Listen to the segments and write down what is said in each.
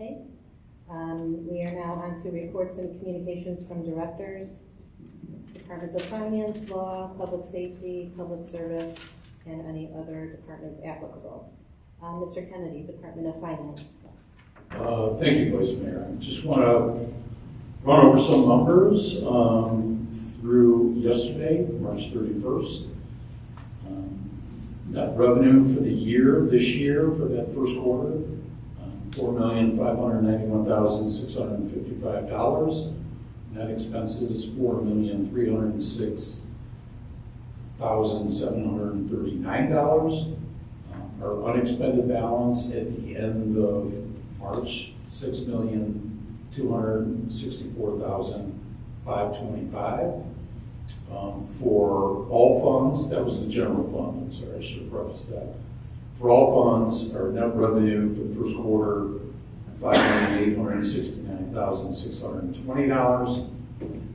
Okay. We are now on to reports and communications from directors, departments of finance, law, public safety, public service, and any other departments applicable. Mr. Kennedy, Department of Finance. Thank you, Vice Mayor. I just want to run over some numbers through yesterday, March 31st. Net revenue for the year, this year, for that first quarter, $4,591,655. Net expenses, $4,306,739. Our unexpended balance at the end of March, $6,264,525. For all funds, that was the general fund, I'm sorry, I should preface that. For all funds, our net revenue for the first quarter, $5,869,620.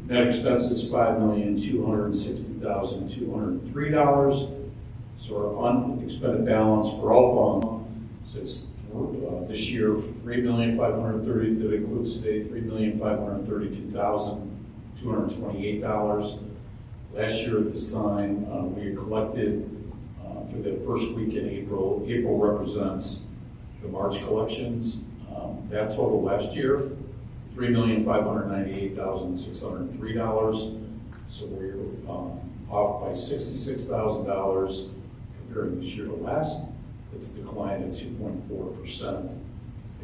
Net expenses, $5,260,203. So our unexpended balance for all funds, so it's this year $3,530,000. That includes today $3,532,228. Last year at this time, we had collected for the first week in April. April represents the March collections. That total last year, $3,598,603. So we're off by $66,000 comparing this year to last. It's declined at 2.4%.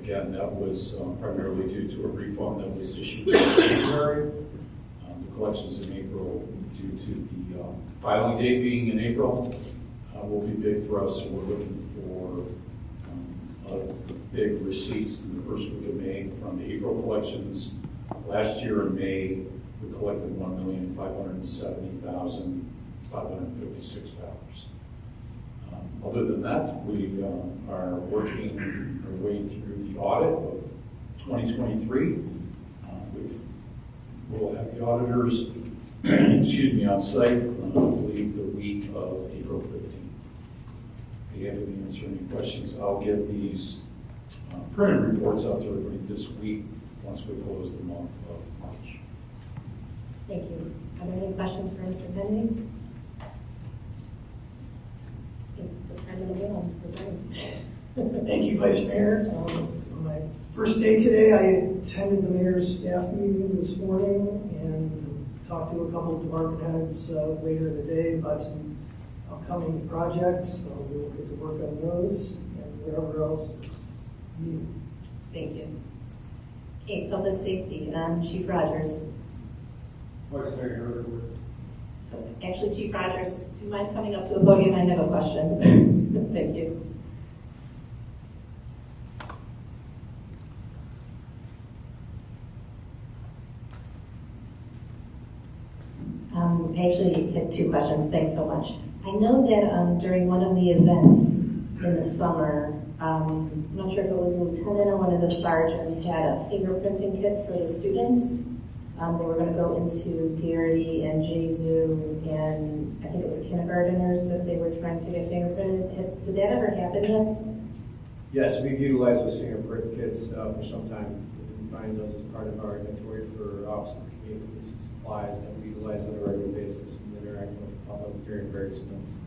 Again, that was primarily due to a refund that was issued in January. The collections in April, due to the filing date being in April, will be big for us. So we're looking for big receipts in the first week of May from the April collections. Last year in May, we collected $1,570,556. Other than that, we are working our way through the audit of 2023. We'll have the auditors, excuse me, on site, I believe the week of April 15th. Be happy to answer any questions. I'll get these printed reports out to everybody this week once we close the month of March. Thank you. Are there any questions for Mr. Kennedy? Thank you, Vice Mayor. On my first day today, I attended the mayor's staff meeting this morning and talked to a couple of department heads later in the day about some upcoming projects. So we'll get to work on those and whatever else is needed. Thank you. Okay, public safety, Chief Rogers. Vice Mayor. So actually, Chief Rogers, do you mind coming up to the podium? I have a question. Thank you. I actually had two questions. Thanks so much. I know that during one of the events in the summer, I'm not sure if it was a lieutenant or one of the sergeants had a fingerprinting kit for the students. They were going to go into Garrity and Jesu, and I think it was kindergarteners that they were trying to get fingerprinted. Did that ever happen yet? Yes, we've utilized those fingerprint kits for some time. We've been buying those as part of our inventory for Office of Community Police and Supplies that we utilize on a regular basis and interact with the public during various events.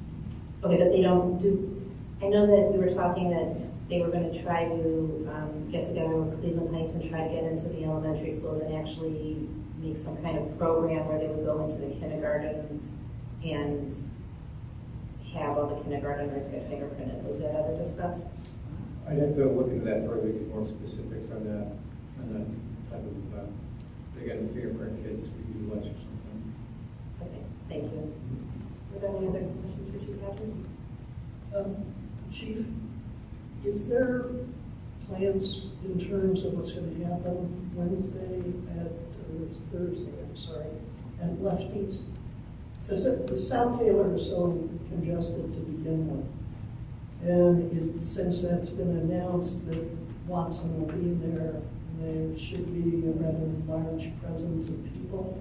Okay, but they don't do, I know that we were talking that they were going to try to get together with Cleveland Heights and try to get into the elementary schools and actually make some kind of program where they would go into the kindergartens and have all the kindergarteners get fingerprinted. Was that ever discussed? I'd have to look into that further to get more specifics on that type of event. Again, the fingerprint kits we utilize for some time. Okay, thank you. Are there any other questions for Chief Rogers? Chief, is there plans in terms of what's going to happen Wednesday or Thursday, I'm sorry, at Lefties? Because the South Taylor is so congested to begin with. And since that's been announced that Watson will be there, there should be a rather large presence of people.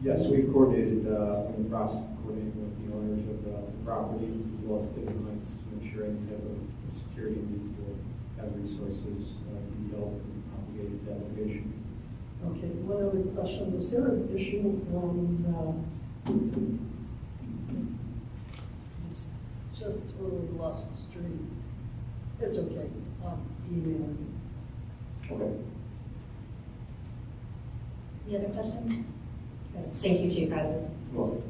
Yes, we've coordinated in the process of coordinating with the owners of the property as well as Cleveland Heights to ensure any type of security needs will have resources detailed and obligated to that location. Okay, one other question, was there an issue on, just totally lost the stream? It's okay, I'll email you. Okay. Any other questions? Okay, thank you, Chief Rodriguez. Well,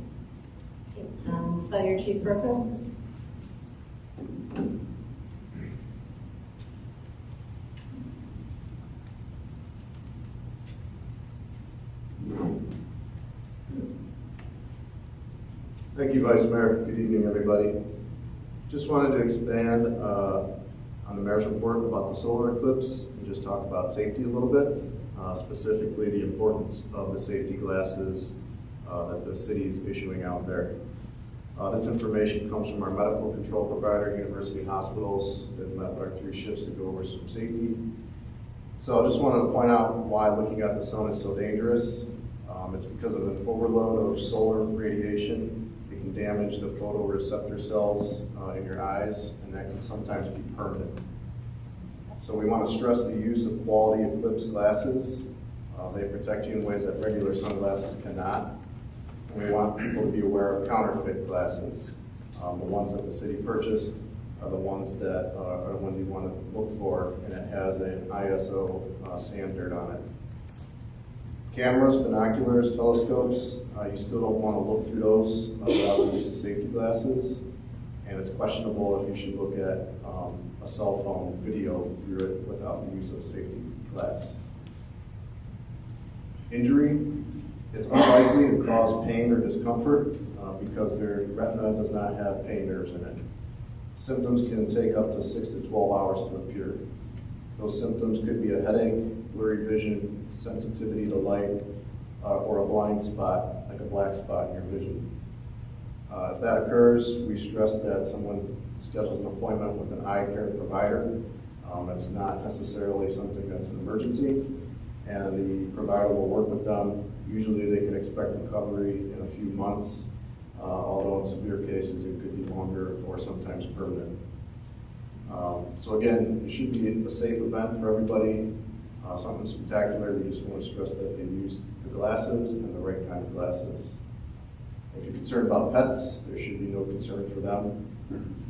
Okay, Fire Chief Burko? Thank you, Vice Mayor. Good evening, everybody. Just wanted to expand on the mayor's report about the solar eclipse and just talk about safety a little bit, specifically the importance of the safety glasses that the city is issuing out there. This information comes from our medical control provider, University Hospitals. They've met with our 3 shifts to go over some safety. So I just wanted to point out why looking at the sun is so dangerous. It's because of an overload of solar radiation. It can damage the photoreceptor cells in your eyes, and that can sometimes be permanent. So we want to stress the use of quality eclipse glasses. They protect you in ways that regular sunglasses cannot. And we want people to be aware of counterfeit glasses. The ones that the city purchased are the ones that are the ones you want to look for, and it has an ISO standard on it. Cameras, binoculars, telescopes, you still don't want to look through those without the use of safety glasses. And it's questionable if you should look at a cell phone video through it without the use of a safety glass. Injury, it's unlikely to cause pain or discomfort because their retina does not have pain nerves in it. Symptoms can take up to 6 to 12 hours to appear. Those symptoms could be a headache, blurry vision, sensitivity to light, or a blind spot, like a black spot in your vision. If that occurs, we stress that someone schedules an appointment with an eye care provider. It's not necessarily something that's an emergency, and the provider will work with them. Usually they can expect recovery in a few months, although in severe cases it could be longer or sometimes permanent. So again, it should be a safe event for everybody, something spectacular. We just want to stress that they use the glasses and the right kind of glasses. If you're concerned about pets, there should be no concern for them.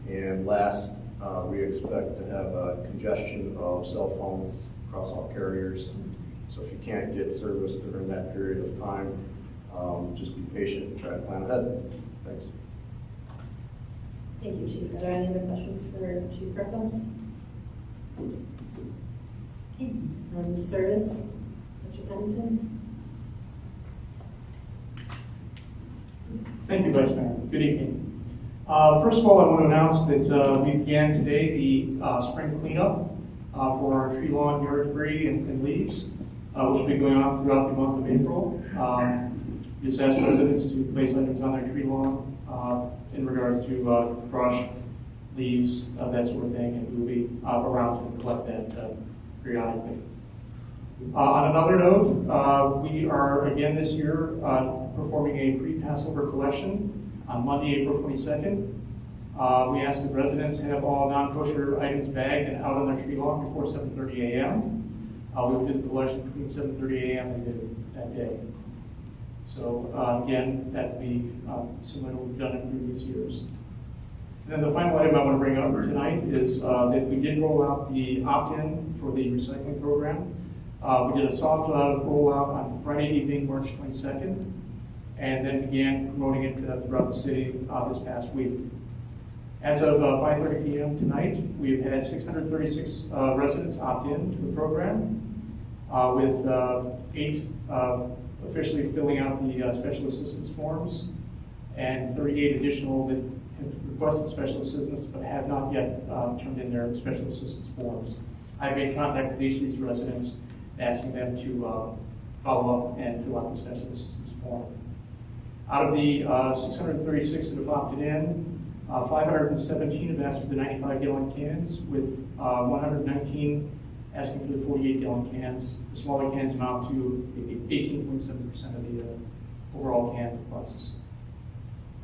And last, we expect to have a congestion of cell phones across all carriers. So if you can't get service during that period of time, just be patient and try to plan ahead. Thanks. Thank you, Chief. Are there any other questions for Chief Burko? Okay, Service, Mr. Pennington? Thank you, Vice Mayor. Good evening. First of all, I want to announce that we began today the spring cleanup for our tree lawn, yard debris, and leaves, which will be going on throughout the month of April. Just ask residents to place items on their tree lawn in regards to brush, leaves, that sort of thing, and we'll be around to collect that periodically. On another note, we are again this year performing a pre-Passover collection on Monday, April 22nd. We ask that residents have all non-kosher items bagged and out on their tree lawn before 7:30 a.m. We will do the collection between 7:30 a.m. and noon that day. So again, that will be similar to what we've done in previous years. And then the final item I want to bring up tonight is that we did roll out the opt-in for the recycling program. We did a soft rollout on Friday evening, March 22nd, and then began promoting it throughout the city this past week. As of 5:30 p.m. tonight, we've had 636 residents opt in to the program, with 8 officially filling out the special assistance forms, and 38 additional that have requested special assistance but have not yet turned in their special assistance forms. I made contact with each of these residents, asking them to follow up and fill out the special assistance form. Out of the 636 that have opted in, 517 have asked for the 95-gallon cans, with 119 asking for the 48-gallon cans. The smaller cans amount to 18.7% of the overall can requests.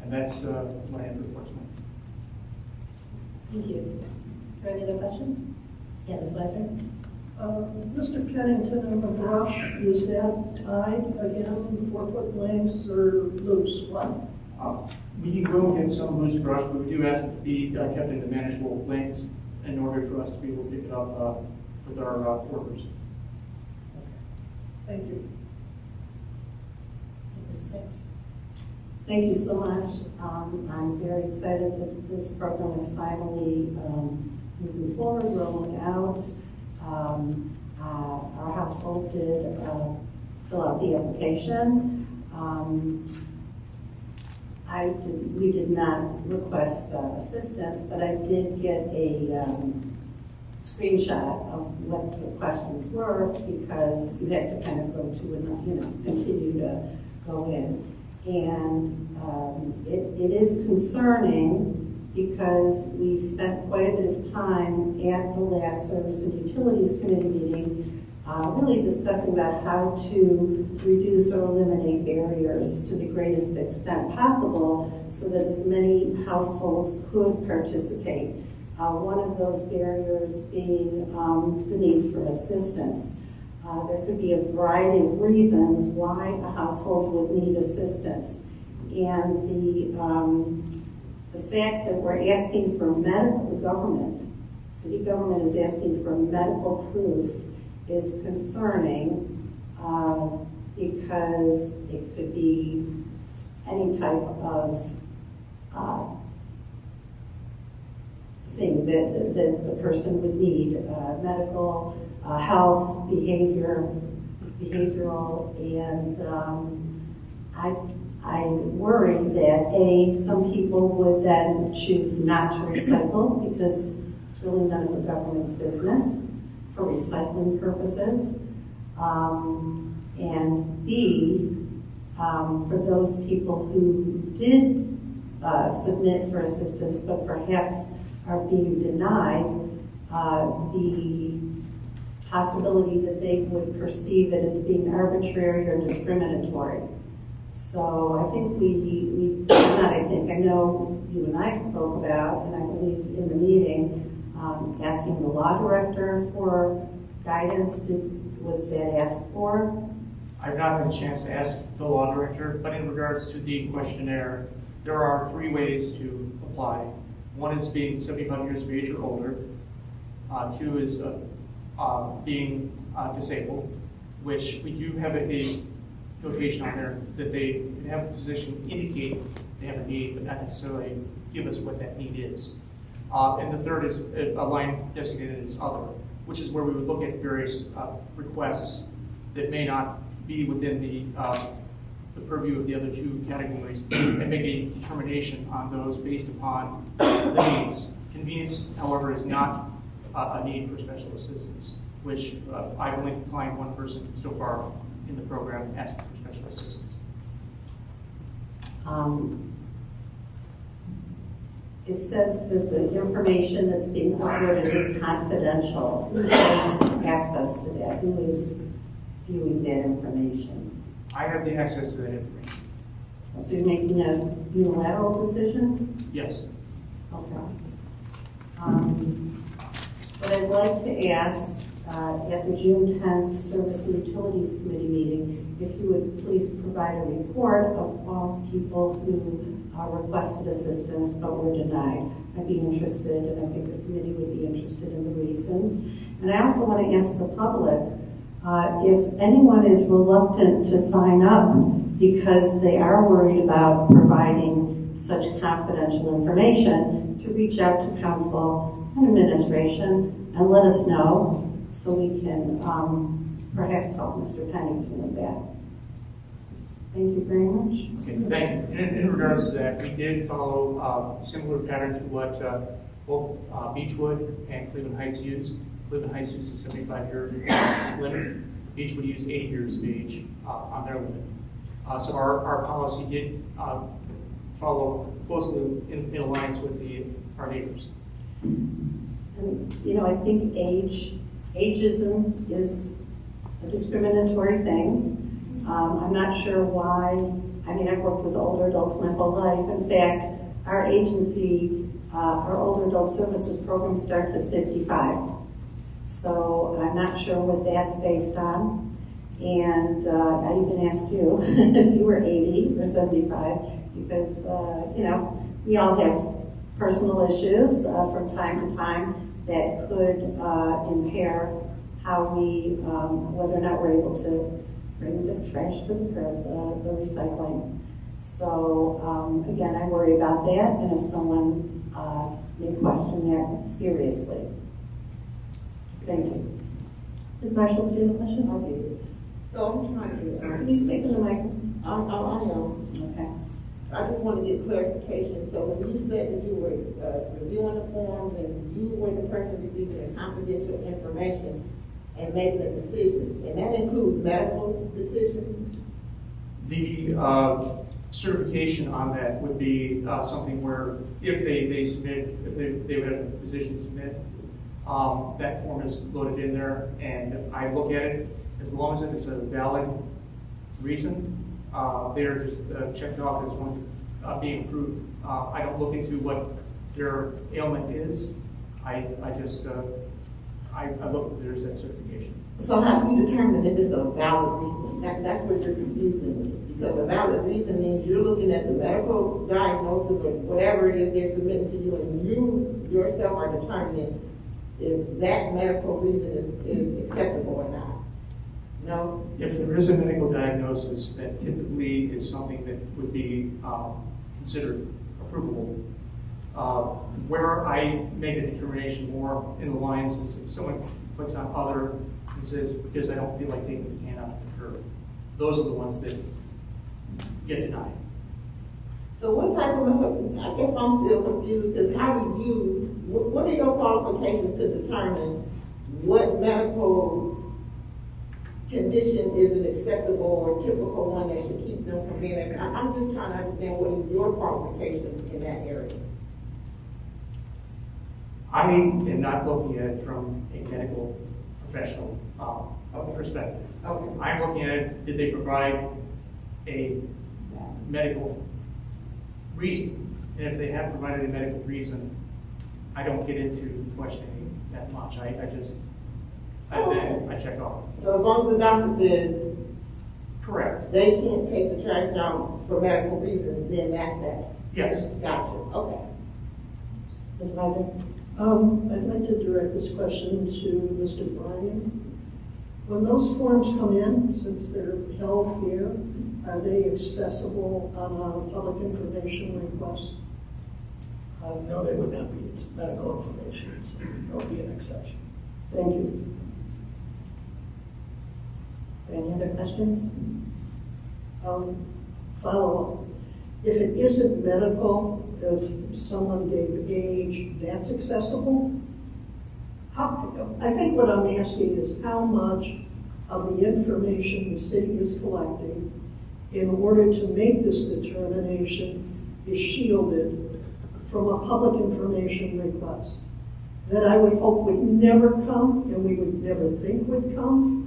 And that's what I have to report tonight. Thank you. Are there any other questions? Yeah, Ms. Weiser? Mr. Pennington, on the brush, is that tied again, 4 foot lengths or loose? What? We will get some loose brush, but we do ask it to be kept into manageable lengths in order for us to be able to pick it up with our porters. Thank you. Ms. Six? Thank you so much. I'm very excited that this program is finally moving forward, rolling out. Our household did fill out the application. We did not request assistance, but I did get a screenshot of what the questions were, because you have to kind of go to and, continue to go in. And it is concerning because we spent quite a bit of time at the last Service and Utilities Committee meeting really discussing about how to reduce or eliminate barriers to the greatest extent possible so that as many households could participate. One of those barriers being the need for assistance. There could be a variety of reasons why a household would need assistance. And the fact that we're asking for city government is asking for medical proof is concerning because it could be any type of thing that the person would need, medical, health, behavioral, and I worry that some people would then choose not to recycle because it's really none of the government's business for recycling purposes, and B, for those people who did submit for assistance but perhaps are being denied, the possibility that they would perceive it as being arbitrary or discriminatory. So I think I know you and I spoke about, and I believe in the meeting, asking the law director for guidance. Was that asked for? I've not had a chance to ask the law director, but in regards to the questionnaire, there are 3 ways to apply. One is being 75 years of age or older. 2 is being disabled, which we do have a notation on there that they can have a physician indicate they have a need, but not necessarily give us what that need is. And the 3rd is a line designated as other, which is where we would look at various requests that may not be within the purview of the other 2 categories and make a determination on those based upon the needs. Convenience, however, is not a need for special assistance, which I've only declined 1 person so far in the program asking for special assistance. It says that the information that's being uploaded is confidential. Who has access to that? Who is viewing that information? I have the access to that information. So you're making a unilateral decision? Yes. Okay. But I'd like to ask at the June 10th Service and Utilities Committee meeting, if you would please provide a report of all people who requested assistance but were denied. I'd be interested, and I think the committee would be interested in the reasons. And I also want to ask the public if anyone is reluctant to sign up because they are worried about providing such confidential information, to reach out to council and administration and let us know so we can perhaps help Mr. Pennington with that. Thank you very much. Okay, thank you. In regards to that, we did follow a similar pattern to what both Beechwood and Cleveland Heights used. Cleveland Heights used a 75-year limit. Beechwood used 80 years of age on their limit. So our policy did follow closely in alliance with our neighbors. And, I think ageism is a discriminatory thing. I'm not sure why. I've worked with older adults my whole life. In fact, our agency, our older adult services program starts at 55. So I'm not sure what that's based on. And I even asked you if you were 80 or 75, because, we all have personal issues from time to time that could impair how we, whether or not we're able to bring the trash to the curb, the recycling. So, again, I worry about that, and if someone may question that seriously. Thank you. Ms. Marshall, did you have a question? I did. So I'm trying to, Can you speak in the mic? I know. Okay. I just want to get clarification. So when you said that you were reviewing the forms and you were the person receiving the confidential information and making a decision, and that includes medical decisions? The certification on that would be something where if they submit, if they would have a physician submit, that form is loaded in there, and I look at it. As long as it's a valid reason, they're just checked off as one being approved. I don't look into what their ailment is. I just I look if there's that certification. So how do you determine if it's a valid reason? That's what you're confusing me. Because a valid reason means you're looking at the medical diagnosis or whatever it is they're submitting to you, and you yourself are determining if that medical reason is acceptable or not. No? If there is a medical diagnosis, that typically is something that would be considered approvable. Where I make a determination more in the lines is if someone clicks on other and says, because I don't feel like taking the can out of the curb. Those are the ones that get denied. So what type of, I guess I'm still confused, because how do you, what are your qualifications to determine what medical condition is an acceptable or typical one that should keep them from being able? I'm just trying to understand what is your qualifications in that area. I am not looking at it from a medical professional perspective. Okay. I'm looking at it, did they provide a medical reason? And if they have provided a medical reason, I don't get into questioning that much. I check off. So as long as the doctor says Correct. they can't take the trash out for medical reasons, then that's that. Yes. Gotcha, okay. Ms. Weiser? I'd like to direct this question to Mr. Bryan. When those forms come in, since they're held here, are they accessible on a public information request? No, they would not be. It's medical information, so that would be an exception. Thank you. Any other questions? Follow-up. If it isn't medical, if someone gave age, that's accessible? I think what I'm asking is how much of the information the city is collecting in order to make this determination is shielded from a public information request that I would hope would never come and we would never think would come.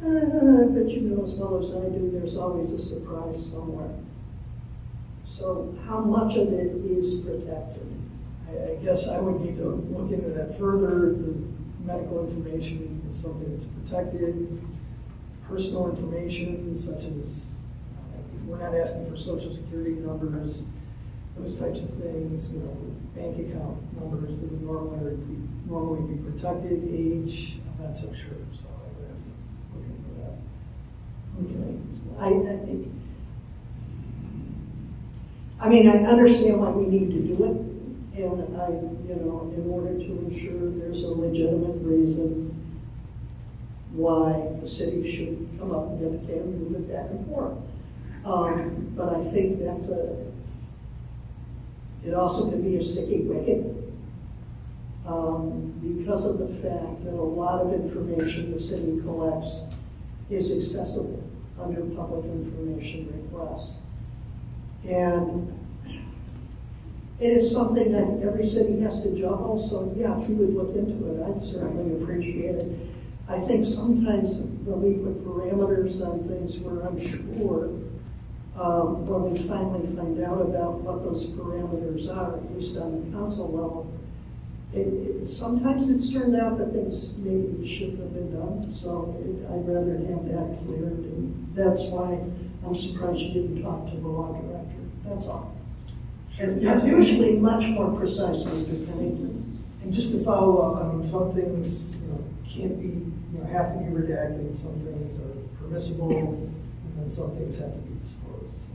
But you know as well as I do, there's always a surprise somewhere. So how much of it is protected? I guess I would need to look into that further. The medical information is something that's protected. Personal information, such as, we're not asking for social security numbers, those types of things, bank account numbers that would normally be protected. Age, I'm not so sure, so I would have to look into that. Okay. I mean, I understand why we need to do it, and in order to ensure there's a legitimate reason why the city should come up and get the can and move it back and forth. But I think it also can be a sticky wicket because of the fact that a lot of information the city collects is accessible under public information requests. And it is something that every city has to juggle, so yeah, if you would look into it, I'd certainly appreciate it. I think sometimes when we put parameters on things, we're unsure. When we finally find out about what those parameters are, at least on the council level, Sometimes it's turned out that things maybe shouldn't have been done, so I'd rather have that cleared, and that's why I'm surprised you didn't talk to the law director, that's all. And it's usually much more precise, Mr. Pennington. And just to follow up, I mean, some things, can't be, have to be redacted, some things are permissible, and then some things have to be disclosed. So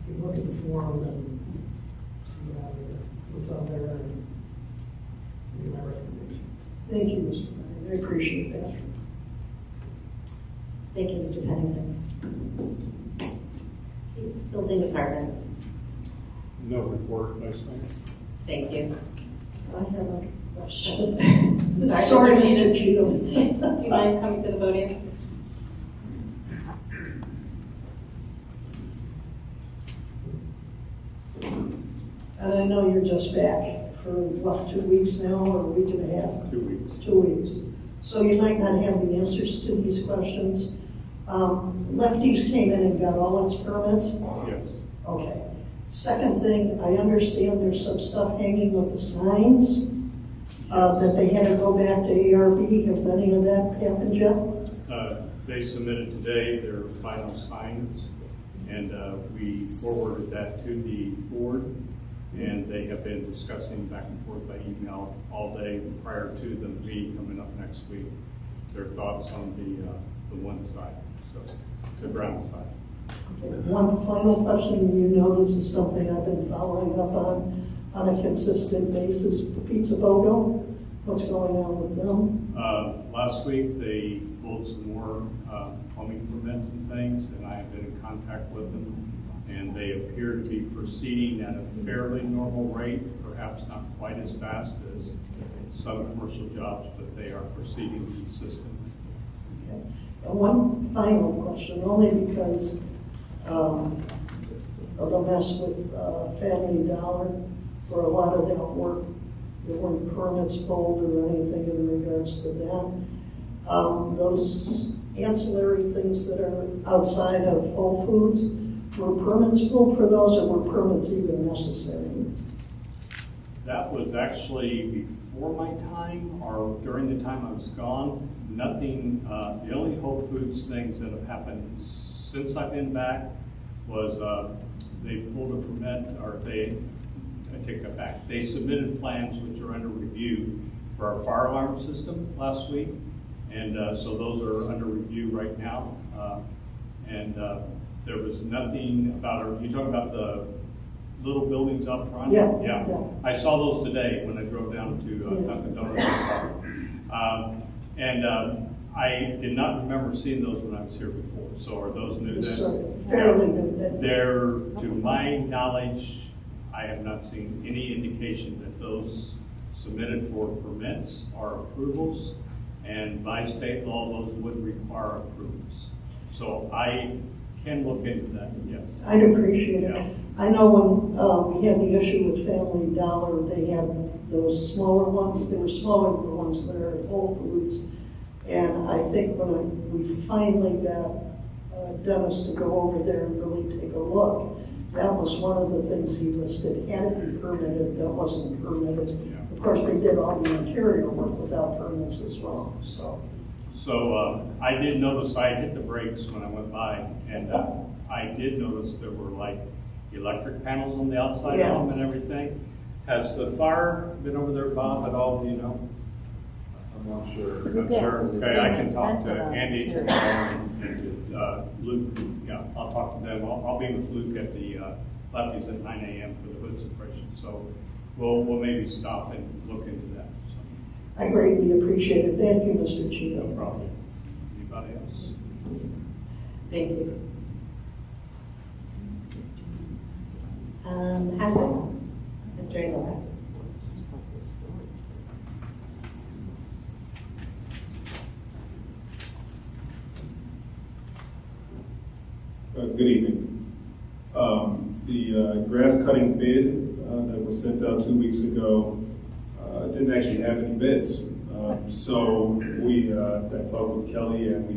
you can look at the form and see what's on there and give my recommendations. Thank you, Mr. Pennington, I appreciate that. Thank you, Mr. Pennington. Building Department, No report, Vice Mayor. thank you. I have a question. Sorry, Sorry, Mr. Mr. Cheatham. Cheatham. Do you mind coming to the podium? And I know you're just back for, what, 2 weeks now, or a week and a half? 2 weeks. 2 weeks. So you might not have the answers to these questions. Lefties came in and got all its permits? Yes. Okay. Second thing, I understand there's some stuff hanging with the signs, that they had to go back to ARB. Has any of that happened yet? They submitted today their final signs, and we forwarded that to the board, and they have been discussing back and forth by email all day prior to the meeting coming up next week, their thoughts on the one side, so the ground side. Okay. One final question. You know this is something I've been following up on a consistent basis. Pizza Bogo, what's going on with them? Last week, they pulled some more plumbing permits and things, and I have been in contact with them, and they appear to be proceeding at a fairly normal rate, perhaps not quite as fast as some commercial jobs, but they are proceeding consistently. Okay. And one final question, only because of the mess with Family Dollar, for a lot of that work, there weren't permits pulled or anything in regards to that. Those ancillary things that are outside of Whole Foods, were permits pulled for those, or were permits even necessary? That was actually before my time, or during the time I was gone. Nothing, the only Whole Foods things that have happened since I've been back was they pulled a permit, or I take that back. They submitted plans which are under review for our fire alarm system last week. And so those are under review right now. There was nothing about, you talking about the little buildings up front? Yeah. Yeah. I saw those today when I drove down to Dunkin' Donuts. I did not remember seeing those when I was here before. So are those new then? Fairly new. They're, to my knowledge, I have not seen any indication that those submitted for permits are approvals, and by state law, those would require approvals. So I can look into that, yes. I'd appreciate it. Yeah. I know when we had the issue with Family Dollar, they had those smaller ones. They were smaller than the ones that are at Whole Foods. And I think when we finally got Dennis to go over there and really take a look, that was one of the things he listed had to be permitted, that wasn't permitted. Yeah. Of course, they did all the interior work without permits as well, so. So I did notice, I hit the brakes when I went by, and I did notice there were like electric panels on the outside Yeah. of them and everything. Has the fire been over there, Bob, at all, do you know? I'm not sure. I'm sure. Okay, I can talk to Andy and to Luke. Yeah, I'll talk to them. I'll be with Luke at the Lefties at 9 a.m. for the hood suppression. So we'll maybe stop and look into that. So, I greatly appreciate it. Thank you, Mr. no Cheatham. problem. Anybody else? Thank you. Housing, Mr. Engelhardt. Good evening. The grass cutting bid that was sent out 2 weeks ago didn't actually have any bids. So we have talked with Kelly and we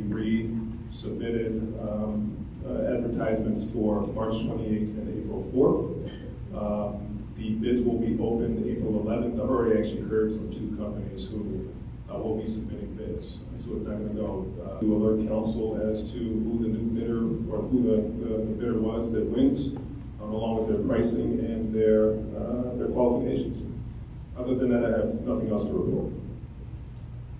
resubmitted advertisements for March 28th and April 4th. The The bids will be open April 11th. I've already actually heard from 2 companies who will be submitting bids. So it's not going to go to alert council as to who the new bidder or who the bidder was that wins, along with their pricing and their qualifications. Other than that, I have nothing else to report.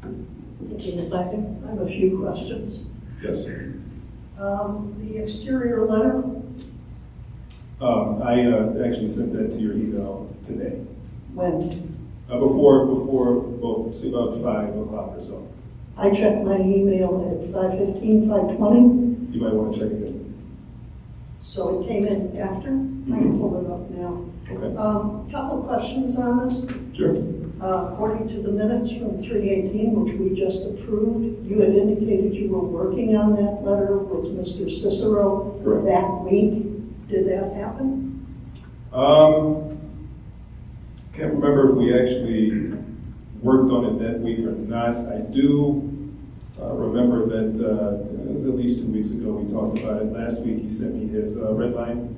Thank you, Ms. Weiser. I have a few questions. Yes. The exterior letter, I actually sent that to your email today. when? Well, see about 5 o'clock or so. I checked my email at 5:15, 5:20, You might want to check again. so it came in after. I can pull it up now. Okay. Couple questions on this. Sure. According to the minutes from 3:18, which we just approved, you had indicated you were working on that letter with Mr. Cicero Correct. that week. Did that happen? Can't remember if we actually worked on it that week or not. I do remember that it was at least 2 weeks ago we talked about it. Last week he sent me his red line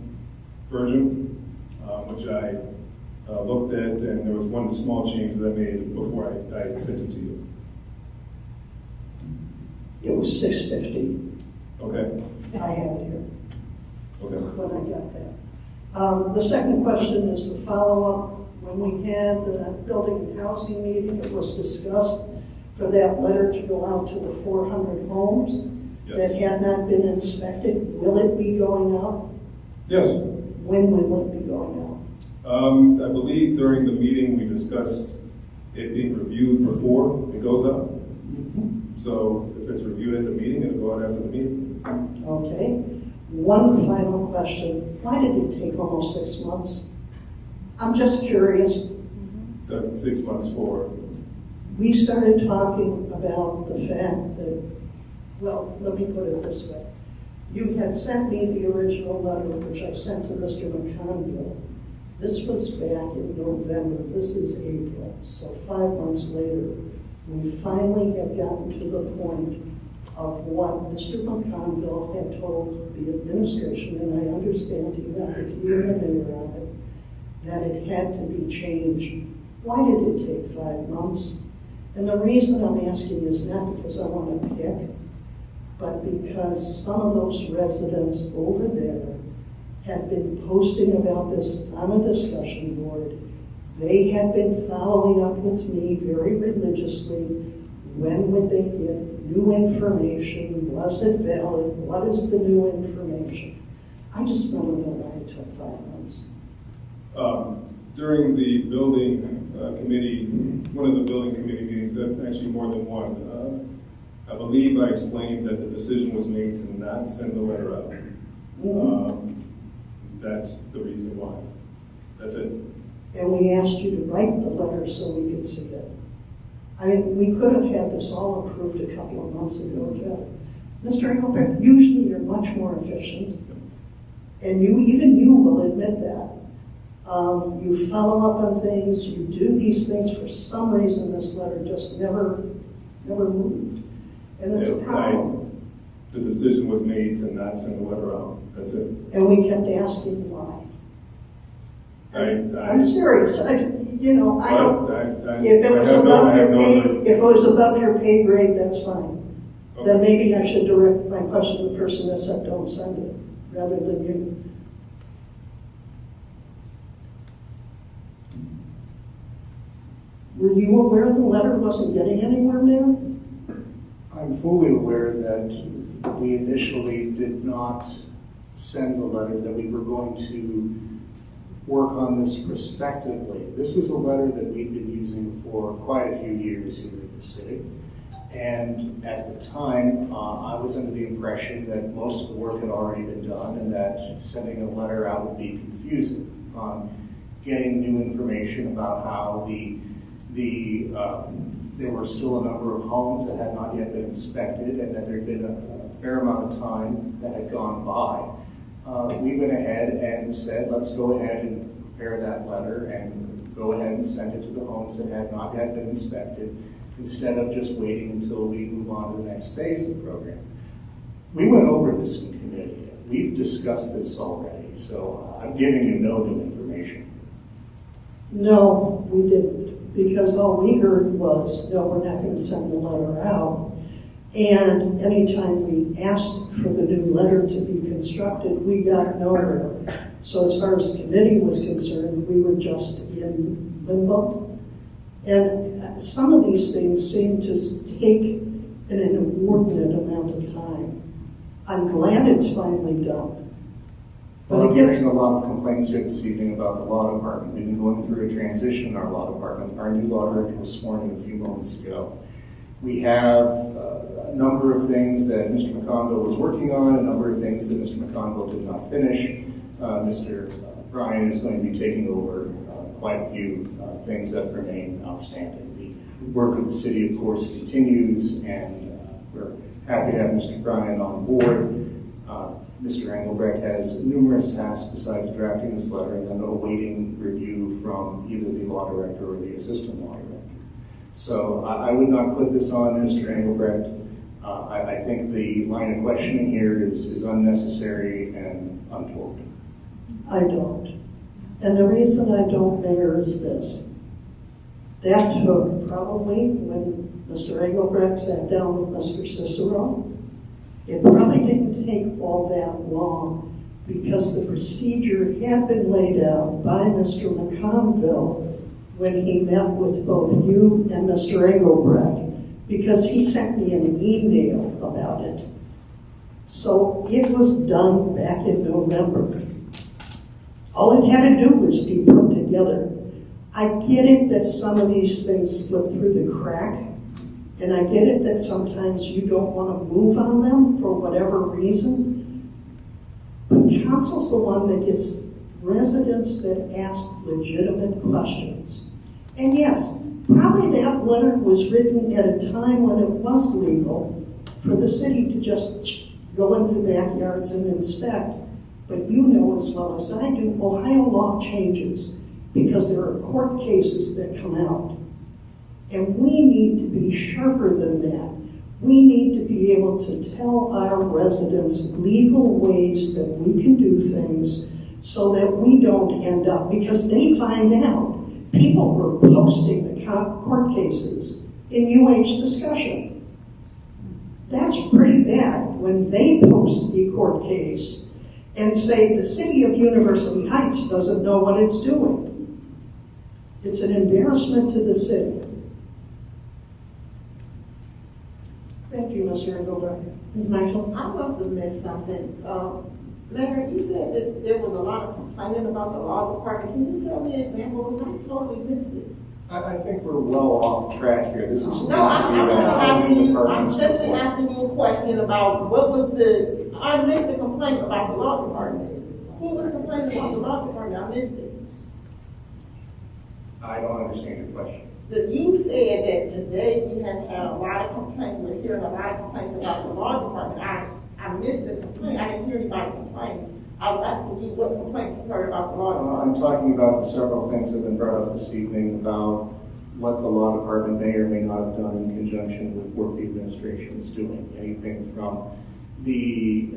version, which I looked at, and there was one small change that I made before I sent it to you. It was 6:50. Okay. I have it here Okay. when I got that. The second question is the follow-up. When we had the building and housing meeting, it was discussed for that letter to go out to the 400 homes that Yes. had not been inspected. Will it be going out? Yes. When will it be going out? I believe during the meeting we discussed it being reviewed before it goes up. So if it's reviewed at the meeting, it'll go out after the meeting. Okay. One final question. Why did it take almost 6 months? I'm just curious. 6 months for. We started talking about the fact that, well, let me put it this way. You had sent me the original letter, which I sent to Mr. McConville. This was back in November. This is April. So 5 months later, we finally have gotten to the point of what Mr. McConville had told the administration, and I understand he met with you and the mayor on it, that it had to be changed. Why did it take 5 months? And the reason I'm asking is not because I want to pick, but because some of those residents over there had been posting about this on a discussion board. They had been following up with me very religiously. When would they get new information? Was it valid? What is the new information? I just want to know why it took 5 months. During the building committee, one of the building committee meetings, actually more than one, I believe I explained that the decision was made to not send the letter out. That's the reason why. That's it. And we asked you to write the letter so we could see it. I mean, we could have had this all approved a couple of months ago, Jeff. Mr. Engelbert, usually you're much more efficient, and even you will admit that. You follow up on things, you do these things. For some reason, this letter just never moved. And it's a problem. The decision was made to not send the letter out. That's it. And we kept asking why. I'm serious. I don't. If it was above your pay grade, that's fine. Okay. Then maybe I should direct my question to the person that said don't send it, rather than you. Were you aware the letter wasn't getting anywhere, Mayor? I'm fully aware that we initially did not send the letter, that we were going to work on this prospectively. This was a letter that we'd been using for quite a few years here at the city. And at the time, I was under the impression that most of the work had already been done and that sending a letter out would be confusing. Getting new information about how there were still a number of homes that had not yet been inspected and that there had been a fair amount of time that had gone by. We went ahead and said, let's go ahead and prepare that letter and go ahead and send it to the homes that had not yet been inspected, instead of just waiting until we move on to the next phase of the program. We went over this in committee. We've discussed this already, so I'm giving you no new information. No, we didn't, because all we heard was, no, we're not gonna send the letter out. And anytime we asked for the new letter to be constructed, we got nowhere. So as far as the committee was concerned, we were just in limbo. And some of these things seem to take an inordinate amount of time. I'm glad it's finally done. Well, But I'm it gets, hearing a lot of complaints here this evening about the law department. We've been going through a transition in our law department. Our new law director was sworn in a few moments ago. We have a number of things that Mr. McConville was working on, a number of things that Mr. McConville did not finish. Mr. Bryan is going to be taking over quite a few things that remain outstanding. The work of the city, of course, continues, and we're happy to have Mr. Bryan on board. Mr. Engelbrecht has numerous tasks besides drafting this letter and then awaiting review from either the law director or the assistant law director. So I would not put this on Mr. Engelbrecht. I think the line of questioning here is unnecessary and untoward. I don't. And the reason I don't, Mayor, is this. That took probably, when Mr. Engelbrecht sat down with Mr. Cicero, it probably didn't take all that long because the procedure had been laid out by Mr. McConville when he met with both you and Mr. Engelbrecht, because he sent me an email about it. So it was done back in November. All it had to do was be put together. I get it that some of these things slip through the crack, and I get it that sometimes you don't want to move on them for whatever reason, but council's the one that gets residents that ask legitimate questions. And yes, probably that letter was written at a time when it was legal for the city to just go into the backyards and inspect. But you know as well as I do, Ohio law changes because there are court cases that come out. And we need to be sharper than that. We need to be able to tell our residents legal ways that we can do things so that we don't end up, because they find out people were posting the court cases in UH discussion. That's pretty bad when they post a court case and say the city of University Heights doesn't know what it's doing. It's an embarrassment to the city. Thank you, Mr. Engelbrecht. Ms. Marshall? I must have missed something. Leonard, you said that there was a lot of complaining about the law department. Can you tell me an example? Because I totally missed it. I think we're well off track here. This is supposed No, to be about housing I'm departments. simply asking you a question about what was I missed the complaint about the law department. Who was complaining about the law department? I missed it. I don't understand your question. That you said that today we have had a lot of complaints, we're hearing a lot of complaints about the law department. I missed the complaint, I didn't hear anybody complain. I was asking you what complaint you heard about the law department. I'm talking about the several things that have been brought up this evening about what the law department may or may not have done in conjunction with work the administration is doing. Anything from the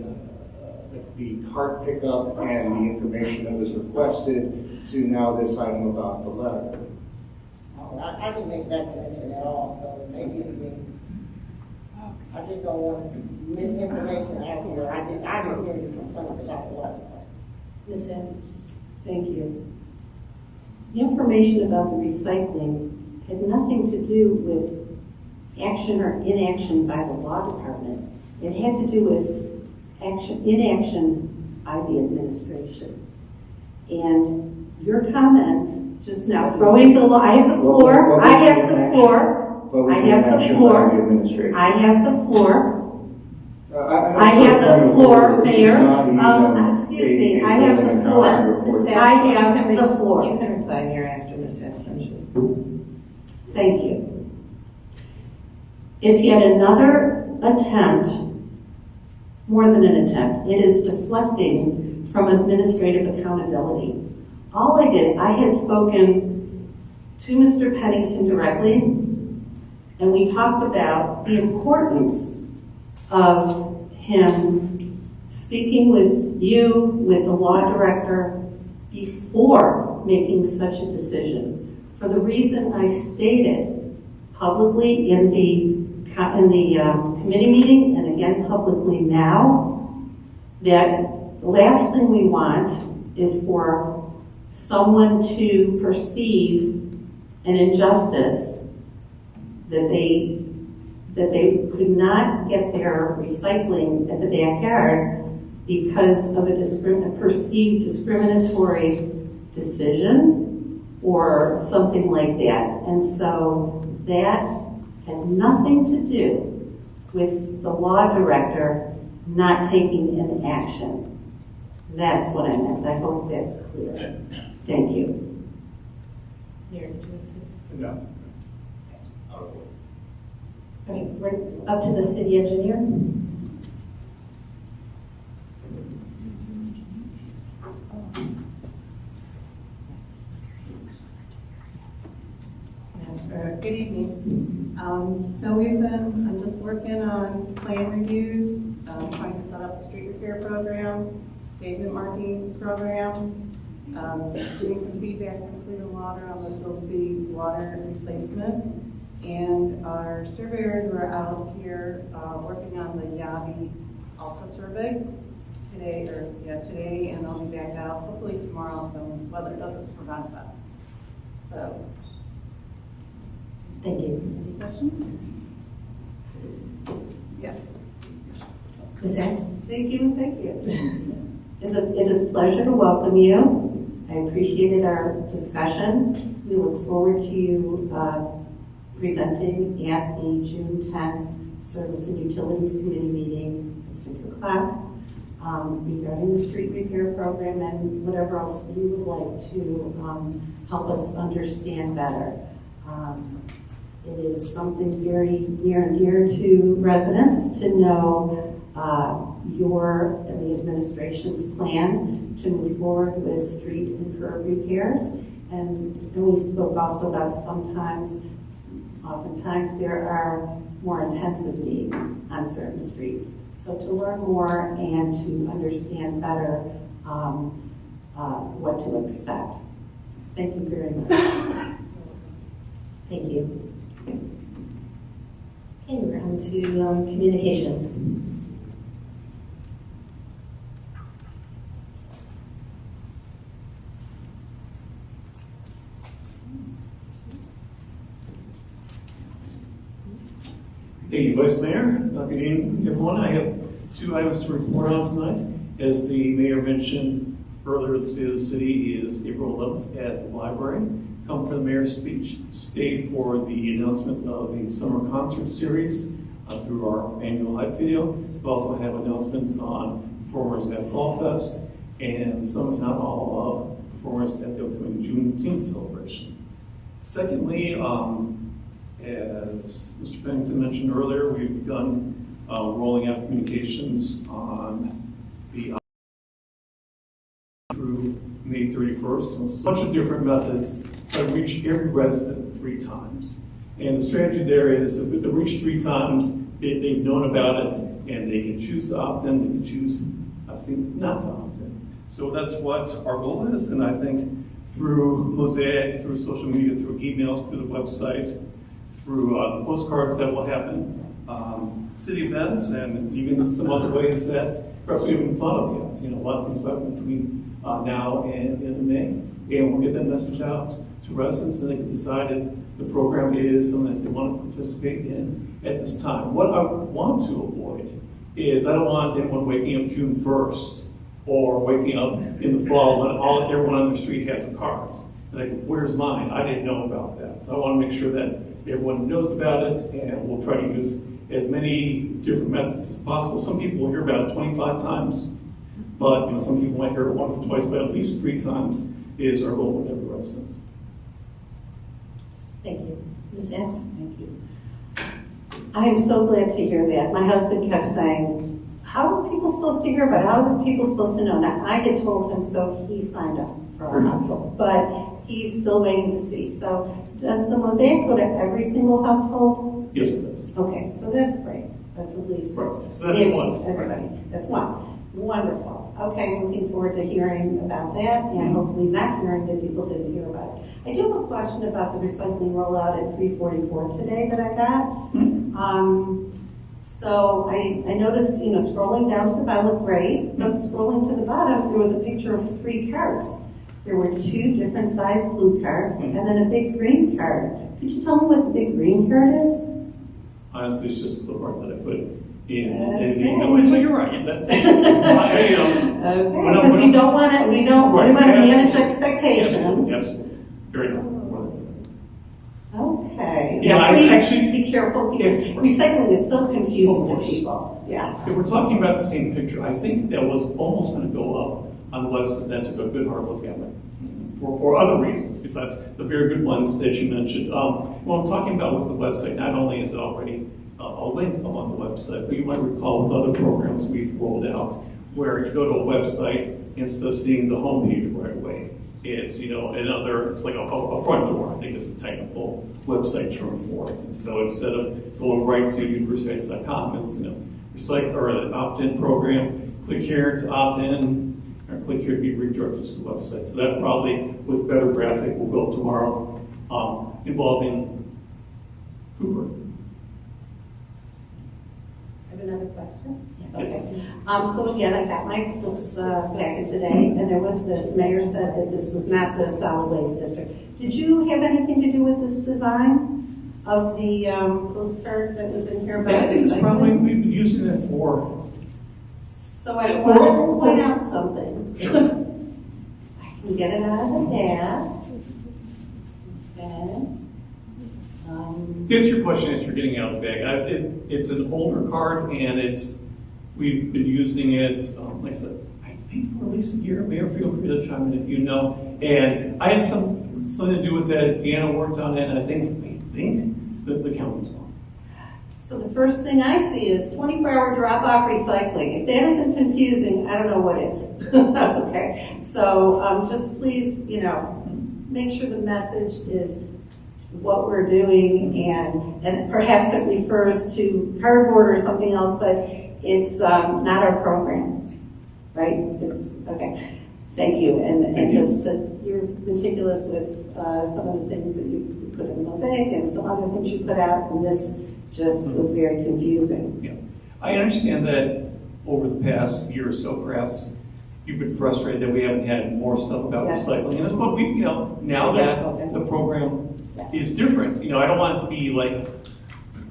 cart pickup and the information that was requested to now this item about the letter. I didn't make that connection at all, so maybe it's me. I just don't want misinformation out here. I didn't hear any complaints about the law department. Ms. Sims? Thank you. The information about the recycling had nothing to do with action or inaction by the law department. It had to do with inaction by the administration. And your comment just now, throwing the, I have the floor, I have the floor, I have the floor, I have the floor. I have the floor, Mayor. Excuse me, I have the floor. I have the floor. You can reply, Mayor, after Ms. Sims finishes. Thank you. It's yet another attempt, more than an attempt, it is deflecting from administrative accountability. All I did, I had spoken to Mr. Pennington directly, and we talked about the importance of him speaking with you, with the law director, before making such a decision for the reason I stated publicly in the committee meeting and again publicly now, that the last thing we want is for someone to perceive an injustice that they could not get their recycling at the backyard because of a perceived discriminatory decision or something like that. And so that had nothing to do with the law director not taking an action. That's what I meant. I hope that's clear. Thank you. Mayor, did you want to say? No. Okay, we're up to the city engineer. Good evening. I'm just working on plan reviews, trying to set up a street repair program, pavement marking program, getting some feedback from Clear Water on the Silsbee water replacement. And our surveyors were out here working on the Yabi Alpha survey today, and I'll be back out hopefully tomorrow if the weather doesn't prevent that. So. Thank you. Any questions? Yes. Ms. Sachs? Thank you. It is a pleasure to welcome you. I appreciated our discussion. We look forward to you presenting at the June 10th Service and Utilities Committee meeting at 6 o'clock regarding the street repair program and whatever else you would like to help us understand better. It is something very near and dear to residents to know your and the administration's plan to move forward with street and curb repairs. And we spoke also about oftentimes there are more intensive needs on certain streets. So to learn more and to understand better what to expect. Thank you very much. Thank you. Okay, we're on to communications. Thank you, Vice Mayor. Good evening, everyone. I have 2 items to report on tonight. As the mayor mentioned earlier, the state of the city is April 11th at the library. Come for the mayor's speech, stay for the announcement of the summer concert series through our annual hype video. We also have announcements on performers at Fall Fest and some, if not all, of performers at the upcoming Juneteenth celebration. Secondly, as Mr. Pennington mentioned earlier, we've begun rolling out communications on the through May 31st. So a bunch of different methods that reach every resident 3 times. And the strategy there is if they reach 3 times, they've known about it and they can choose to opt in, they can choose, obviously, not to opt in. So that's what our goal is. And I think through Mosaic, through social media, through emails, through the website, through the postcards that will happen, city events, and even some other ways that perhaps we haven't thought of yet. A lot of things happen between now and the end of May. And we'll get that message out to residents and they can decide if the program is something that they want to participate in at this time. What I want to avoid is I don't want anyone waking up June 1st or waking up in the fall when everyone on the street has a card. Like, where's mine? I didn't know about that. So I want to make sure that everyone knows about it, and we'll try to use as many different methods as possible. Some people will hear about it 25 times, but some people might hear it once or twice, but at least 3 times is our goal with every resident. Thank you. Ms. Sachs? Thank you. I am so glad to hear that. My husband kept saying, how are people supposed to hear about it? How are people supposed to know? Now, I had told him, so he signed up for our household, but he's still waiting to see. So does the Mosaic go to every single household? Yes, it does. Okay, so that's great. That's at least, Right. So that's one. Everybody. That's one. Wonderful. Okay, I'm looking forward to hearing about that, and hopefully not hearing that people didn't hear about it. I do have a question about the recycling rollout at 344 today that I got. So I noticed, scrolling down to the bottom looked great, but scrolling to the bottom, there was a picture of 3 carts. There were 2 different sized blue carts, and then a big green cart. Could you tell me what the big green cart is? Honestly, it's just the part that I put in. So you're right. That's, okay, because we don't want to, we want to manage expectations. Yes, very good. Okay. Yeah, Now, I was please actually- be careful because recycling is so confusing to people. Yeah. If we're talking about the same picture, I think that was almost going to go up on the website, then took a good hard look at it. For other reasons, besides the very good ones that you mentioned. What I'm talking about with the website, not only is it already a link up on the website, but you might recall with other programs we've rolled out, where you go to a website, instead of seeing the homepage right away, it's, it's like a front door, I think is a technical website term for it. And so instead of going right to universityheights.com, it's, recycle or an opt-in program, click here to opt in, or click here to be redirected to the website. So that probably, with better graphic, will go up tomorrow, involving Cooper. I have another question. Yes. Okay. So again, I got my books back today, and there was this, Mayor said that this was not the solid waste district. Did you have anything to do with this design of the postcard that was in here? That is probably, we've been using it for. So I wanted to point out something. Sure. I can get it out of the bag. Okay. To answer your question as you're getting out of the bag, it's an older card, and we've been using it, like I said, I think for at least a year. Mayor, feel free to chime in if you know. And I had something to do with that. Deanna worked on it, and I think the county's on. So the first thing I see is 24-hour drop-off recycling. If that isn't confusing, I don't know what is. Okay, so just please, make sure the message is what we're doing, and perhaps it refers to cardboard or something else, but it's not our program, right? It's okay. Thank you, and just you're meticulous with some of the things that you put in the mosaic and some other things you put out, and this just was very confusing. Yeah, I understand that over the past year or so, perhaps you've been frustrated that we haven't had more stuff about recycling in this, but we, now that the program is different, I don't want it to be like,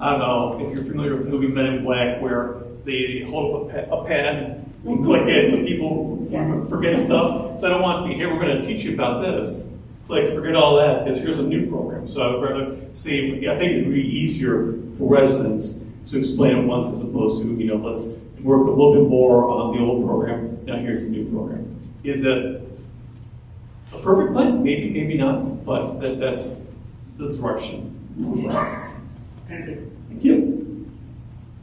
I don't know, if you're familiar with the movie Men in Black, where they hold up a pad and click it so people forget stuff. So I don't want it to be, here, we're going to teach you about this. Click, forget all that, because here's a new program. So I would rather say, I think it would be easier for residents to explain it once as opposed to, let's work a little bit more on the old program. Now here's the new program. Is it a perfect plan? Maybe, maybe not, but that's the direction. Thank you.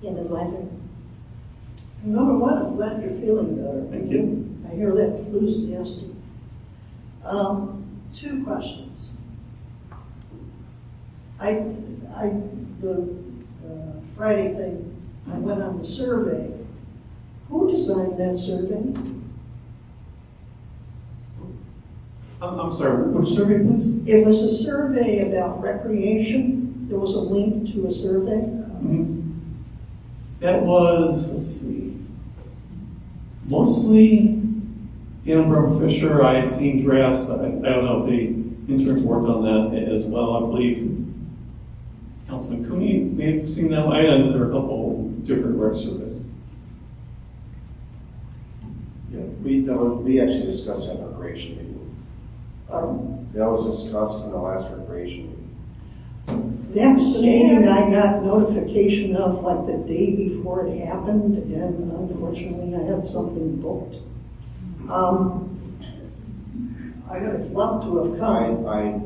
Yeah, Ms. Weiser. Number one, I'm glad you're feeling better. Thank you. I hear that flu's nasty. 2 questions. The Friday thing, I went on the survey. Who designed that survey? I'm sorry, which survey, please? It was a survey about recreation. There was a link to a survey. Mm-hmm. That was, let's see, mostly Dan Bremer Fisher. I had seen drafts. I don't know if the interns worked on that as well. I believe Councilman Cooney may have seen that. I know there are a couple different rec surveys. Yeah, we actually discussed that recreation meeting. That was discussed in the last recreation meeting. That's the meeting I got notification of like the day before it happened, and unfortunately I had something booked. I would have loved to have come. I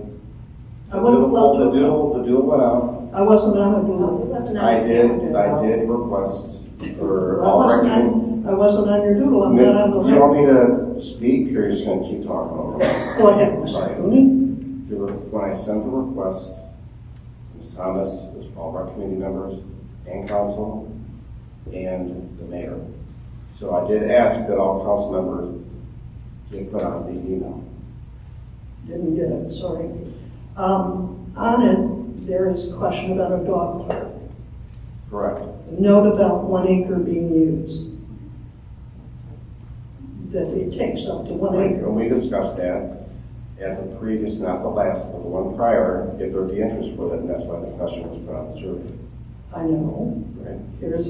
would have loved to have come. The deal went out. I wasn't on a doodle. I did request for all recommended. I wasn't on your doodle. I'm not on the Do you want me to speak, or you're just going to keep talking over me? Go ahead, Mr. Cooney. When I sent the request, Ms. Thomas, as all of our committee members and council, and the mayor, So I did ask that all council members get put on the email. Didn't get it, sorry. On it, there is a question about a dog park. Correct. A note about 1 acre being used. That it takes up to 1 acre. And we discussed that at the previous, not the last, but the one prior, if there'd be interest for it, and that's why the question was put on the survey. I know. Right? Here's,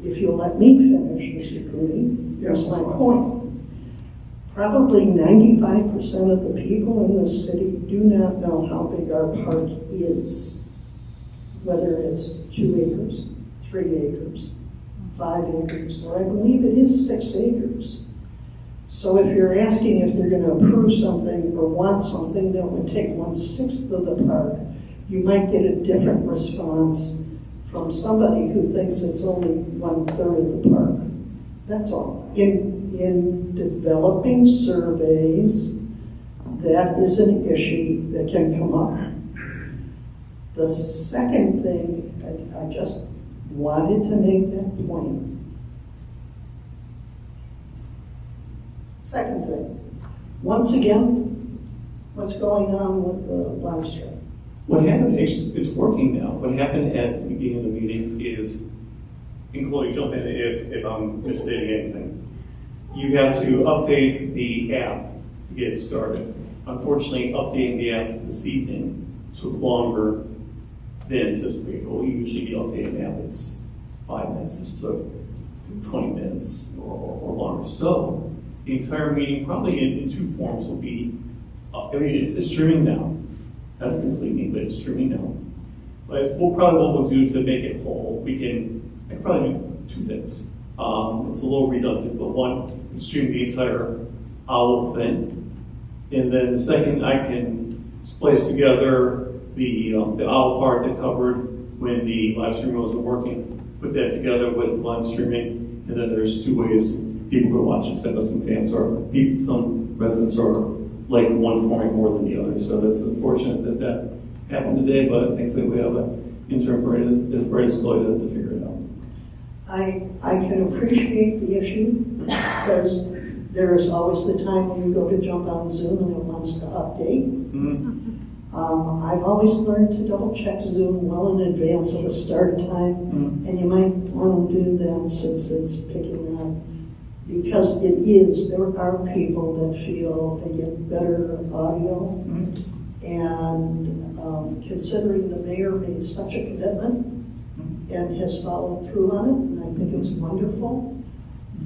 if you'll let me finish, Mr. Cooney, here's Yes, my that's fine. point. Probably 95% of the people in this city do not know how big our park is. Whether it's 2 acres, 3 acres, 5 acres, or I believe it is 6 acres. So if you're asking if they're gonna approve something or want something that would take 1/6 of the park, you might get a different response from somebody who thinks it's only 1/3 of the park. That's all. In developing surveys, that is an issue that can come up. The second thing, I just wanted to make that point. Second thing, once again, what's going on with the live stream? What happened, it's working now. What happened at the beginning of the meeting is, and Chloe, jump in if I'm misstating anything. You have to update the app to get it started. Unfortunately, updating the app this evening took longer than anticipated. We'll usually be updating the app, it's 5 minutes. This took 20 minutes or longer. So the entire meeting, probably in 2 forms, will be, it's streaming now. Not the complete meeting, but it's streaming now. But what we'll do to make it whole, I can probably do 2 things. It's a little redundant, but one, stream the entire OWL thing. And then the second, I can splice together the OWL part that covered when the live stream wasn't working, put that together with live streaming, and then there's 2 ways people can watch, except some fans some residents are like one format more than the other. So that's unfortunate that happened today, but I think that we have an intern as bright as Chloe to figure it out. I can appreciate the issue because there is always the time when you go to jump on Zoom and it wants to update. I've always learned to double check Zoom well in advance of the start time, and you might want to do that since it's picking up. Because there are people that feel they get better audio, and considering the mayor made such a commitment and has followed through on it, and I think it's wonderful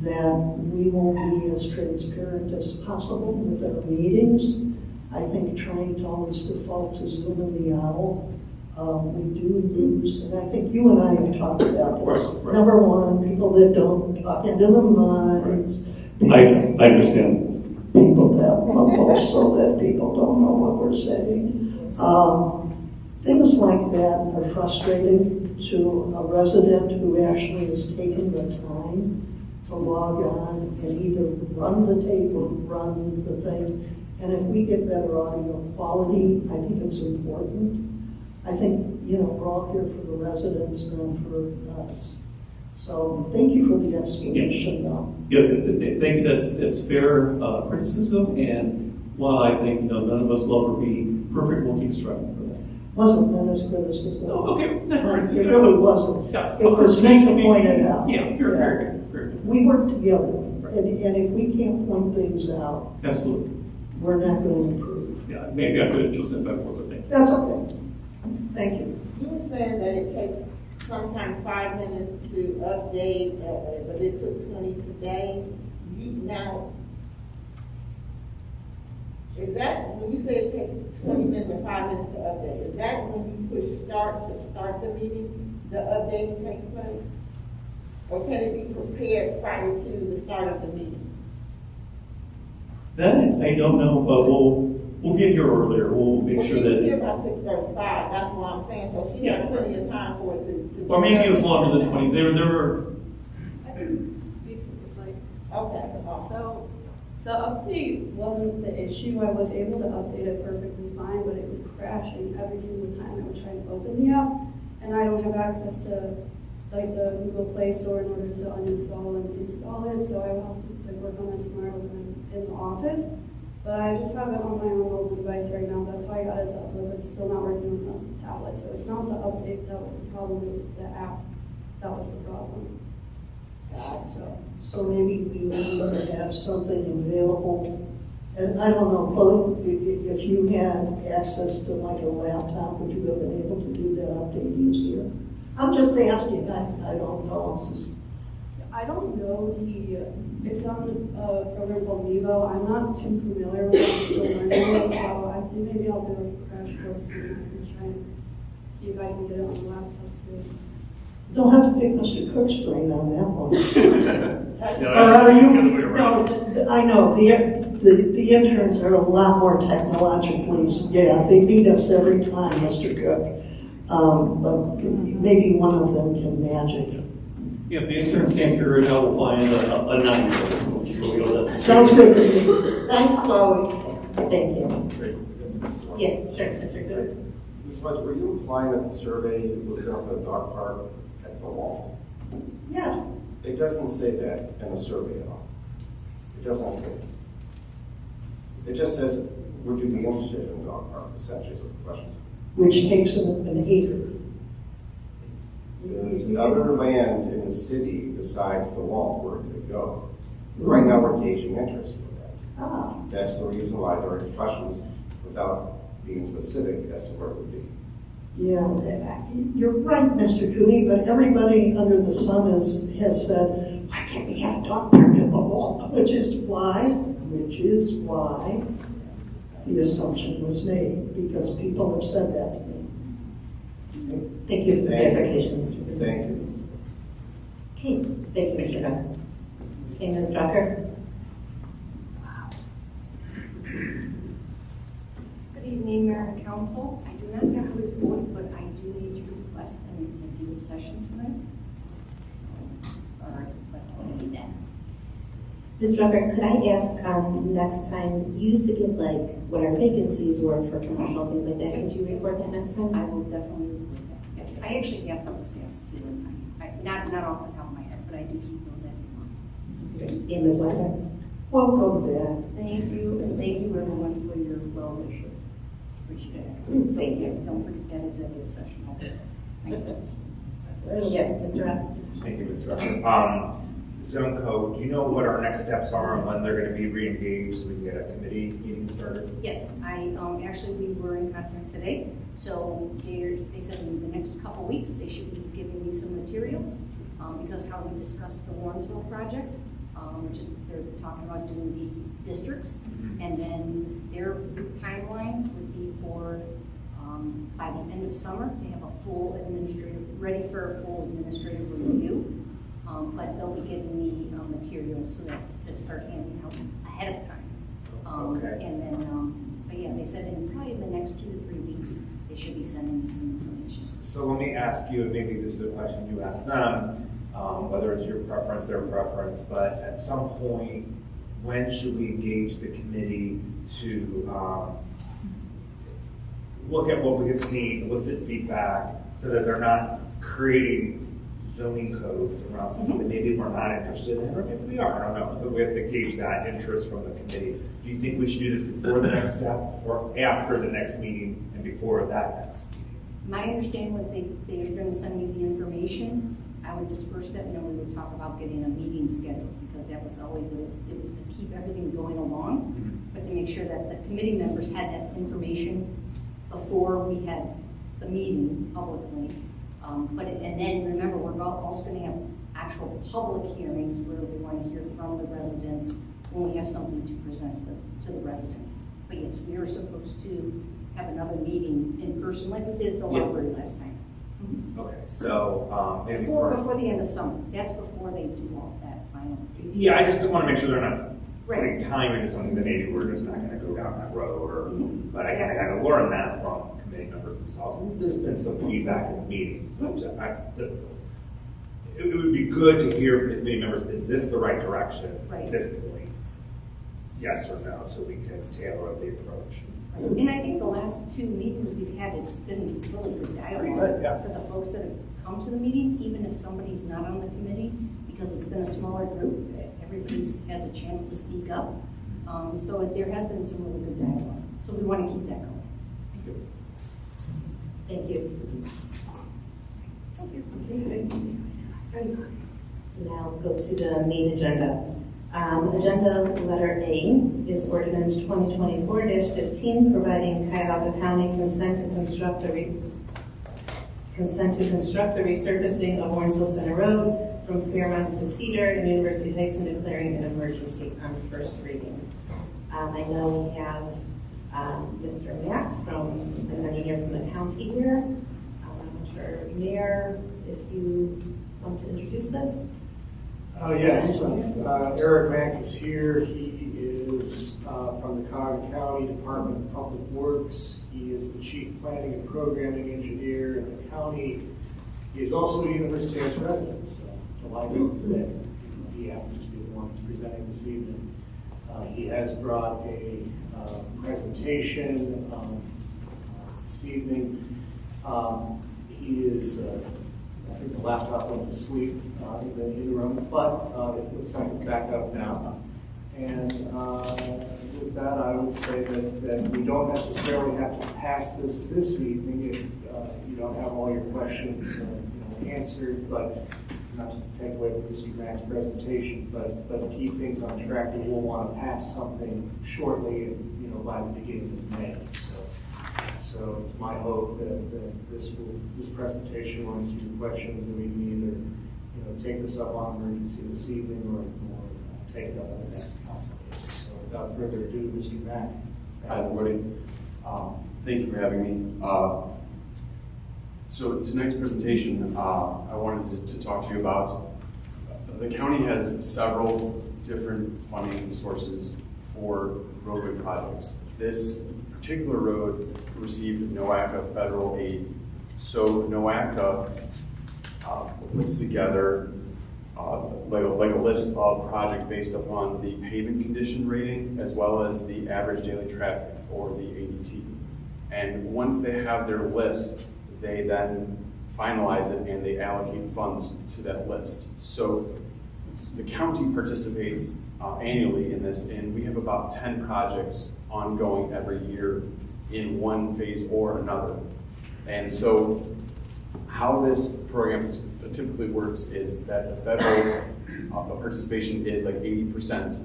that we will be as transparent as possible with our meetings. I think trying to always default to Zoom and the OWL, we do lose, and I think you and I have talked about this. Right. Number one, people that don't talk into the minds. I understand. People that mumble so that people don't know what we're saying. Things like that are frustrating to a resident who actually has taken the time to log on and either run the tape or run the thing. And if we get better audio quality, I think it's important. I think, we're all here for the residents, not for us. So thank you for the explanation, though. Yeah, thank you. That's fair criticism, and while I think none of us will ever be perfect, we'll keep striving for that. Wasn't meant as criticism. Oh, okay. It really wasn't. Yeah, it was meant to point it out. Yeah, you're very good. Very good. We work together, and if we can't point things out, Absolutely. we're not going to improve. Yeah, maybe I could have chosen better word, but thank you. That's okay. Thank you. You were saying that it takes sometimes 5 minutes to update, but it took 20 today. Is that, when you say it takes 20 minutes or 5 minutes to update, is that when you push start to start the meeting, the updating takes place? Or can it be prepared prior to the start of the meeting? That I don't know, but we'll get here earlier. We'll make sure that She's it's. here about 6:35, that's what I'm saying, so she has plenty of time for it to. Or maybe it was longer than 20. There were. I can speak if you'd like. Okay. So the update wasn't the issue. I was able to update it perfectly fine, but it was crashing every single time I would try to open the app, and I don't have access to like the Google Play Store in order to uninstall and install it, so I will have to like work on that tomorrow when I'm in the office. But I just have it on my own mobile device right now. That's why I got it to upload, but it's still not working on the tablet. So it's not the update that was the problem, it was the app that was the problem. So maybe we need to have something available. And I don't know, Chloe, if you had access to like a laptop, would you have been able to do that update easier? I'm just asking, I don't know. It's just, I don't know it's on a program called Vivo. I'm not too familiar with it, I'm still learning it, so I think maybe I'll do like a crash course and I can try and see if I can get it on the laptop too. don't have to pick Mr. Cook's brain on that one. No, Or are you, the other way no, around. I know, the interns are a lot more technologically, yeah, they beat us every time, Mr. Cook. But maybe one of them can magic. Yeah, if the interns can't figure it out, we'll find a 9-year-old. Sure, Sounds good to me. Thanks, Chloe. Thank you. Yeah, sure, Mr. Good. Ms. West, were you implying that the survey was done at the dog park at the wall? Yeah. It doesn't say that in the survey at all. It doesn't say it. It just says, would you be interested in a dog park, essentially is what the question is. Which takes an acre. There's other land in the city besides the wall where it could go. Right now, we're gauging interest with that. Ah. That's the reason why there are questions without being specific as to where it would be. Yeah, you're right, Mr. Cooney, but everybody under the sun has said, why can't we have a dog park at the wall? Which is why the assumption was made, because people have said that to me. Thank you for the clarification, Mr. Good. Thank you. Okay, thank you, Mr. Good. Okay, Ms. Drucker. Good evening, Mayor and Council. I do not have a report, but I do need to request an executive session tonight. So, sorry, but I need that. Ms. Drucker, could I ask next time, you used to give like what our vacancies were for commercial, things like that. Could you report that next time? I will definitely report that. Yes, I actually have those stats too. And not off the top of my head, but I do keep those every month. Great. And Ms. Weiser? Welcome back. Thank you, and thank you everyone for your well wishes. Appreciate it. Thank you. Yes, don't forget that executive session. Thank you. Yeah, Mr. Rupp. Thank you, Ms. Rupp. Zone Code, do you know what our next steps are and when they're going to be re-engaged so we can get a committee meeting started? Yes, actually, we were in contact today. So they said in the next couple weeks, they should be giving me some materials because how we discussed the Warrensville project, they're talking about doing the districts, and then their timeline would be for by the end of summer to have a full ready for a full administrative review. But they'll be giving me materials so that to start handing out ahead of time. Okay. And then, but yeah, they said in probably the next 2 to 3 weeks, they should be sending me some information. So let me ask you, and maybe this is a question you ask them, whether it's your preference, their preference, but at some point, when should we engage the committee to look at what we have seen, elicit feedback, so that they're not creating zoning codes around something that maybe we're not interested in, or maybe we are, I don't know, but we have to gauge that interest from the committee. Do you think we should do this before the next step, or after the next meeting, and before that next meeting? My understanding was they were going to send me the information. I would disperse it, and then we would talk about getting a meeting scheduled, because that was always it was to keep everything going along, but to make sure that the committee members had that information before we had the meeting publicly. And then remember, we're also going to have actual public hearings where we want to hear from the residents when we have something to present to the residents. But yes, we are supposed to have another meeting in person like we did at the library last time. Okay, so maybe before the end of summer. That's before they do all that final. Yeah, I just want to make sure they're not putting time into something that maybe we're just not going to go down that road. Or, but I kind of got to learn that from committee members themselves. And there's been some feedback in the meetings, but it would be good to hear from the committee members: is this the right direction? Right. At this point, yes or no, so we can tailor the approach. And I think the last 2 meetings we've had, it's been really good dialogue good, yeah. for the folks that have come to the meetings, even if somebody's not on the committee, because it's been a smaller group, everybody has a chance to speak up. So there has been some really good dialogue. So we want to keep that going. Thank you. Now go to the main agenda. Agenda letter A is ordinance 2024-15, providing Cuyahoga County consent to construct the resurfacing of Warrensville Center Road from Fairmount to Cedar and University Heights and declaring an emergency on first reading. I know we have Mr. Mack, an engineer from the county here. I'm not sure, Mayor, if you want to introduce this? Yes, Eric Mack is here. He is from the Cuyahoga County Department of Public Works. He is the Chief Planning and Programming Engineer in the county. He is also a University Heights resident, so delighted that he happens to be the one that's presenting this evening. He has brought a presentation this evening. He is, I think the laptop went to sleep in the room, but it looks like it's back up now. And with that, I would say that we don't necessarily have to pass this evening if you don't have all your questions answered, but not to take away from Mr. Mack's presentation, but to keep things on track, we will want to pass something shortly, by the beginning of May. So it's my hope that this presentation will answer your questions, and we can either take this up on emergency this evening or take it up at the next council meeting. So without further ado, Mr. Mack. Hi, everybody. Thank you for having me. So tonight's presentation, I wanted to talk to you about, the county has several different funding sources for roadway projects. This particular road received NOACA federal aid. So NOACA puts together like a list of projects based upon the pavement condition rating as well as the average daily traffic, or the ADT. And once they have their list, they then finalize it and they allocate funds to that list. So the county participates annually in this, and we have about 10 projects ongoing every year in one phase or another. And so how this program typically works is that the federal participation is like 80%,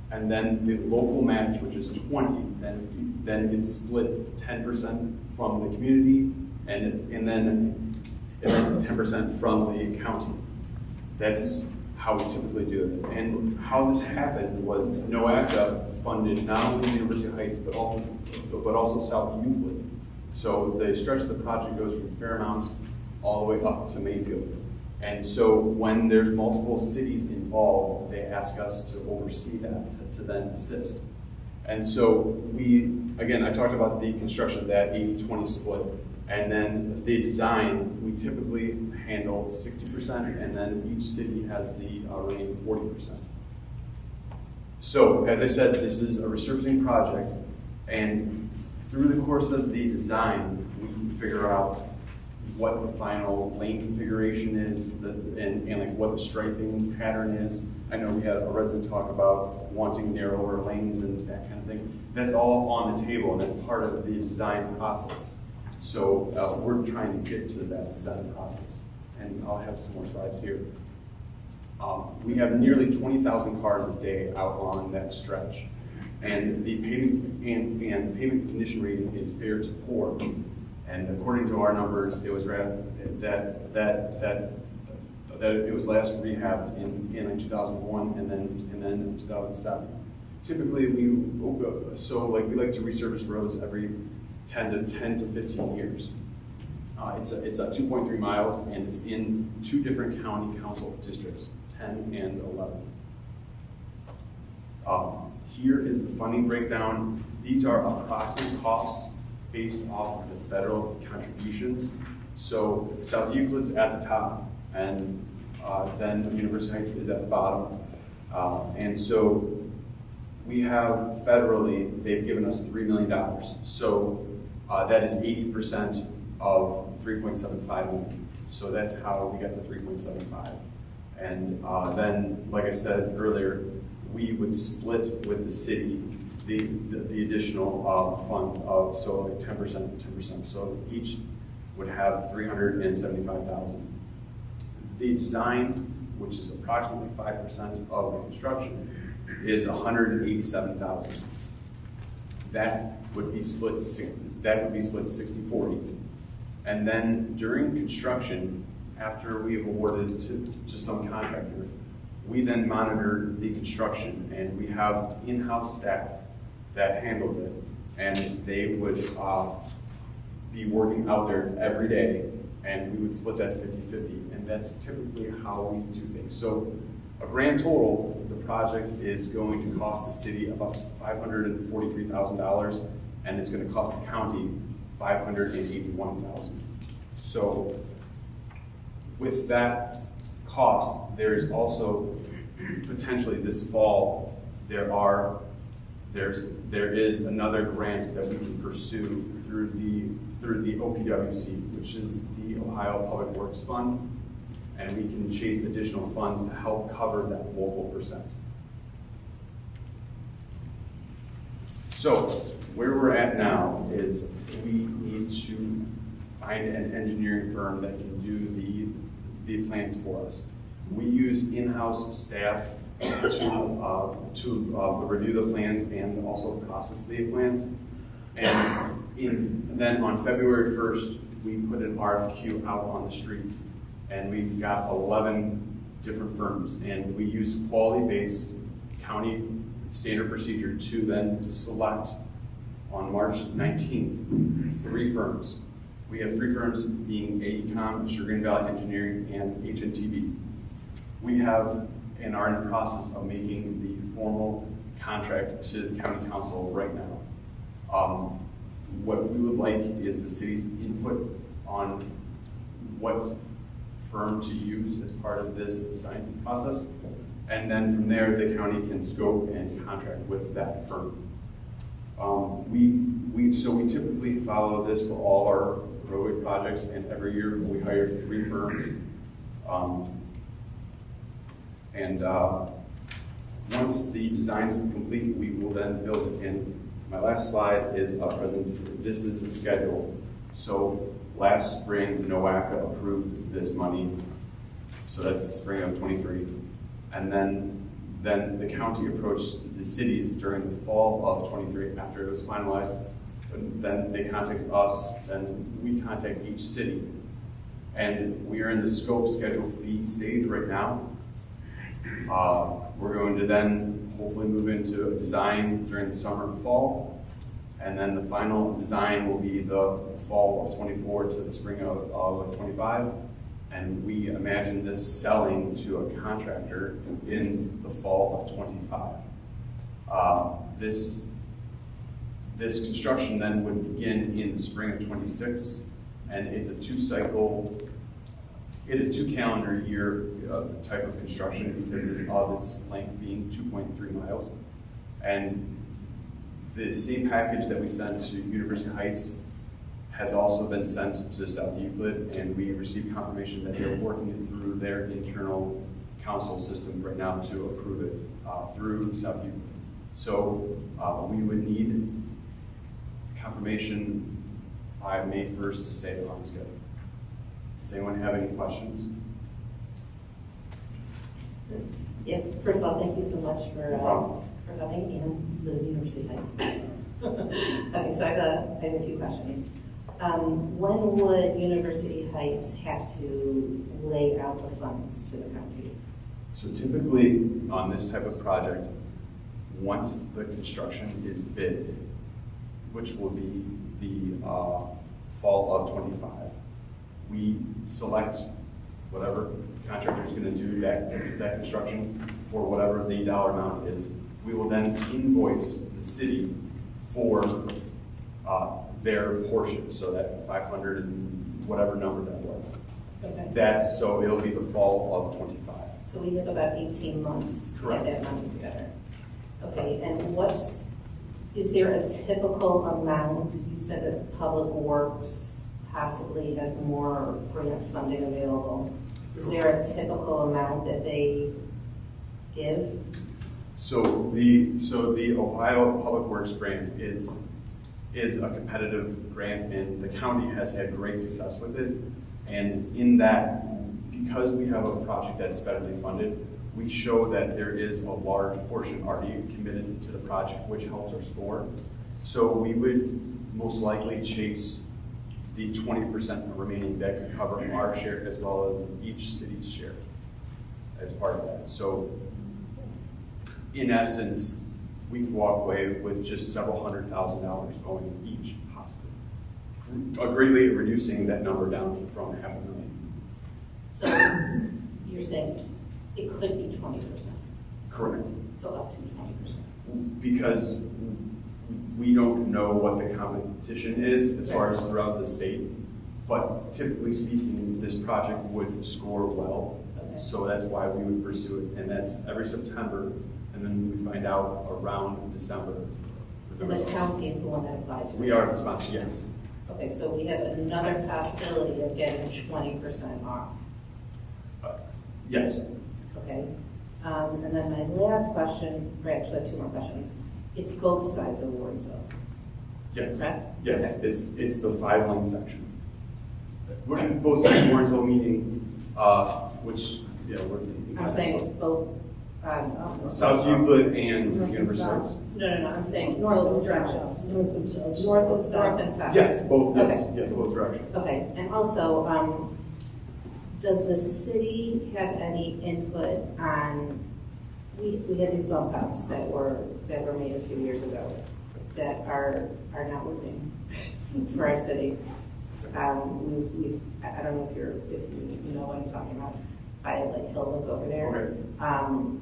and then the local match, which is 20%, then gets split 10% from the community, and then 10% from the county. That's how we typically do it. And how this happened was NOACA funded not only the University Heights, but also South Euclid. So the stretch of the project goes from Fairmount all the way up to Mayfield. And so when there's multiple cities involved, they ask us to oversee that, to then assist. And so I talked about the construction of that 80-20 split. And then the design, we typically handle 60%, and then each city has the remaining 40%. So, as I said, this is a resurfacing project, and through the course of the design, we can figure out what the final lane configuration is, and like what the striping pattern is. I know we had a resident talk about wanting narrower lanes and that kind of thing. That's all on the table, and that's part of the design process. So we're trying to get to that design process, and I'll have some more slides here. We have nearly 20,000 cars a day out on that stretch, and the pavement condition rating is fair to poor. And according to our numbers, it was that it was last rehabbed in like 2001 and then 2007. Typically, we like to resurface roads every 10 to 15 years. It's 2.3 miles, and it's in 2 different county council districts, 10 and 11. Here is the funding breakdown. These are approximate costs based off of the federal contributions. So South Euclid's at the top, and then University Heights is at the bottom. And so We have federally, they've given us $3 million. So that is 80% of 3.75 million. So that's how we got to 3.75. And then, like I said earlier, we would split with the city the additional fund of, so like 10%. So each would have 375,000. The design, which is approximately 5% of the construction, is 187,000. That would be split 60-40. And then during construction, after we have awarded to some contractor, we then monitor the construction, and we have in-house staff that handles it, and they would be working out there every day, and we would split that 50-50, and that's typically how we do things. So a grand total, the project is going to cost the city about $543,000, and it's going to cost the county $581,000. So with that cost, there's also potentially this fall, there is another grant that we can pursue through the OPWC, which is the Ohio Public Works Fund, and we can chase additional funds to help cover that local percent. So where we're at now is we need to find an engineering firm that can do the plans for us. We use in-house staff to review the plans and also process the plans. And then on February 1st, we put an RFQ out on the street, and we got 11 different firms, and we use quality-based county standard procedure to then select on March 19th 3 firms. We have 3 firms being AECOM, Sugar Green Valley Engineering, and HNTB. We have and are in the process of making the formal contract to the county council right now. What we would like is the city's input on what firm to use as part of this design process. And then from there, the county can scope and contract with that firm. So we typically follow this for all our roadway projects, and every year we hire 3 firms. Once the design is complete, we will then build it. And my last slide is this is the schedule. So last spring, NOACA approved this money. So that's the spring of 23. And then the county approached the cities during the fall of 23 after it was finalized. Then they contacted us, then we contact each city. And we are in the scope, schedule, fee stage right now. We're going to then hopefully move into a design during the summer and fall. And then the final design will be the fall of 24 to the spring of 25. And we imagine this selling to a contractor in the fall of 25. This construction then would begin in the spring of 26, and it's a 2 calendar year type of construction because of its length being 2.3 miles. And the same package that we sent to University Heights has also been sent to South Euclid, and we received confirmation that they're working it through their internal council system right now to approve it through South Euclid. So we would need confirmation by May 1st to stay on schedule. Does anyone have any questions? Yeah, first of all, thank you so much for coming and the University Heights. Okay, so I have a few questions. When would University Heights have to lay out the funds to the county? So typically on this type of project, once the construction is bid, which will be the fall of 25, we select whatever contractor is going to do that construction for whatever the dollar amount is. We will then invoice the city for their portion, so that 500 and whatever number that was. Okay. So it'll be the fall of 25. So we have about 18 months to get that money together. Okay, and is there a typical amount? You said that Public Works possibly has more grant funding available. Is there a typical amount that they give? So the Ohio Public Works grant is a competitive grant, and the county has had great success with it. And in that, because we have a project that's federally funded, we show that there is a large portion already committed to the project, which helps our score. So we would most likely chase the 20% remaining that could cover our share as well as each city's share as part of that. So in essence, we could walk away with just several $100,000 going each possibly, greatly reducing that number down from $500,000. So you're saying it could be 20%? Correct. So up to 20%? Because we don't know what the competition is as far as throughout the state, but typically speaking, this project would score well. Okay. So that's why we would pursue it, and that's every September, and then we find out around December. And the county is the one that applies? We are the sponsor, yes. Okay, so we have another possibility of getting 20% off? Yes. Okay, and then my last question, or actually I have two more questions. It's both sides of Warrensville? Yes. Correct? Yes, okay. It's the 5-lane section. We're in both sides of Warrensville, meaning, which, yeah, we're. I'm saying it's both. South Euclid and University Heights. No, I'm saying both directions. North and south. North and south. Yes, both. Yes, Okay. yes, both directions. Okay, and also, does the city have any input on? We had these bump outs that were made a few years ago that are not working for our city. I don't know if you know what I'm talking about, by like Hill Look over there. Okay.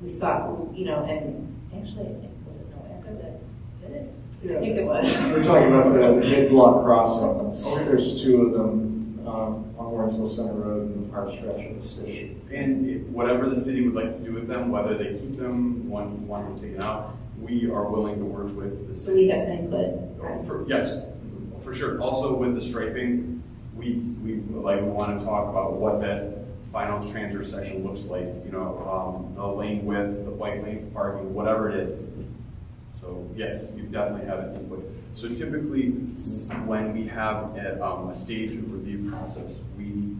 We thought, and actually I think, was it Noaca that did it? Yeah. I think it was. We're talking about the mid-block crossings. There's two of them on Warrensville Center Road and the park stretch of the city. And whatever the city would like to do with them, whether they keep them, want them taken out, we are willing to work with the city. So we have input? Yes, for sure. Also with the striping, we want to talk about what that final transfer section looks like, the lane width, the bike lanes, parking, whatever it is. So yes, you definitely have an input. So typically, when we have a stage review process, we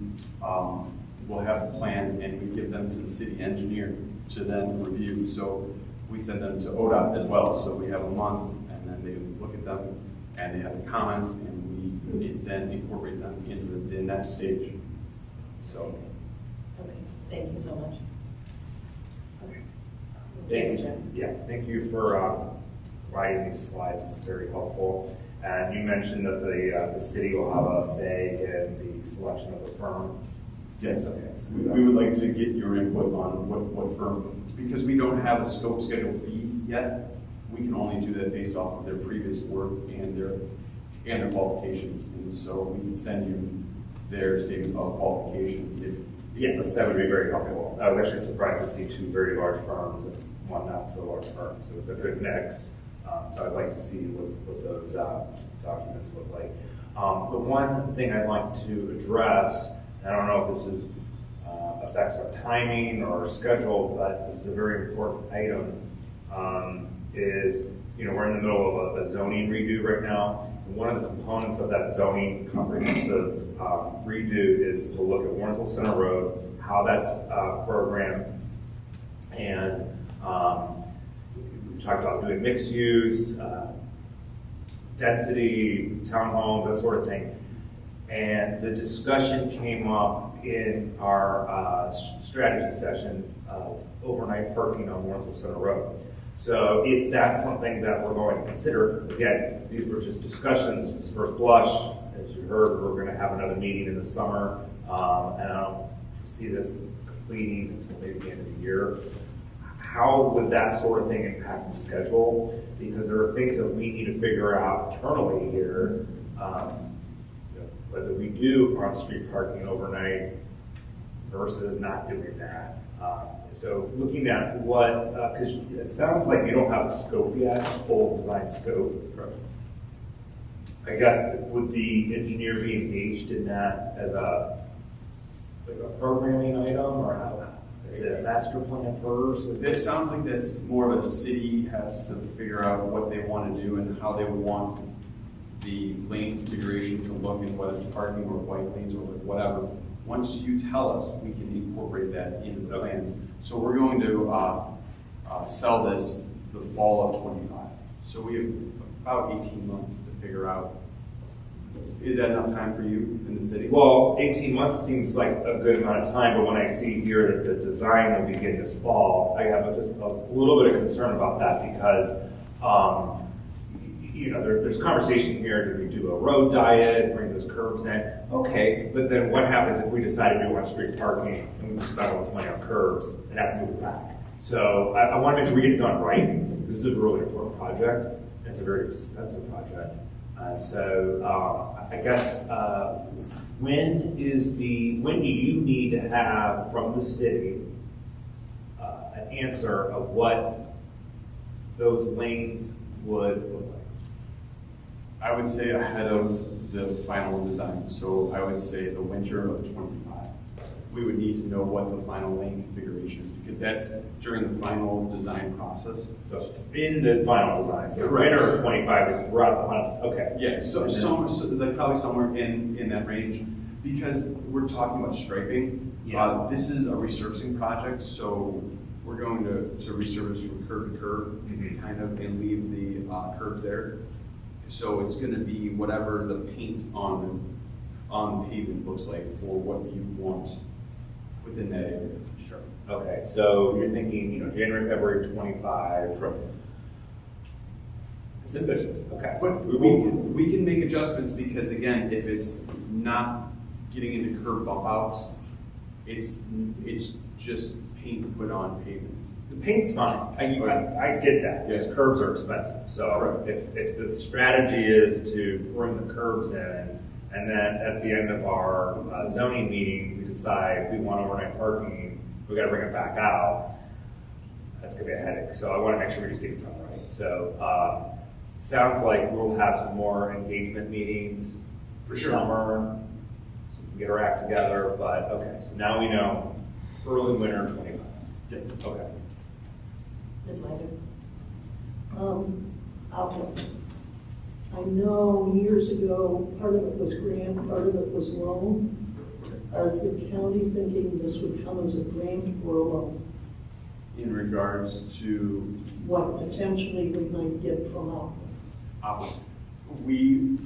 will have plans and we give them to the city engineer to then review. So we send them to ODOT as well. So we have a month, and then they look at them and they have the comments, and we then incorporate them into the next stage. So. Okay, thank you so much. Okay. Thanks. Yeah, thank you for providing these slides. It's very helpful. And you mentioned that the city will have a say in the selection of the firm. Yes. Okay. So we would like to get your input on what firm, because we don't have a scope schedule fee yet. We can only do that based off of their previous work and their qualifications. And so we can send you their statement of qualifications. Yes, that would be very helpful. I was actually surprised to see two very large firms and one not so large firm. So it's a good mix. So I'd like to see what those documents look like. The one thing I'd like to address, I don't know if this is affects our timing or our schedule, but this is a very important item, is, we're in the middle of a zoning redo right now. And one of the components of that zoning comprehensive redo is to look at Warrensville Center Road, how that's programmed, and we talked about doing mixed use, density, townhomes, that sort of thing. And the discussion came up in our strategy sessions of overnight parking on Warrensville Center Road. So if that's something that we're going to consider, again, these were just discussions, first blush. As you heard, we're going to have another meeting in the summer, and I don't see this completing until maybe the end of the year. How would that sort of thing impact the schedule? Because there are things that we need to figure out internally here. Whether we do on-street parking overnight, versus not doing that. So looking at what, because it sounds like you don't have a scope yet, a full design scope. I guess, would the engineer be engaged in that as a programming item, or how? Is it a master plan first? It sounds like that's more of a city has to figure out what they want to do and how they want the lane configuration to look, and whether it's parking or bike lanes or whatever. Once you tell us, we can incorporate that into the plans. So we're going to sell this the fall of 25. So we have about 18 months to figure out. Is that enough time for you in the city? Well, 18 months seems like a good amount of time, but when I see here that the design will begin this fall, I have just a little bit of concern about that because, you know, there's conversation here, do we do a road diet, bring those curbs in? Okay, but then what happens if we decide to do on-street parking and we spend all this money on curbs and have to move it back? So I want to make sure we get it done right. This is a really important project. It's a very expensive project. And so I guess when do you need to have from the city an answer of what those lanes would look like? I would say ahead of the final design. So I would say the winter of 25. We would need to know what the final lane configuration is, because that's during the final design process. So in the final design, so winter of 25 is right the final. Okay. Yeah. So like probably somewhere in that range, because we're talking about striping. Yeah. This is a resurfacing project, so we're going to resurface from curb to curb, kind of, and leave the curbs there. So it's going to be whatever the paint on the pavement looks like for what you want within that area. Sure. Okay, so you're thinking, you know, January, February 25. It's ambitious. Okay. But we can make adjustments, because again, if it's not getting into curb bump outs, it's just paint put on pavement. The paint's fine. I get that. Just curbs are expensive. So if the strategy is to bring the curbs in, and then at the end of our zoning meeting, we decide we want overnight parking, we got to bring it back out, that's going to be a headache. So I want to make sure we just get it done right. So it sounds like we'll have some more engagement meetings for summer, so we can get our act together. But okay, so now we know early winter 25. Yes. Okay. Ms. Weiser? I know years ago, part of it was grant, part of it was loan. Is the county thinking this would come as a grant or a loan? In regards to What potentially we might get from Optum? We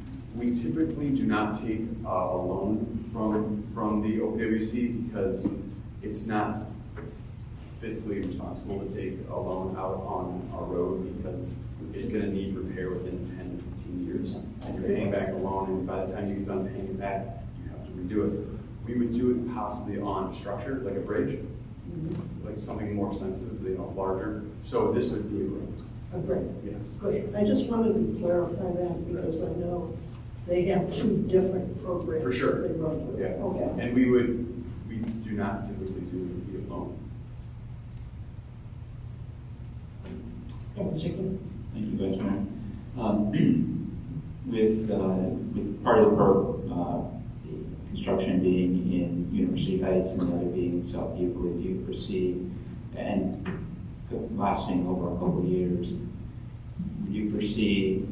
typically do not take a loan from the OPWC, because it's not fiscally responsible to take a loan out on a road, because it's going to need repair within 10 to 15 years. And you're paying back the loan, and by the time you get done paying it back, you have to redo it. We would do it possibly on structure, like a bridge, like something more expensive, larger. So this would be a grant. A grant? Yes. Good. I just wanted to clarify that, because I know they have two different programs. For sure. They run through. Yeah. Okay. And we do not typically do the loan. And Mr. King? Thank you, Vice Mayor. With part of the construction being in University Heights and the other being in South Euclid, do you foresee, and lasting over a couple of years, do you foresee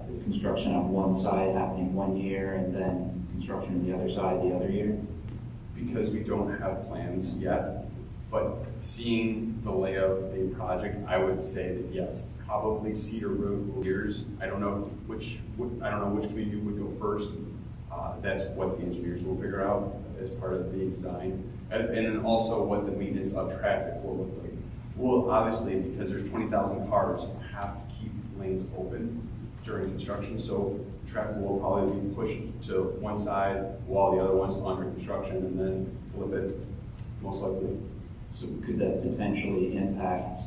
the construction on one side happening 1 year and then construction on the other side the other year? Because we don't have plans yet, but seeing the layout of the project, I would say that yes, probably Cedar Road will years. I don't know which committee would go first. That's what the engineers will figure out as part of the design, and then also what the maintenance of traffic will look like. Well, obviously, because there's 20,000 cars, we have to keep lanes open during construction, so traffic will probably be pushed to one side while the other one's under construction, and then flip it, most likely. So could that potentially impact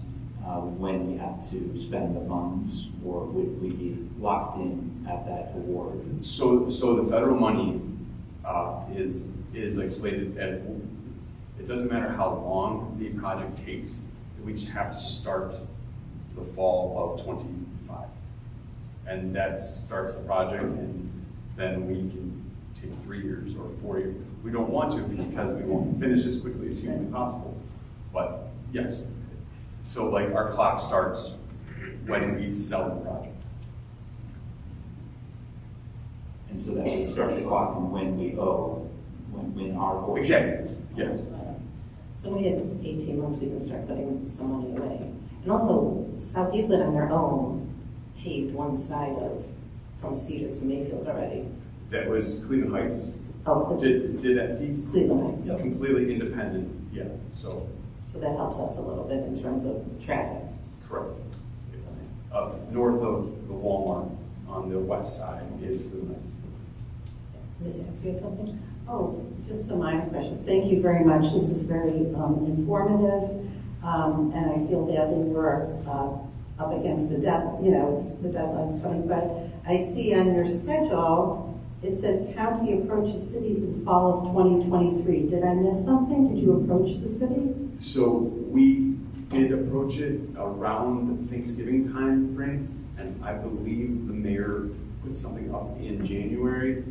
when we have to spend the funds, or would we be locked in at that award? So the federal money is like slated at It doesn't matter how long the project takes, we just have to start the fall of 25. And that starts the project, and then we can take 3 years or 4 years. We don't want to because we won't finish as quickly as humanly possible. But yes, so like our clock starts when we sell the project. And so that would start the clock from when we owe, when our portion. Exactly, yes. So we had 18 months, we can start putting some money away. And also, South Euclid on their own paved one side of, from Cedar to Mayfield already. That was Cleveland Heights. Oh, Cleveland. Did that piece. Cleveland Heights. Completely independent, yeah, so. So that helps us a little bit in terms of traffic. Correct. North of the Walmart on the west side is Cleveland Heights. Ms. Yancy had something? Oh, just a minor question. Thank you very much. This is very informative, and I feel badly we're up against the the deadline's coming. But I see on your schedule it said county approaches cities in fall of 2023. Did I miss something? Did you approach the city? So we did approach it around Thanksgiving time frame, and I believe the mayor put something up in January.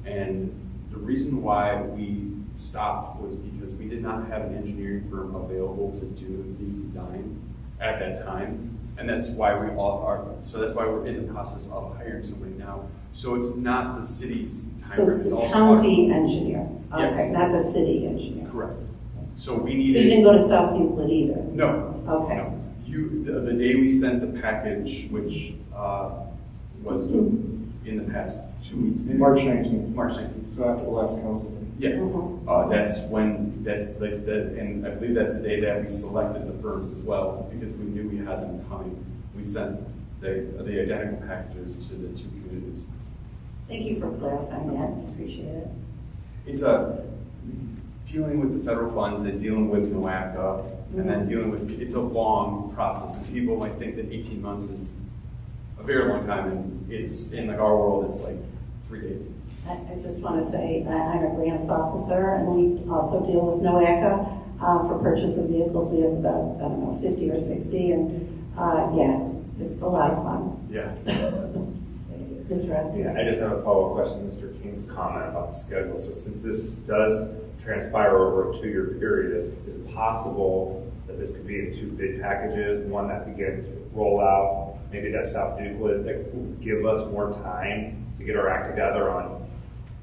And the reason why we stopped was because we did not have an engineering firm available to do the design at that time. And that's why we all are, so that's why we're in the process of hiring somebody now. So it's not the city's time So frame, it's the also county engineer, okay, Yes. not the city engineer. Correct. So we So needed. you didn't go to South Euclid either? No. Okay. No. The day we sent the package, which was in the past 2 weeks, maybe? March 19th. March 19th. So after the last council meeting. Yeah, that's when, that's like and I believe that's the day that we selected the firms as well, because we knew we had them coming. We sent the identical packages to the 2 communities. Thank you for clarifying that. I appreciate it. It's dealing with the federal funds and dealing with NOACA, and then dealing with, it's a long process. And people might think that 18 months is a very long time, and it's, in like our world, it's like 3 days. I just want to say I'm a grants officer, and we also deal with NOACA for purchase of vehicles. We have about, I don't know, 50 or 60, and yeah, it's a lot of fun. Yeah. Mr. Ed? Yeah, I just have a follow-up question to Mr. King's comment about the schedule. So since this does transpire over a 2-year period, is it possible that this could be in 2 bid packages, one that begins roll out, maybe that's South Euclid, that will give us more time to get our act together on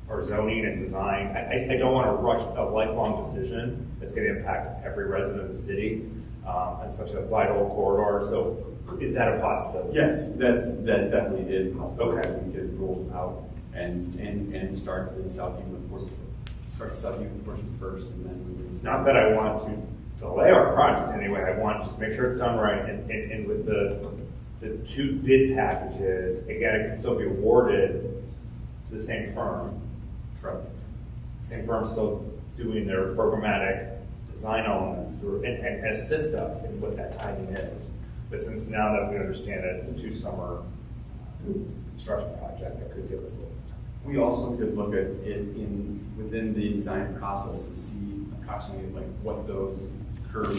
our zoning and design? I don't want to rush a lifelong decision that's going to impact every resident of the city and such a vital corridor. So is that a possibility? Yes, that definitely is possible. Okay. We could roll out and start the South Euclid portion. Start the South Euclid portion first, and then we would. Not that I want to delay our project anyway. I want to just make sure it's done right. And with the 2 bid packages, again, it can still be awarded to the same firm. Correct. Same firm still doing their programmatic design elements through, and assist us in what that timing is. But since now that we understand that it's a 2-summer construction project, that could give us a little time. We also could look at it within the design process to see approximately like what those curb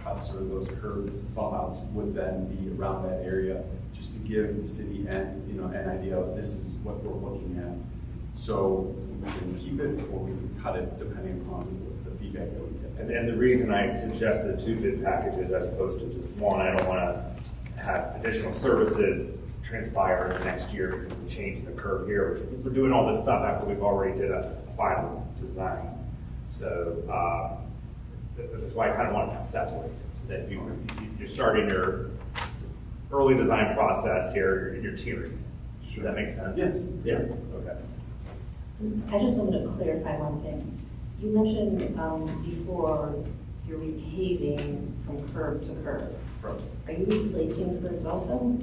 cuts or those curb bump outs would then be around that area, just to give the city an idea of this is what we're looking at. So we can keep it or we can cut it depending upon the feedback that we get. And the reason I suggested 2 bid packages as opposed to just one, I don't want to have additional services transpire in the next year, change the curve here, which we're doing all this stuff after we've already did a final design. So this is why I kind of wanted to separate so that you're starting your early design process here, your tiering. Does that make sense? Yes. Yeah. Okay. I just wanted to clarify one thing. You mentioned before you're repaving from curb to curb. Correct. Are you replacing curbs also?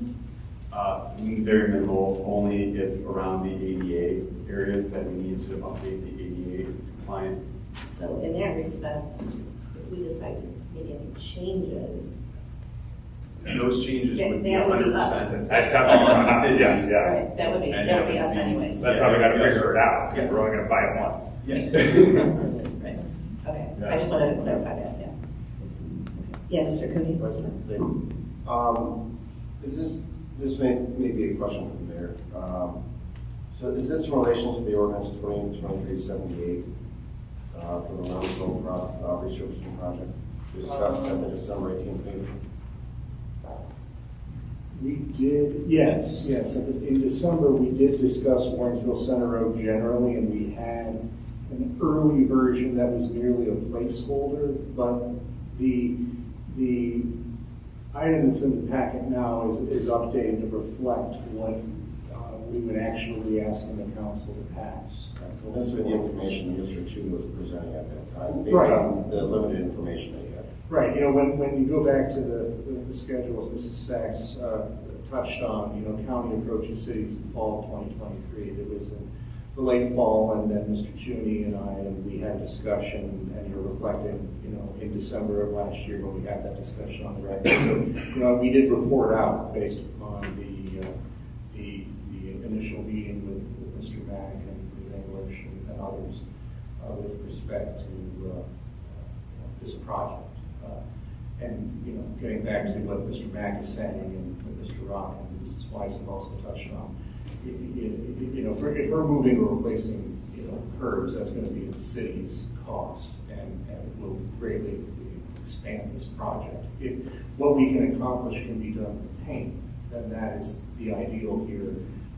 Very minimal, only if around the ADA areas that we need to update the ADA compliant. So in that respect, if we decide to make any changes, Those changes would be that would be 100%. us. That's on the city. Yes, yeah. Right, that would be us anyways. That's how we got to figure it out. We're only going to buy it once. Yes. Right. Okay, I just wanted to clarify that, yeah. Yeah, Mr. Cooney? Is this may be a question for the mayor. So is this in relation to the ordinance 2023-78 for the Lawrenceville resurfacing project? We discussed at the December 18th meeting. We did, yes. In December, we did discuss Warrensville Center Road generally, and we had an early version that was merely a placeholder, but the item that's in the packet now is updated to reflect what we would actually be asking the council to pass. Well, this was the information that Mr. Chu was presenting at that time, based on the limited information that he had. Right, when you go back to the schedules Mrs. Sachs touched on, county approaches cities in fall of 2023. It was in the late fall, and then Mr. Chuney and we had discussion, and you're reflecting, in December of last year when we had that discussion on the record. So, we did report out based upon the initial meeting with Mr. Mack and Ms. English and others with respect to this project. And getting back to what Mr. Mack is saying and what Mr. Rock and Mrs. Weiss have also touched on, if we're moving or replacing curbs, that's going to be the city's cost, and it will greatly expand this project. If what we can accomplish can be done with paint, then that is the ideal here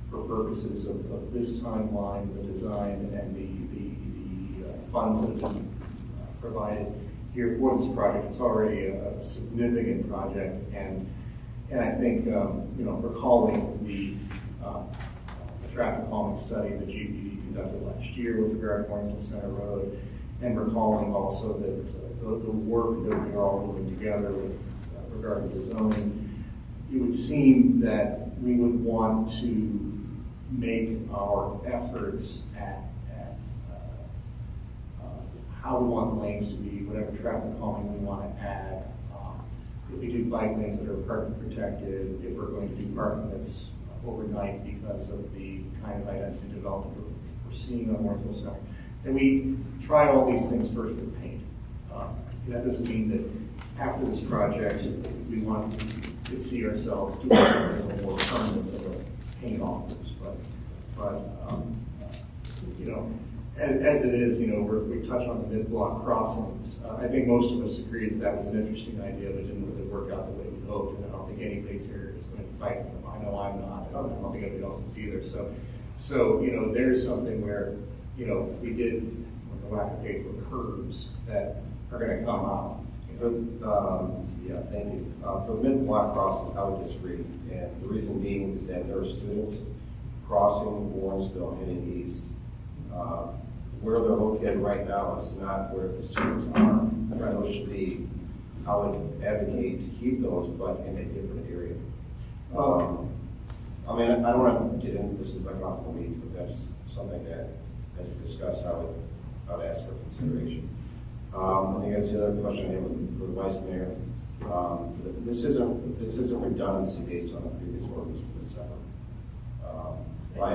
for purposes of this timeline, the design, and the funds that have been provided here for this project. It's already a significant project, and I think recalling the traffic calming study that GPD conducted last year with regard to Warrensville Center Road, and recalling also that the work that we are all doing together with regard to the zoning, it would seem that we would want to make our efforts at how we want the lanes to be, whatever traffic calming we want to add. If we do bike lanes that are parking protected, if we're going to do parking that's overnight because of the kind of high-density development we're seeing on Warrensville Center, then we try all these things first with paint. That doesn't mean that after this project, we want to see ourselves doing something a little more permanent than a paint offers, but as it is, we touch on the mid-block crossings. I think most of us agree that was an interesting idea, but didn't really work out the way we hoped, and I don't think anybody's here is going to fight them. I know I'm not, and I don't think anybody else is either. So there's something where, we did go out and pay for curbs that are going to come out. Thank you. For the mid-block crossings, I would disagree, and the reason being is that there are students crossing Warrensville heading east. Where they're located right now is not where the students are. Those should be, I would advocate to keep those, but in a different area. I don't want to get into this is like off the weeds, but that's something that, as we discussed, I would ask for consideration. I think that's the other question I have for the vice mayor. This isn't redundancy based on the previous ordinance for the summer.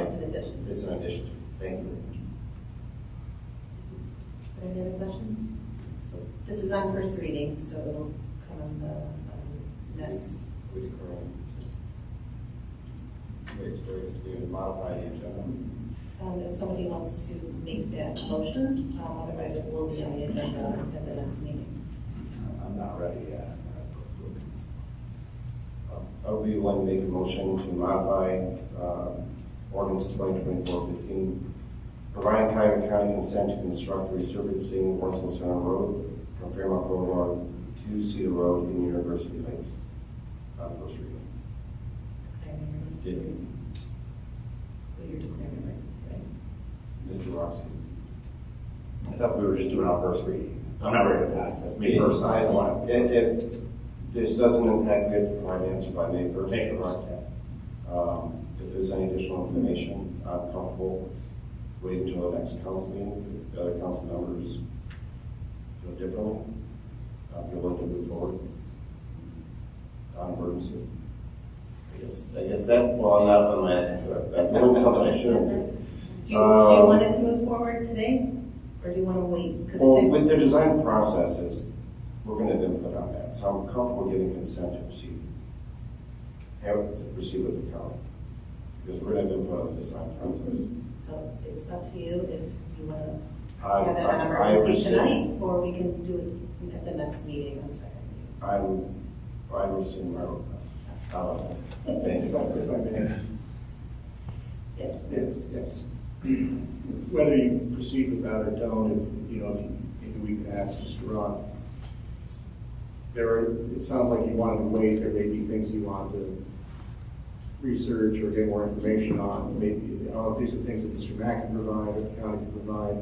It's an addition. It's an addition. Thank you very much. Any other questions? So this is on first reading, so it'll come on the next. We declare it's for us to be able to modify the agenda. If somebody wants to make that motion, otherwise it will be on the agenda at the next meeting. I'm not ready yet. I would be willing to make a motion to modify ordinance 2024-15, providing Cuyahoga County consent to construct the resurfacing Warrensville Center Road from Fairmont Boulevard to Cedar Road in University Heights. First reading. You're declaring emergency, right? Mr. Roxy. I thought we were just doing our first reading. I'm not ready to pass this. Me personally, I don't want to. If this doesn't impact, we have to provide an answer by May 1st. May 1st. If there's any additional information, I'm comfortable waiting until the next council meeting. If the other council members feel differently, I'll be willing to move forward on emergency. I guess that, well, I'm asking for that. I'm doing something I shouldn't do. Do you want it to move forward today? Or do you want to wait? 'Cause Well, if they- with the design processes, we're gonna have input on that, so I'm comfortable giving consent to proceed. To proceed with the county, because we're gonna have input on the design process. So it's up to you if you want to I- have it I- on I emergency rescind. tonight, or we can do it at the next meeting on second. I rescind my request. Thank you. If I may. Yes. Yes. Whether you proceed with that or don't, maybe we can ask Mr. Ron. It sounds like you wanted to wait, there may be things you want to research or get more information on. Maybe, I don't know if these are things that Mr. Mack can provide or the county can provide.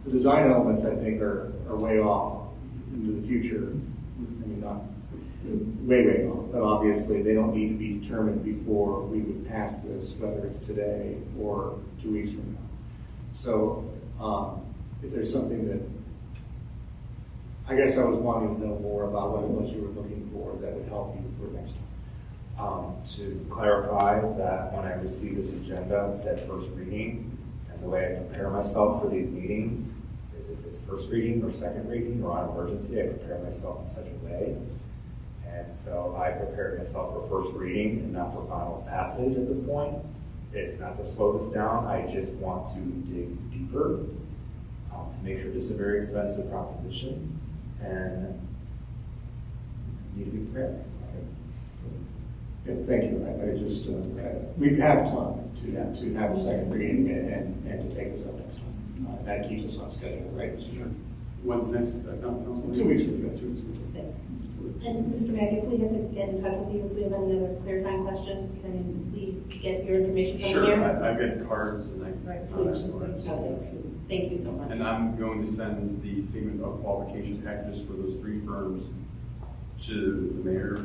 The design elements, I think, are way off into the future. I mean, not way off, but obviously they don't need to be determined before we would pass this, whether it's today or 2 weeks from now. So if there's something that, I guess I was wanting to know more about what it was you were looking for that would help you for next time. To clarify that when I receive this agenda, it said first reading, and the way I prepare myself for these meetings is if it's first reading or second reading or on emergency, I prepare myself in such a way. And so I prepared myself for first reading and not for final passage at this point. It's not to slow this down, I just want to dig deeper to make sure this is a very expensive proposition and need to be prepared. Yeah, thank you. I just, we have time to have a second reading and to take this up next time. That keeps us on schedule, right, Mr. Chairman? When's next, council? 2 weeks from now. 2 weeks. And Mr. Mack, if we have to get in touch with you, if we have any other clarifying questions, can we get your information from Sure, here? I've got cards and I. Okay. Thank you so much. And I'm going to send the statement of qualification packages for those 3 firms to the mayor.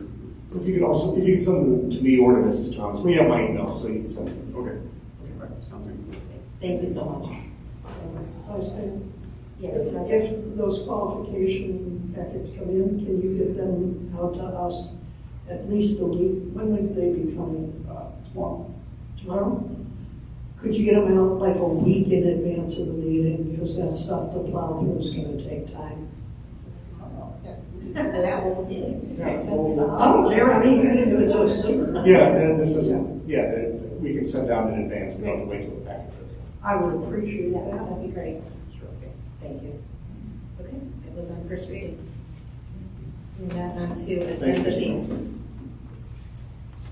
If you could send them to me or to Mrs. Thomas, we have my email, so you can send them. Okay. Right, sounds good. Thank you so much. I was saying, Yes, if those qualification packets come in, can you get them out to us at least a week? When would they be coming? Tomorrow. Tomorrow? Could you get them out like a week in advance of the meeting? Because that stuff to plow through is gonna take time. I don't care, I mean, you can do it so soon. Yeah, and this is, we can send out in advance, we don't have to wait till the package goes. I would appreciate that. That'd be great. Sure. Thank you. Okay, it was on first reading. And now on to agenda B.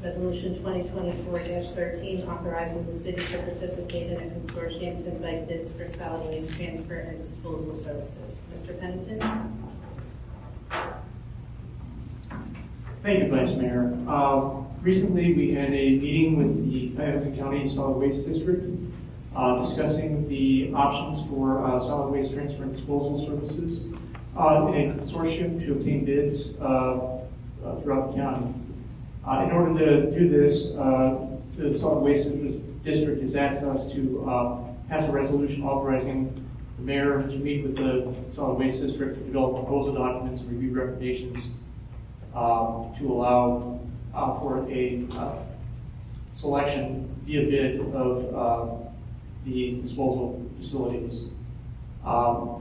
Resolution 2024-13, authorizing the city to participate in a consortium to invite bids for solid waste transfer and disposal services. Mr. Pennington? Thank you, Vice Mayor. Recently, we had a meeting with the Cuyahoga County Solid Waste District discussing the options for solid waste transfer and disposal services in a consortium to obtain bids throughout the county. In order to do this, the Solid Waste District has asked us to pass a resolution authorizing the mayor to meet with the Solid Waste District to develop proposal documents and review recommendations to allow for a selection via bid of the disposal facilities.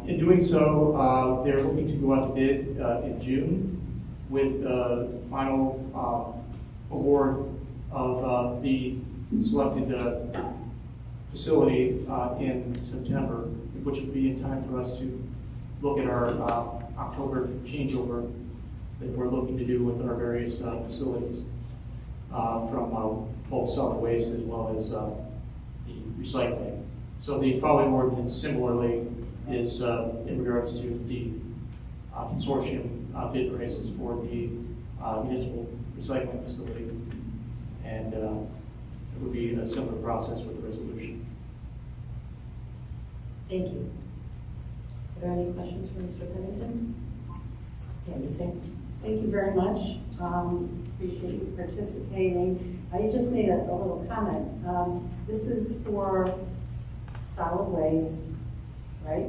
In doing so, they're looking to go out to bid in June with final award of the selected facility in September, which would be in time for us to look at our October changeover that we're looking to do with our various facilities from both solid waste as well as the recycling. So the following ordinance similarly is in regards to the consortium bid prices for the municipal recycling facility. And it would be a similar process with the resolution. Thank you. Are there any questions for Mr. Pennington? Thank you very much. Appreciate you participating. I just made a little comment. This is for solid waste, right?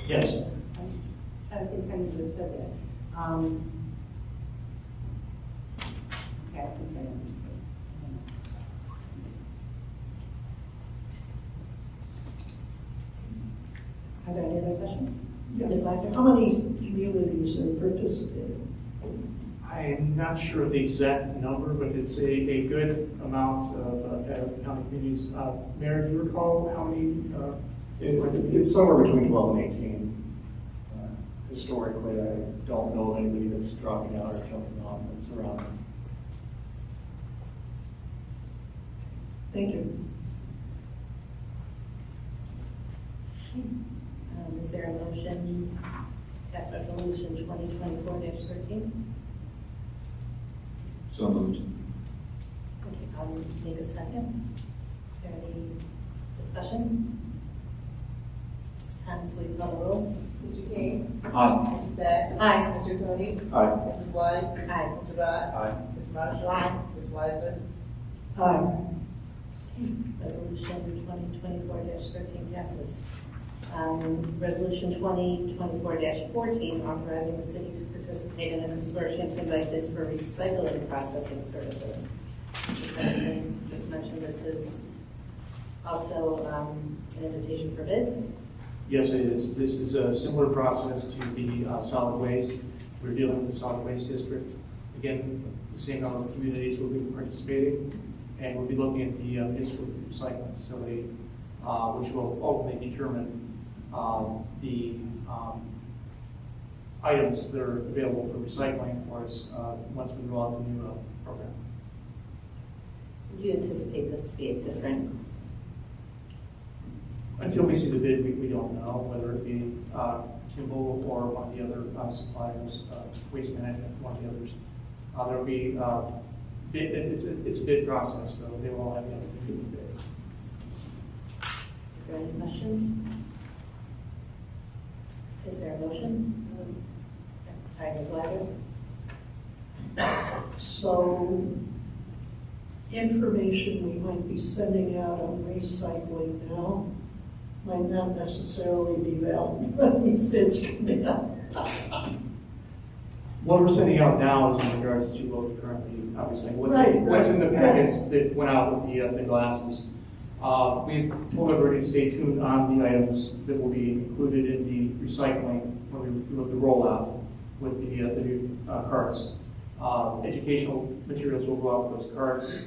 Yes. I'm trying to think how you just said that. Okay, I think I understood. Are there any other questions? Yeah. Ms. Weiser? How many communities are participating? I'm not sure of the exact number, but it's a good amount of county communities. Mayor, do you recall how many? It's somewhere between 12 and 18. Historically, I don't know of anybody that's dropping out or jumping on, but it's around there. Thank you. Is there a motion to pass resolution 2024-13? So moved. Okay, I'll make a second. Is there any discussion? Mrs. Thomas, will you call the roll? Mr. King? Aye. Mrs. Sacks? Aye. Mr. Cooney? Aye. Mrs. Wise? Aye. Mr. Rod? Aye. Ms. Marshall? Aye. Ms. Weiser? Aye. Resolution 2024-13 passes. Resolution 2024-14, authorizing the city to participate in a consortium to invite bids for recycling processing services. Mr. Pennington just mentioned this is also an invitation for bids. Yes, it is. This is a similar process to the solid waste. We're dealing with the solid waste district. Again, the same number of communities will be participating, and we'll be looking at the municipal recycling facility, which will ultimately determine the items that are available for recycling for us once we roll out the new program. Do you anticipate this to be a different? Until we see the bid, we don't know whether it be Kimball or one of the other suppliers, Waste Management, one of the others. There will be it's a bid process, so they will all have the opportunity to bid. Are there any questions? Is there a motion? Sorry, Ms. Weiser? So, information we might be sending out on recycling now might not necessarily be valid when these bids come out. What we're sending out now is in regards to what we currently, obviously, what's in the Right. packets that went out with the glasses. We told everybody to stay tuned on the items that will be included in the recycling when we do the rollout with the new carts. Educational materials will go out with those carts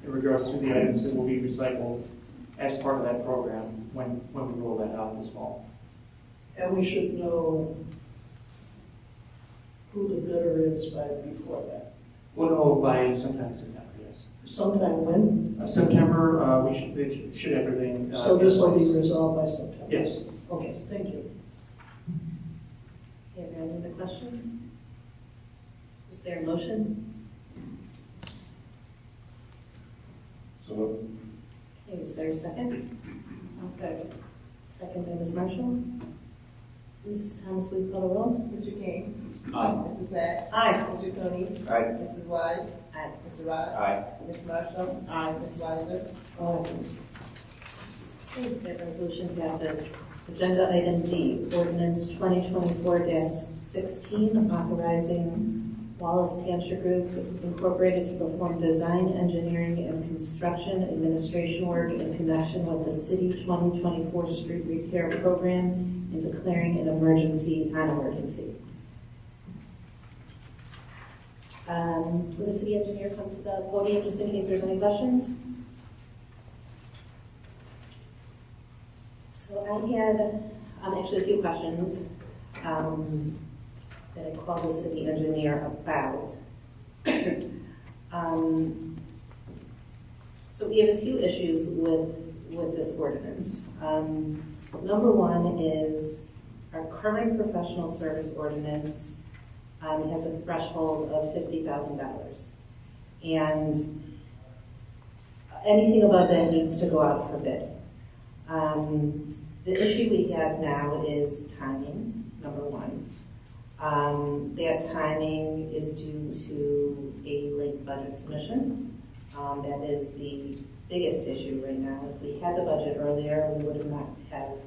in regards to the items that will be recycled as part of that program when we roll that out this fall. And we should know who the bidder is before that. We'll know by sometime in September, yes. Sometime when? September, we should have everything. So this will be in place. resolved by September? Yes. Okay, thank you. Are there any other questions? Is there a motion? So moved. Okay, is there a second? I'll second. Second by Ms. Marshall. Ms. Thomas, will you call the roll? Mr. King? Aye. Mrs. Sacks? Aye. Mr. Cooney? Aye. Mrs. Wise? Aye. Mr. Rod? Aye. Ms. Marshall? Aye. Ms. Weiser? Okay, that resolution passes. Agenda item D, ordinance 2024-16, authorizing Wallace Pancher Group Incorporated to perform design, engineering, and construction administration work in connection with the City 2024 Street Repair Program and declaring an emergency on emergency. Will the city engineer come to the podium just in case there's any questions? So I had actually a few questions that I called the city engineer about. So we have a few issues with this ordinance. Number one is our current professional service ordinance has a threshold of $50,000. And anything above that needs to go out for bid. The issue we have now is timing, number one. That timing is due to a late budget submission. That is the biggest issue right now. If we had the budget earlier, we would not have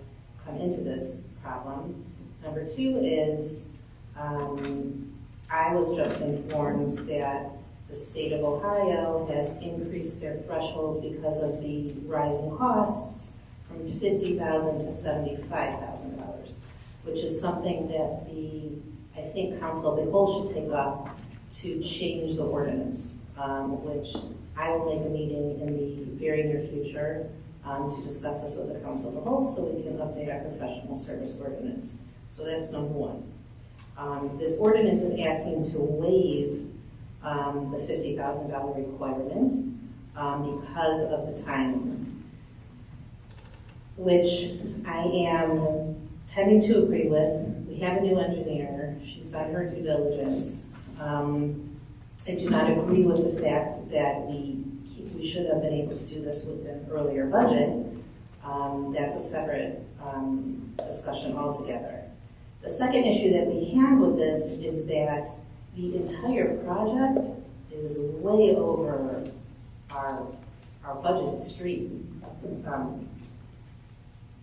come into this problem. Number two is I was just informed that the state of Ohio has increased their threshold because of the rising costs from $50,000 to $75,000, which is something that I think Council of the Whole should take up to change the ordinance, which I will make a meeting in the very near future to discuss this with the Council of the Whole so we can update our professional service ordinance. So that's number one. This ordinance is asking to waive the $50,000 requirement because of the timing, which I am tending to agree with. We have a new engineer. She's done her due diligence. I do not agree with the fact that we should have been able to do this with an earlier budget. That's a separate discussion altogether. The second issue that we have with this is that the entire project is way over our budgeted street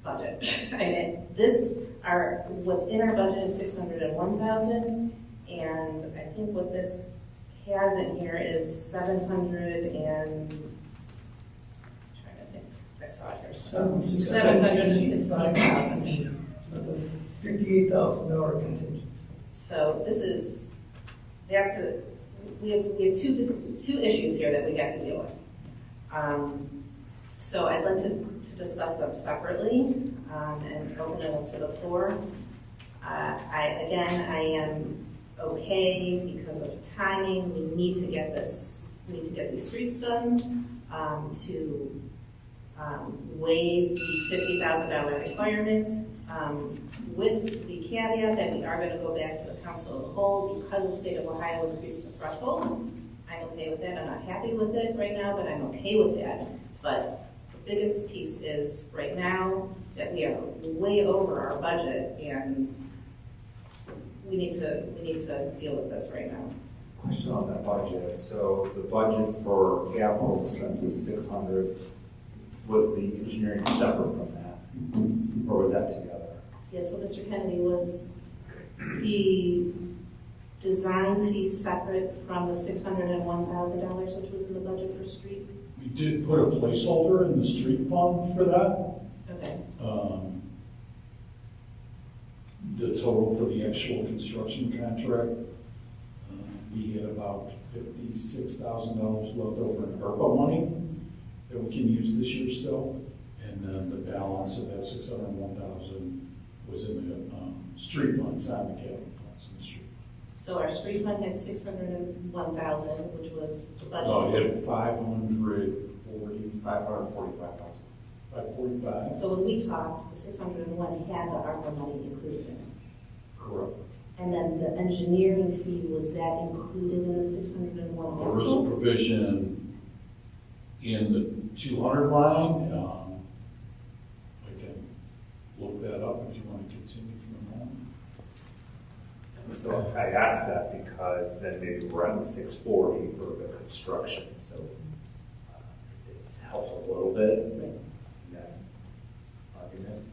budget. I mean, what's in our budget is $601,000, and I think what this has in here is 700 and, I'm trying to think, I saw it here. 765,000. With the $58,000 contingency. So we have two issues here that we got to deal with. So I'd like to discuss them separately and open it up to the floor. I am okay because of timing. We need to get these streets done to waive the $50,000 requirement with the caveat that we are going to go back to the Council of the Whole because the state of Ohio increased the threshold. I'm okay with that. I'm not happy with it right now, but I'm okay with that. But the biggest piece is right now that we are way over our budget and we need to deal with this right now. Question on that budget. So the budget for capital expense was 600. Was the engineering separate from that? Or was that together? Yes, so Mr. Kennedy, was the design fee separate from the $601,000 which was in the budget for street? We did put a placeholder in the street fund for that. Okay. The total for the actual construction contract, we had about $56,000 left over in ARPA money that we can use this year still. And then the balance of that $601,000 was in the street funds, not the capital funds in the street. So our street fund had $601,000, which was the budget. No, it had 545,000. 545. So when we talked, the 601 had the ARPA money included in it. Correct. And then the engineering fee, was that included in the 601 also? There was a provision in the 200 line. I can look that up if you want to continue for a moment. So I asked that because then maybe we're at the 640 for the construction, so it helps a little bit. Right. That argument.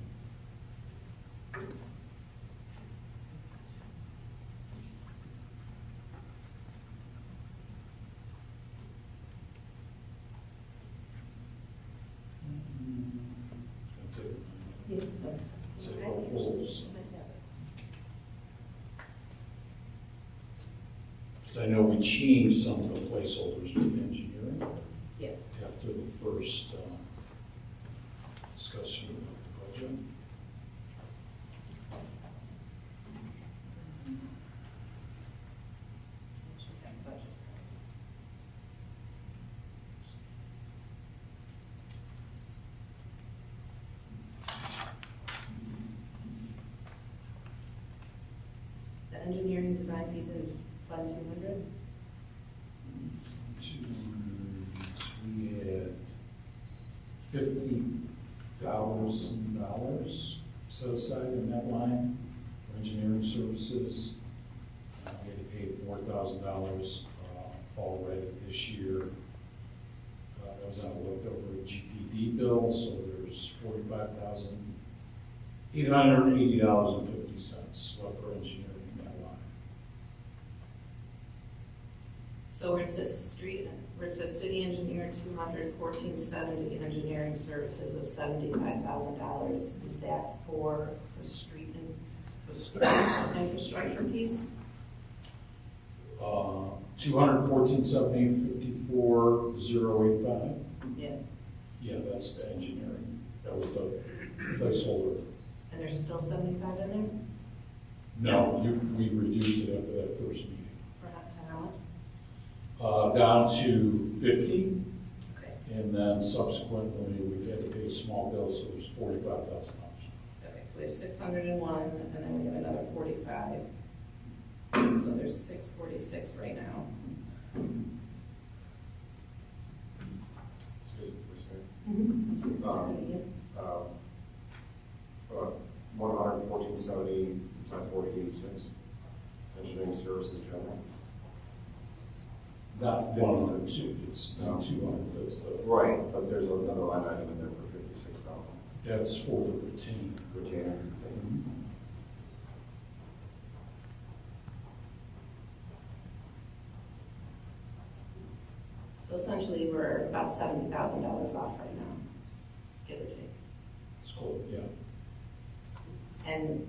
Because I know we changed some of the placeholders for the engineering. Yeah. After the first discussion about the budget. The engineering design piece in Fund 200? We had $50,000 set aside in that line for engineering services. We had to pay $4,000 already this year. That was on a leftover GPD bill, so there's $45,880.50 left for engineering in that line. So where it says street, where it says city engineer 21470, engineering services of $75,000. Is that for the street infrastructure piece? 214,70, 54,085. Yeah. Yeah, that's the engineering. That was the placeholder. And there's still 75 in there? No, we reduced it after that first meeting. For how much? Down to 50. Okay. And then subsequently, we've had to pay a small bill, so it was $45,000. Okay, so we have 601, and then we have another 45. So there's 646 right now. Mm-hmm. 11470 times 4086. Engineering services general. Not 102, it's not 200, that's the. Right, but there's another line item in there for 56,000. That's for the retainer. Retainer. So essentially, we're about $70,000 off right now, give or take. It's cool, yeah. And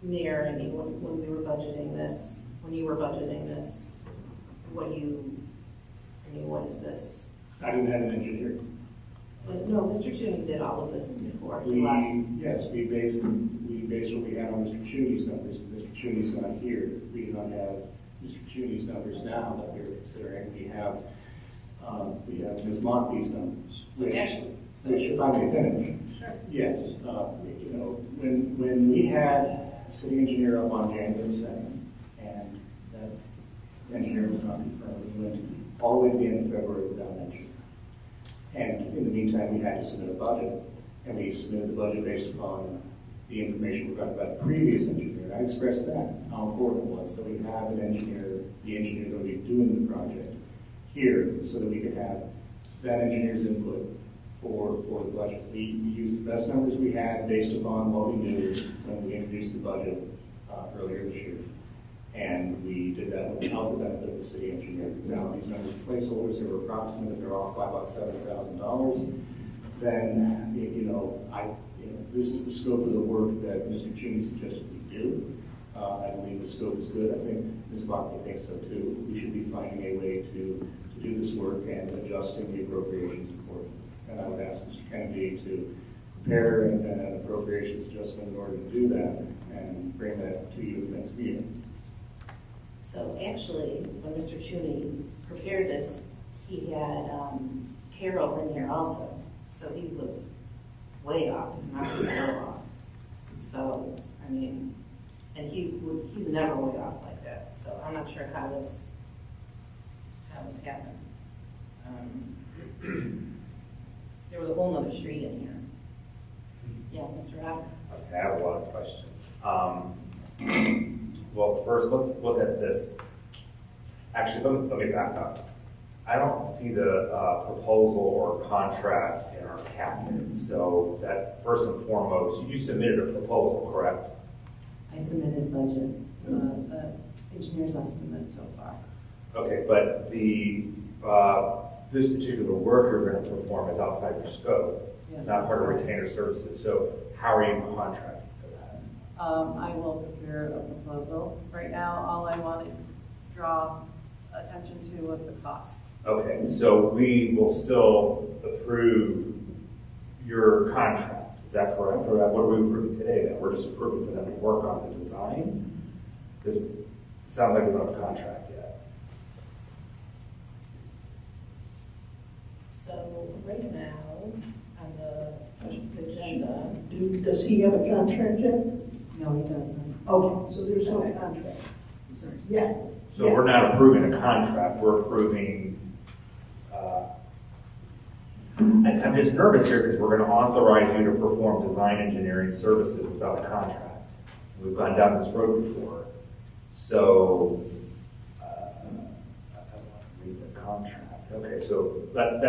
Mayor, I mean, when we were budgeting this, when you were budgeting this, what is this? I didn't have an engineer. But no, Mr. Tooney did all of this before he We based what we had on Mr. Chooney's numbers. Mr. Chooney's not here. We do not have Mr. Chooney's numbers now that we're considering. We have Ms. Mockby's numbers. Which, if I may finish. Sure. Yes, when we had a city engineer up on January 2nd, and that engineer was not confirmed, we went all the way to the end of February without an engineer. And in the meantime, we had to submit a budget, and we submitted the budget based upon the information we got about the previous engineer. I expressed that, how important it was that we have an engineer, the engineer that will be doing the project here, so that we could have that engineer's input for the budget. We used the best numbers we had based upon what we knew when we introduced the budget earlier this year. And we did that without the benefit of the city engineer. Now, these numbers are placeholders, they were approximate, if they're off by about $7,000, then, this is the scope of the work that Mr. Chooney suggested we do. I believe the scope is good. I think Ms. Mockby thinks so too. We should be finding a way to do this work and adjusting the appropriations accordingly. And I would ask Mr. Kennedy to prepare an appropriations adjustment in order to do that and bring that to you at the next meeting. So actually, when Mr. Chooney prepared this, he had Carol in here also. So he was way off, not a little off. So, I mean, and he's never way off like that. So I'm not sure how this happened. There was a whole nother street in here. Yeah, Mr. Rock? Okay, I have a lot of questions. Well, first, let's look at this. Actually, let me back up. I don't see the proposal or contract in our packet. So that, first and foremost, you submitted a proposal, correct? I submitted budget, engineer's estimate so far. Okay, but this particular work you're going to perform is outside your scope. Yes, It's not part of that's retainer services. So how are you contracting for that? I will prepare a proposal. Right now, all I wanted to draw attention to was the cost. Okay, so we will still approve your contract. Is that correct? Or what are we approving today then? We're just approving for them to work on the design? Because it sounds like we don't have a contract yet. So right now, on the agenda. Does he have a contract yet? No, he doesn't. Okay, so there's no contract. Yeah. So we're not approving a contract, we're approving, I'm just nervous here because we're going to authorize you to perform design engineering services without a contract. We've gone down this road before. So, I want to read the contract. Okay, so let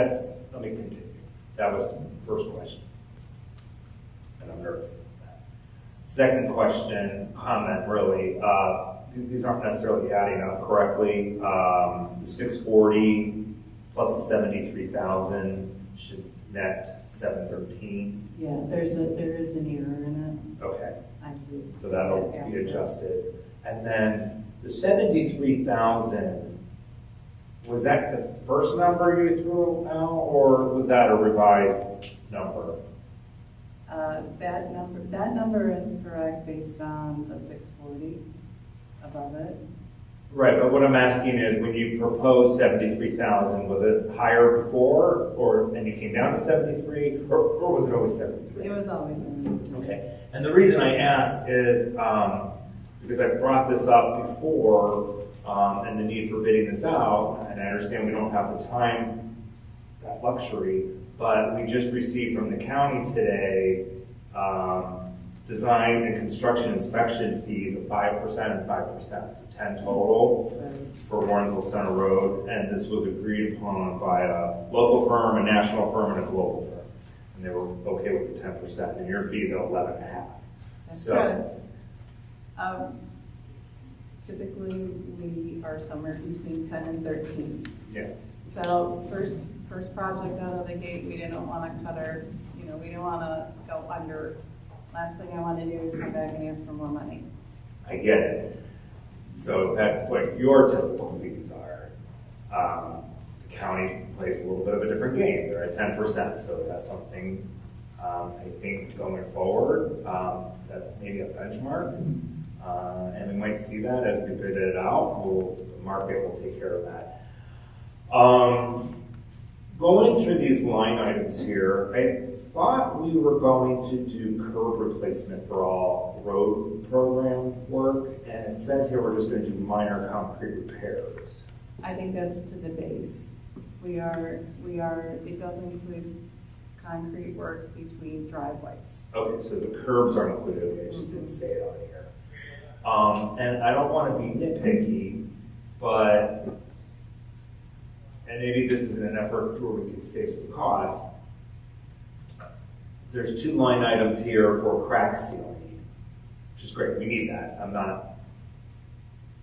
me continue. That was the first question. And I'm nervous about that. Second question, comment really, these aren't necessarily adding up correctly. The 640 plus the 73,000 should net 713. Yeah, there is an error in Okay. I do. So that'll be adjusted. And then the 73,000, was that the first number you threw out, or was that a revised number? That number is correct based on the 640 above it. Right, but what I'm asking is, when you proposed 73,000, was it higher before, and you came down to 73, or was it always 73? It was always 73. Okay, and the reason I ask is because I brought this up before, and the need for bidding this out, and I understand we don't have the time, that luxury, but we just received from the county today design and construction inspection fees of 5% and 5%, so 10 total for Warrensville Center Road, and this was agreed upon by a local firm, a national firm, and a global firm, and they were okay with the 10%, and your fee's at 11.5. That's So, correct. Typically, we are somewhere between 10 and 13. Yeah. So first project out of the gate, we didn't want to cut our, we didn't want to go under. Last thing I want to do is come back and ask for more money. I get it. So that's what your typical fees are. The county plays a little bit of a different game. They're at 10%, so that's something I think going forward, that maybe a benchmark. And we might see that as we bid it out. The market will take care of that. Going through these line items here, I thought we were going to do curb replacement for all road program work, and it says here we're just going to do minor concrete repairs. I think that's to the base. It does include concrete work between driveways. Okay, so the curbs are included. Okay, I just didn't say it on here. And I don't want to be nitpicky, but, and maybe this is in an effort where we can save some costs. There's 2 line items here for crack sealing, which is great. We need that. I'm not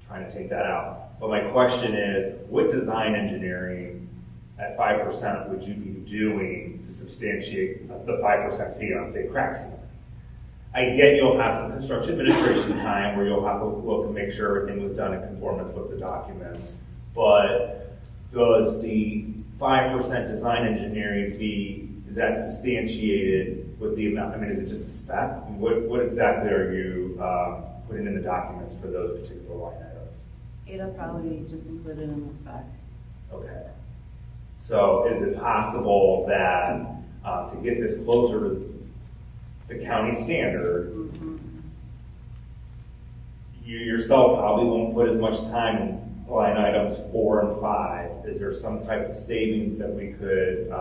trying to take that out. But my question is, what design engineering at 5% would you be doing to substantiate the 5% fee on, say, crack sealing? I get you'll have some construction administration time where you'll have to look and make sure everything was done in conformance with the documents, but does the 5% design engineering fee, is that substantiated with the amount? I mean, is it just a spec? I mean, what exactly are you putting in the documents for those particular line items? It'll probably be just included in the spec. Okay. So is it possible that to get this closer to the county standard, you yourself probably won't put as much time in line items 4 and 5. Is there some type of savings that we could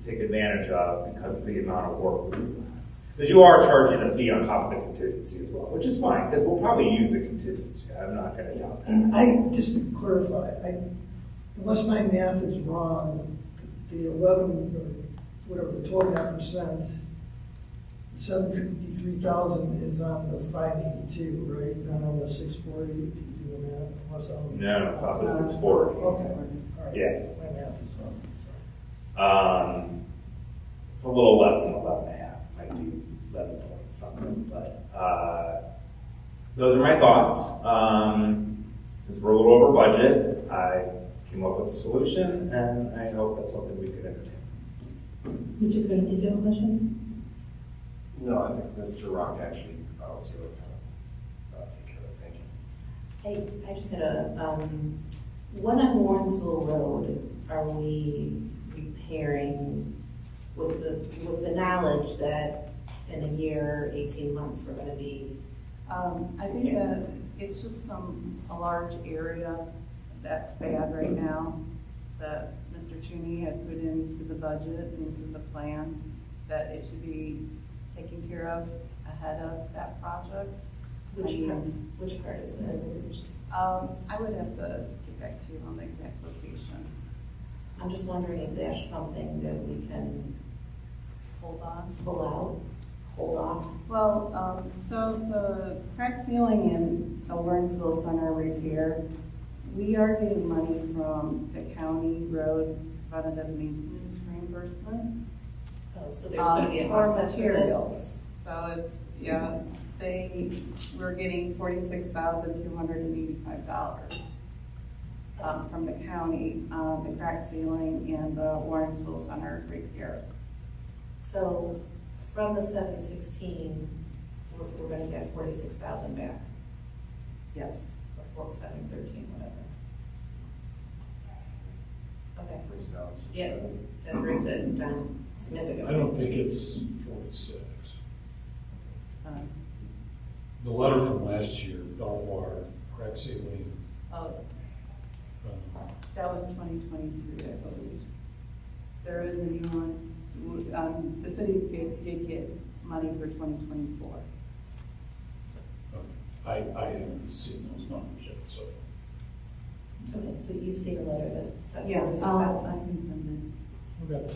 take advantage of because of the amount of work we do? Because you are charging a fee on top of the contingency as well, which is fine, because we'll probably use the contingency. I'm not going to doubt that. And just to clarify, unless my math is wrong, the 11, or whatever, the 12.5%, 753,000 is on the 582, right? Not on the 640, if you do the math, unless I'm... No, it's off the 640. Okay, all right. Yeah. My math is wrong, It's a little less than 11.5, might be 11 point something, but those are my thoughts. Since we're a little over budget, I came up with a solution, and I hope that's something we could entertain. Mr. Quinn, did you have a question? No, I think Mr. Rock actually was able to kind of take care of it. Thank you. I just had one on Warrensville Road, are we repairing with the knowledge that in a year, 18 months, we're gonna be? I think that it's just a large area that's bad right now that Mr. Cheney had put into the budget, into the plan, that it should be taken care of ahead of that project. Which part is that? I would have to get back to you on the exact location. I'm just wondering if that's something that we can hold on, hold off. Well, so the crack sealing the Warrensville Center repair, we are getting money from the county road preventative maintenance reimbursement. Oh, so there's gonna be a for offset for this? materials. So it's, yeah, we're getting $46,285 from the county, the crack ceiling and the Warrensville Center repair. So from the 716, we're gonna get 46,000 back, Yes. or 713, whatever. Okay. Brings it down to Yeah, 7. that brings it down significantly. I don't think it's 46. Um, The letter from last year, Belvoir, crack ceiling, Oh, that was 2023, I believe. There is a new one, the city did get money for 2024. I haven't seen those numbers yet, so. Okay, so you've seen a letter that said Yeah, 46,000? I can send Okay. Okay,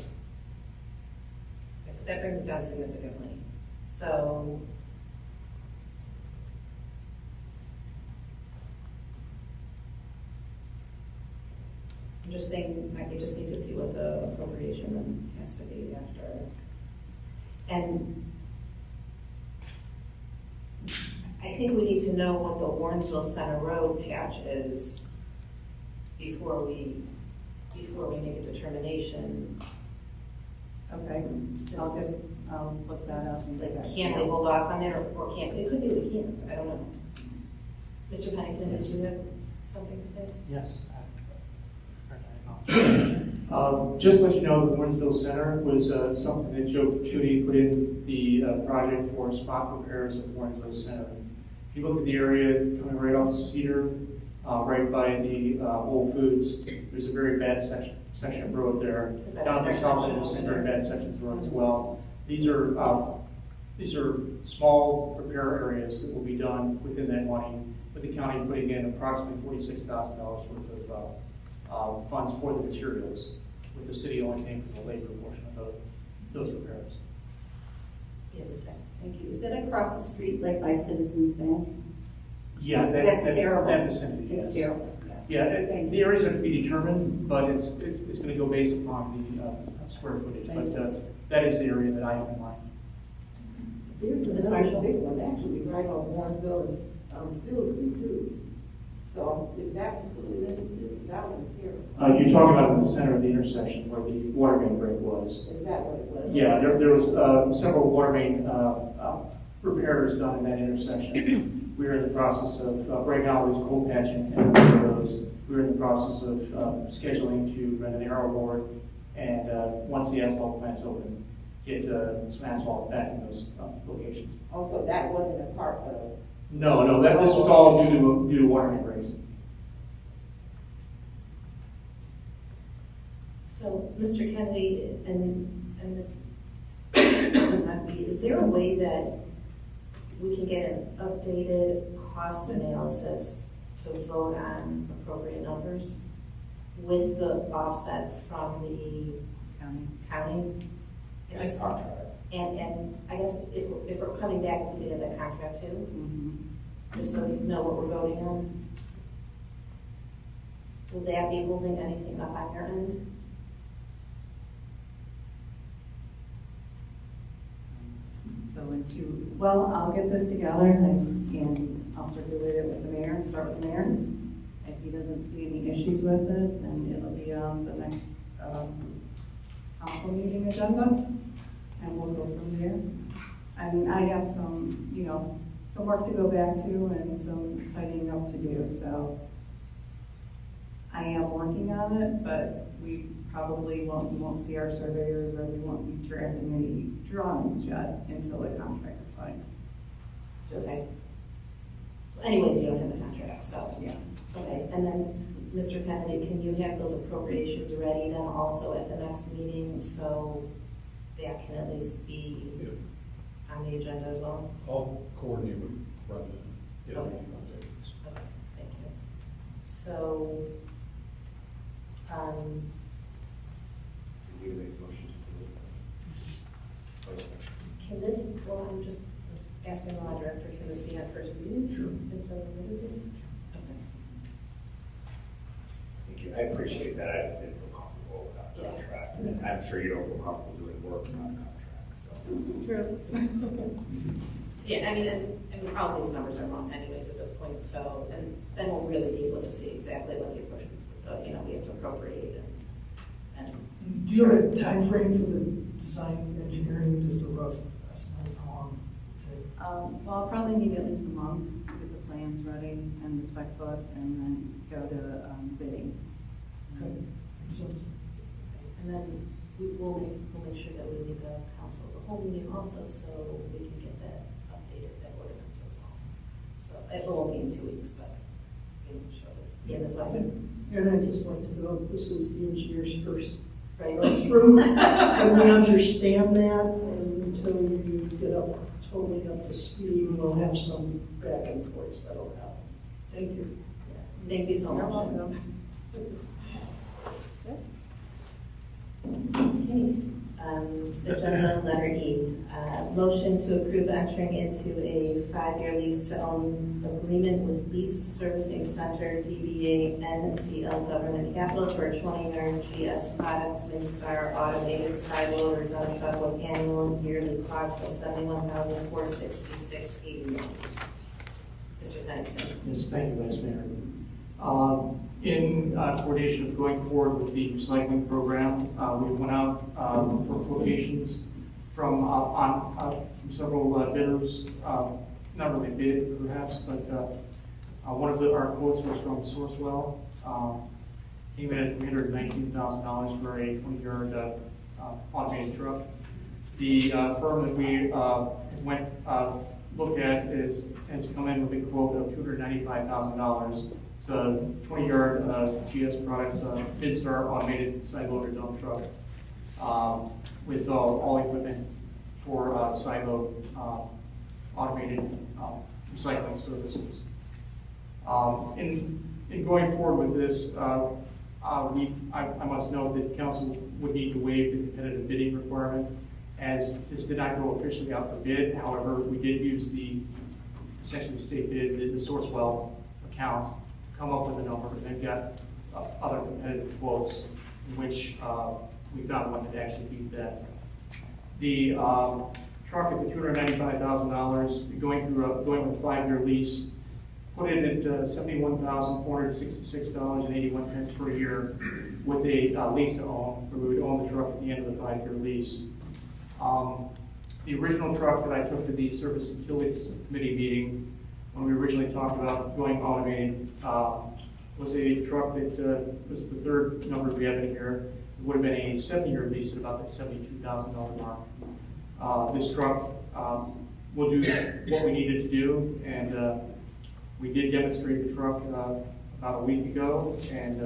so that brings it down significantly. So, I'm just saying, I just need to see what the appropriation then has to be after. And I think we need to know what the Warrensville Center Road patch is before we make a determination. Okay, I'll look that up and get back to you. Can't we hold off on that, or can't, it could be we can't, I don't know. Mr. Pennington, did you have something to say? Yes. Just to let you know, the Warrensville Center was something that Joe Chudy put in the project for spot repairs of Warrensville Center. If you look at the area coming right off Cedar, right by the Whole Foods, there's a very bad section of road there. Down the south end, there's a very bad section of road as well. These are small repair areas that will be done within that money, with the county putting in approximately $46,000 worth of funds for the materials, with the city only paying for the labor portion of those repairs. Yeah, the sense. Thank you. Is it across the street, like by Citizens Bank? Yeah, That's terrible. That vicinity, yes. It's terrible. Yeah, the areas are to be determined, but it's going to go based upon the square footage. But that is the area that I have in mind. There's another big one actually, right on Warrensville and Salisbury too. So if that was limited to, that one is terrible. You're talking about in the center of the intersection where the water main break was. Is that what it was? Yeah, there was several water main repairs done in that intersection. We were in the process of, right now there's cold patching and those. We were in the process of scheduling to rent an aero board, and once the asphalt plant's open, get some asphalt back in those locations. Also, that wasn't a part of. No, this was all due to water main breaks. So, Mr. Kennedy and Ms. Murphy, is there a way that we can get an updated cost analysis to vote on appropriate numbers with the offset from the county? Yes, contract. And I guess if we're coming back, if we could have that contract too, just so we know what we're voting on. Will that be holding anything up on your end? Well, I'll get this together and I'll circulate it with the mayor, start with the mayor. If he doesn't see any issues with it, then it'll be on the next council meeting agenda, and we'll go from there. I mean, I have some, some work to go back to and some tidying up to do, so I am working on it, but we probably won't see our surveyors, or we won't be drafting any drawings yet until the contract is signed. Okay. So anyways, you don't have the contract, so. Yeah. Okay, and then, Mr. Kennedy, can you have those appropriations ready then also at the next meeting, so that can at least be on the agenda as well? I'll coordinate with Brenda. Get Okay. everything updated. Okay, thank you. So, You need to make a motion to do it. can this, well, asking the law director, can this be on first reading? Sure. And so, what is it? Okay. Thank you. I appreciate that. I just didn't feel comfortable with that contract. And I'm sure you don't feel comfortable doing work on a contract, so. True. Yeah, I mean, all these numbers are wrong anyways at this point, so, and then we'll really be able to see exactly what the approach, we have to appropriate and. Do you have a time frame for the design engineering, just a rough estimate of how long it take? Well, I'll probably need at least a month to get the plans ready and the spec book, and then go to bidding. Okay, makes sense. And then we'll make sure that we leave the council the whole meeting also, so we can get that updated, that ordinance as well. So it won't be in 2 weeks, but we can show it. Yeah, that's what I said. And I'd just like to note, this is the engineer's first Right. run through, and we understand that, and until you get totally up to speed, we'll have some back and forth that'll happen. Thank you. Thank you so much. You're welcome. Okay, agenda letter E, motion to approve entering into a 5-year lease to own agreement with Lease Servicing Center, DBA NCL Government Capital for a 20-yard GS Products Midstar automated side loader dump truck with annual yearly cost of $71,466.81. Mr. Pennington. Yes, thank you, Vice Mayor. In coordination of going forward with the recycling program, we went out for quotations from several bidders, not really bid perhaps, but one of our quotes was from Sourcewell. Came in at $319,000 for a 20-yard automated truck. The firm that we looked at has come in with a quote of $295,000. It's a 20-yard GS Products Midstar automated side loader dump truck with all equipment for side load automated recycling services. In going forward with this, I must note that council would need to waive the competitive bidding requirement, as this did not go officially out for bid. However, we did use essentially the state bid, the Sourcewell account, to come up with a number, and then got other competitive quotes, in which we found one that actually beat that. The truck at the $295,000, going with a 5-year lease, put it at $71,466.81 per year with a lease to own, where we would own the truck at the end of the 5-year lease. The original truck that I took to the Service Utilities Committee meeting, when we originally talked about going automated, was a truck that was the third number we have in here. It would have been a 7-year lease at about that $72,000 mark. This truck will do what we needed to do, and we did demonstrate the truck about a week ago, and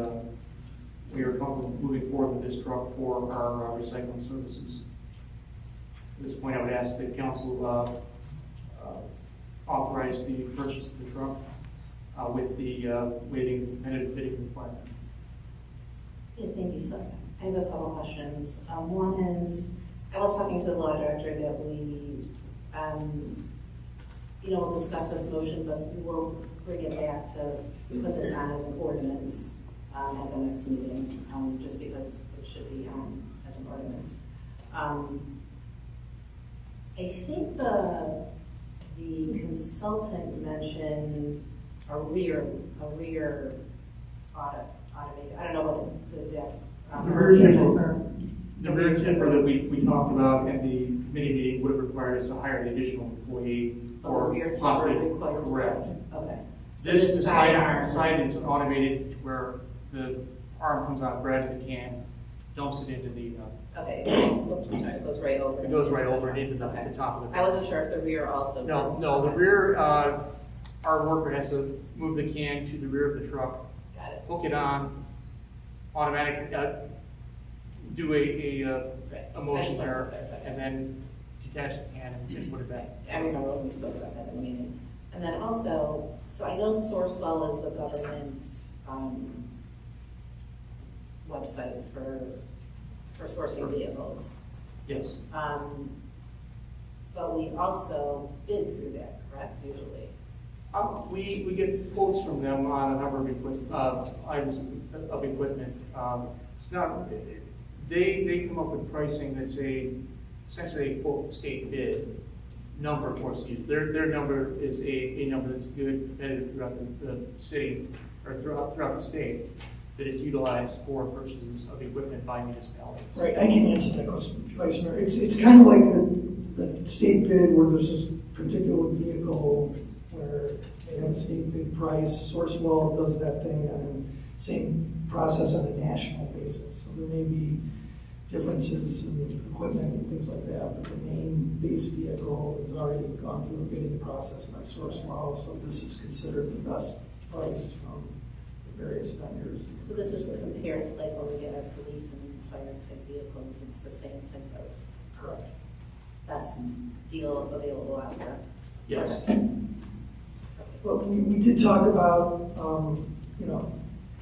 we are comfortable moving forward with this truck for our recycling services. At this point, I would ask that council authorize the purchase of the truck with the waiving competitive bidding requirement. Yeah, thank you, sir. I have a couple questions. One is, I was talking to the law director that we, we'll discuss this motion, but we'll bring it back to put this on as an ordinance at the next meeting, just because it should be as an ordinance. I think the consultant mentioned a rear automated. I don't know what the exact. The rear temper that we talked about in the committee meeting would have required us to hire the additional employee or possibly correct. Okay. So This side is automated where the arm comes out, grabs the can, dumps it into the. Okay. It goes right over. It goes right over and into the top of the. I wasn't sure if the rear also. No, the rear. Our worker has to move the can to the rear of the truck. Got it. Hook it on, automatically do a motion there, and then detach the can and put it back. I remember when we spoke about that in the meeting. And then also, so I know Sourcewell is the government's website for sourcing vehicles. Yes. But but we also bid through that, correct, usually? We get quotes from them on a number of items of equipment. It's not, they come up with pricing that's essentially a quote state bid number for us to use. Their number is a number that's good, competitive throughout the city, or throughout the state, that is utilized for purchases of equipment by municipalities. Right, I can answer that question, Vice Mayor. It's kind of like the state bid where there's this particular vehicle where they have a state bid price. Sourcewell does that thing on the same process on a national basis. So there may be differences in equipment and things like that, but the main base vehicle has already gone through a bidding process by Sourcewell, so this is considered the best price from the various vendors. So this is compared to like when we get our police and fire type vehicles, it's the same type of. Correct. Best deal available out there. Yes. Look, we did talk about,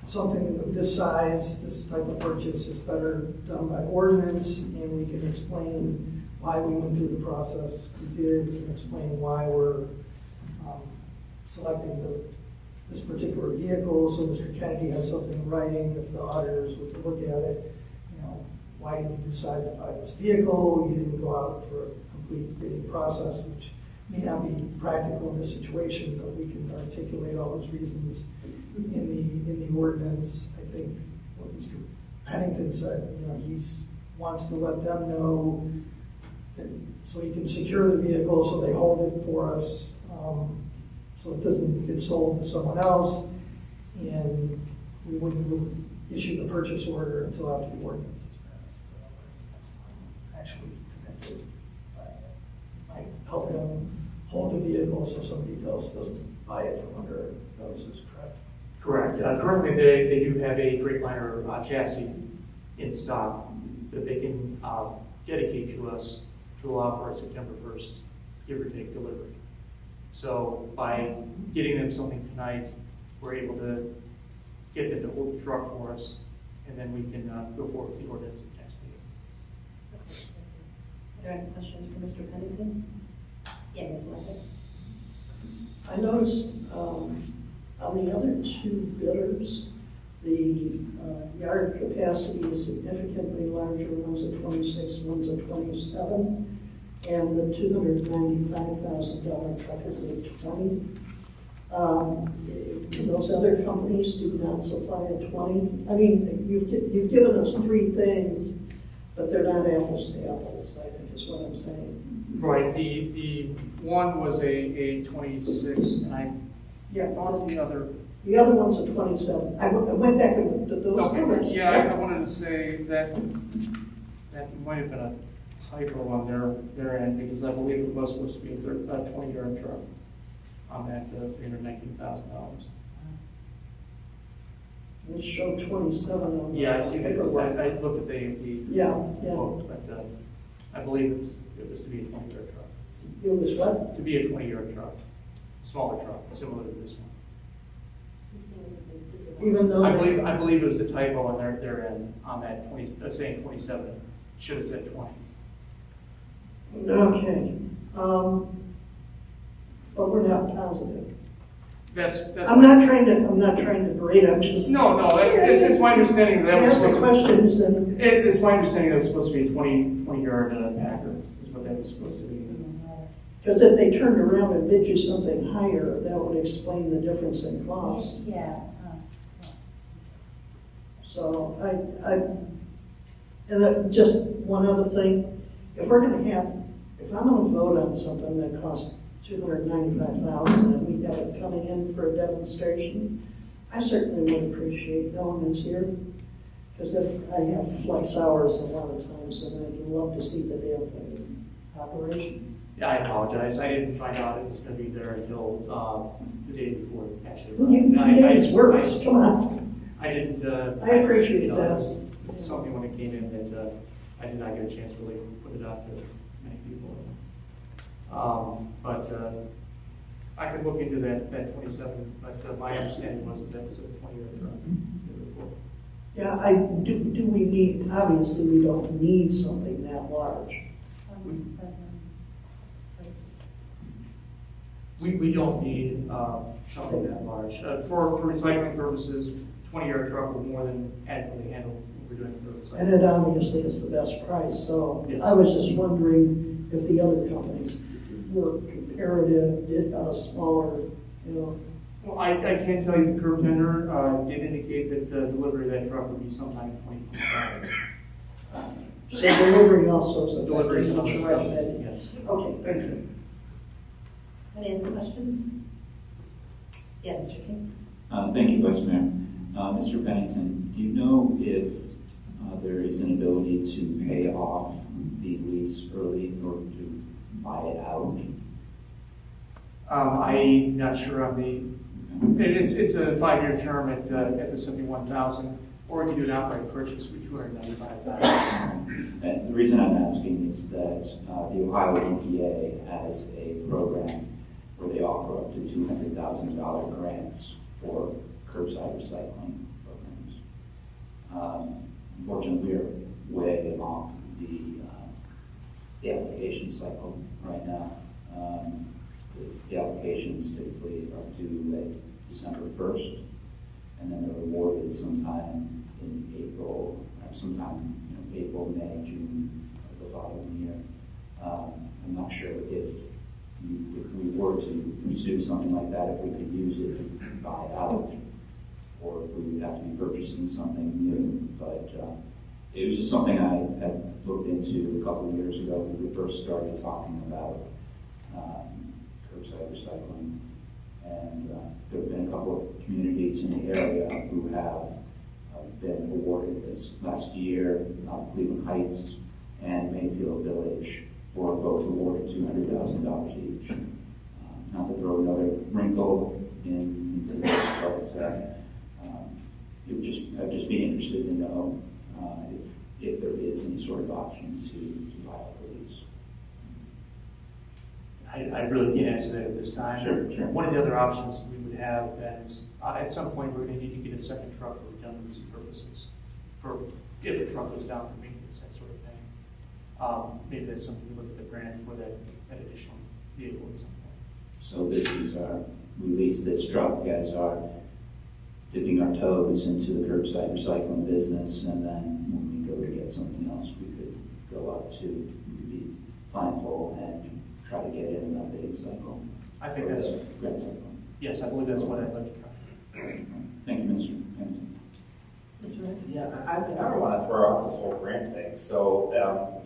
something of this size, this type of purchase is better done by ordinance, and we can explain why we went through the process we did, and explain why we're selecting this particular vehicle, so Mr. Kennedy has something in writing if the auditors were to look at it. Why did you decide to buy this vehicle? You didn't go out for a complete bidding process, which may not be practical in this situation, but we can articulate all those reasons in the ordinance. I think what Mr. Pennington said, he wants to let them know that, so he can secure the vehicle, so they hold it for us, so it doesn't get sold to someone else, and we wouldn't issue the purchase order until after the ordinance is passed. Actually connected. Might help him hold the vehicle so somebody else doesn't buy it from under noses, correct? Correct. Currently, they do have a Freightliner chassis in stock that they can dedicate to us to allow for a September 1st, give or take, delivery. So by getting them something tonight, we're able to get them to hold the truck for us, and then we can go forward with the ordinance next meeting. Are there any questions for Mr. Pennington? Yeah, Ms. Wesson. I noticed on the other two bidders, the yard capacity is significantly larger. One's a 26, one's a 27, and the $295,000 truck is a 20. Those other companies do not supply a 20. I mean, you've given us three things, but they're not apples to apples, I think is what I'm saying. Right, the one was a 26, and I thought the other. The other one's a 27. I went back and looked at those numbers. Yeah, I wanted to say that might have been a typo on their end, because I believe it was supposed to be a 20-yard truck on that $319,000. It showed 27 on the Yeah, I see that. paperwork. I looked at the Yeah. quote, but I believe it was to be a 20-yard truck. It was what? To be a 20-yard truck, smaller truck, similar to this one. Even though I believe it was a typo on their end on that 20, saying 27. It should have said 20. Okay. But we're not positive. That's I'm not trying to berate. I'm just no. It's my understanding that was ask the questions and it's my understanding that it was supposed to be a 20-yard Packer is what that was supposed to be. because if they turned around and bid you something higher, that would explain the difference in cost. Yeah. So just one other thing, if I'm gonna vote on something that costs $295,000 and we have it coming in for a demonstration, I certainly would appreciate knowing it's here. Because if I have flex hours a lot of times, and I'd love to see the damn thing in operation. Yeah, I apologize. I didn't find out it was going to be there until the day before it actually. Well, 2 days works, come on. I didn't. I appreciate that. It was something when it came in that I did not get a chance to really put it out to many people. But I could look into that 27. But my understanding was that was a 20-year truck. Yeah, do we need, obviously we don't need something that large. We don't need something that large. For recycling purposes, 20-yard truck will more than adequately handle what we're doing for recycling. And it obviously is the best price, so Yes. I was just wondering if the other companies were comparative, did a smaller, you know. Well, I can tell you the curb tender did indicate that the delivery of that truck would be sometime in 2025. So delivery also is a Delivery is factor, another right? factor, yes. Okay, thank you. Any other questions? Yeah, Mr. King? Thank you, Vice Mayor. Mr. Pennington, do you know if there is an ability to pay off the lease early in order to buy it out? I'm not sure on it's a 5-year term at the 71,000, or you can do an outright purchase for 295,000. And the reason I'm asking is that the Ohio EPA has a program where they offer up to $200,000 grants for curbside recycling programs. Unfortunately, we're way off the application cycle right now. The applications typically are due at December 1st, and then they're awarded sometime in April, or sometime April, May, June of the following year. I'm not sure if we were to pursue something like that, if we could use it to buy out, or if we would have to be purchasing something new. But it was just something I had looked into a couple of years ago when we first started talking about curbside recycling. And there have been a couple of communities in the area who have been awarded this last year. Cleveland Heights and Mayfield Village were both awarded $200,000 each. Not to throw another wrinkle into this, but I'd just be interested to know if there is any sort of option to buy out the lease. I really can't answer that at this time. Sure. One of the other options we would have then is, at some point, we're going to need to get a second truck for redundancy purposes. For if the truck goes down for maintenance, that sort of thing. Maybe that's something we look at the grant for that additional vehicle at some point. So this is we lease this truck as our dipping our toes into the curbside recycling business, and then when we go to get something else, we could go up to, we could be mindful and try to get in that bidding cycle. I think that's grant cycle. Yes, I believe that's what I'd like to cover. Thank you, Mr. Pennington. Mr. Rick? Yeah, I don't want to throw out this whole grant thing. So,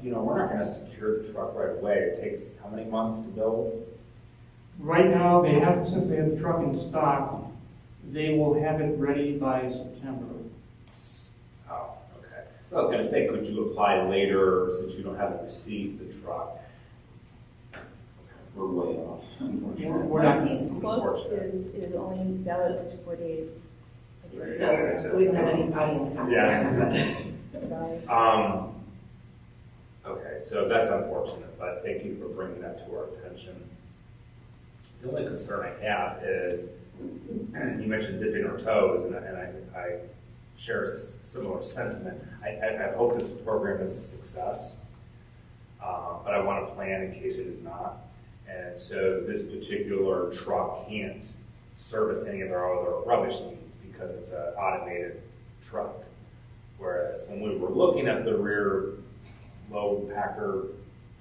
we're not going to secure the truck right away. It takes how many months to build? Right now, since they have the truck in stock, they will have it ready by September. Oh, okay. So I was going to say, could you apply later since you don't have received the truck? We're way off, unfortunately. We're not. These quotes is only valid for 4 days. So we don't have any audience comment. Yeah. Sorry. Okay, so that's unfortunate, but thank you for bringing that to our attention. The only concern I have is, you mentioned dipping our toes, and I share a similar sentiment. I hope this program is a success, but I want to plan in case it is not. And so this particular truck can't service any of our other rubbish needs because it's an automated truck. Whereas when we were looking at the rear load packer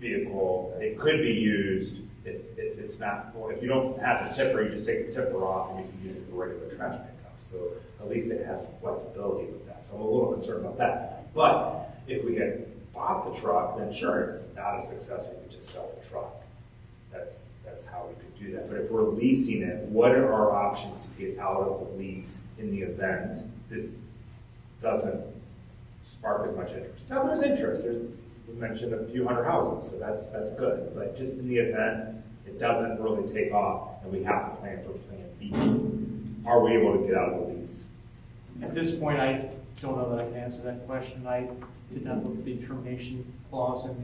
vehicle, it could be used if it's not for, if you don't have the tipper, you just take the tipper off and you can use it for regular trash pickup. So at least it has some flexibility with that. So I'm a little concerned about that. But if we had bought the truck, then sure, if it's not a success, we could just sell the truck. That's how we could do that. But if we're leasing it, what are our options to get out of the lease in the event this doesn't spark as much interest? Now there's interest. We mentioned a few hundred houses, so that's good. But just in the event it doesn't really take off and we have to plan for plan B, are we able to get out of the lease? At this point, I don't know that I can answer that question. I did not look at the termination clause in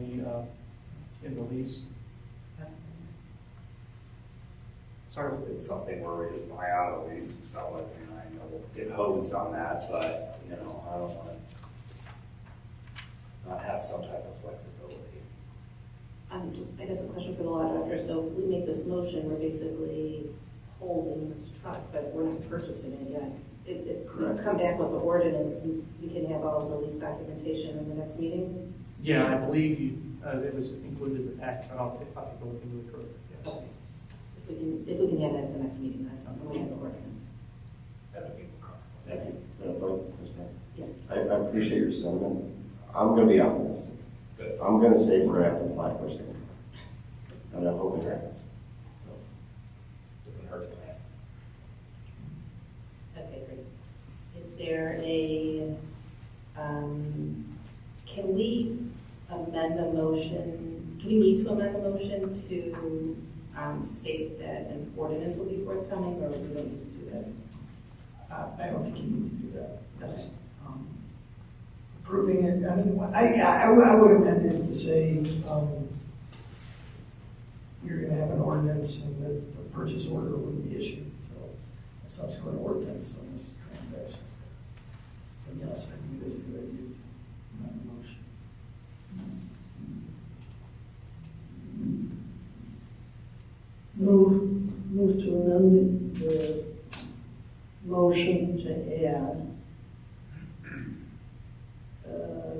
the lease. Sorry. It's something where we just buy out a lease and sell it, and I know we'll get hosed on that, but I don't want to not have some type of flexibility. I guess a question for the law director. So if we make this motion, we're basically holding this truck, but we're not purchasing it yet. If we come back with the ordinance, we can have all of the lease documentation in the next meeting? Yeah, I believe it was included in the packet, but I'll take a look into it further, yes. Okay. If we can have that at the next meeting, then we have the ordinance. That would be Okay. Yes. I appreciate your sentiment. I'm gonna be optimistic. I'm gonna say we're gonna have to apply for a second truck. And I hope it happens. Doesn't hurt to plan. Okay, great. Is there a, can we amend the motion? Do we need to amend the motion to state that an ordinance will be forthcoming, or we don't need to do that? I don't think you need to do that. Just, approving it, I mean, I would amend it to say, you're gonna have an ordinance and that the purchase order would be issued, so a subsequent ordinance on this transaction. So yes, I think it is a good idea to amend the motion. Move to amend the motion to add,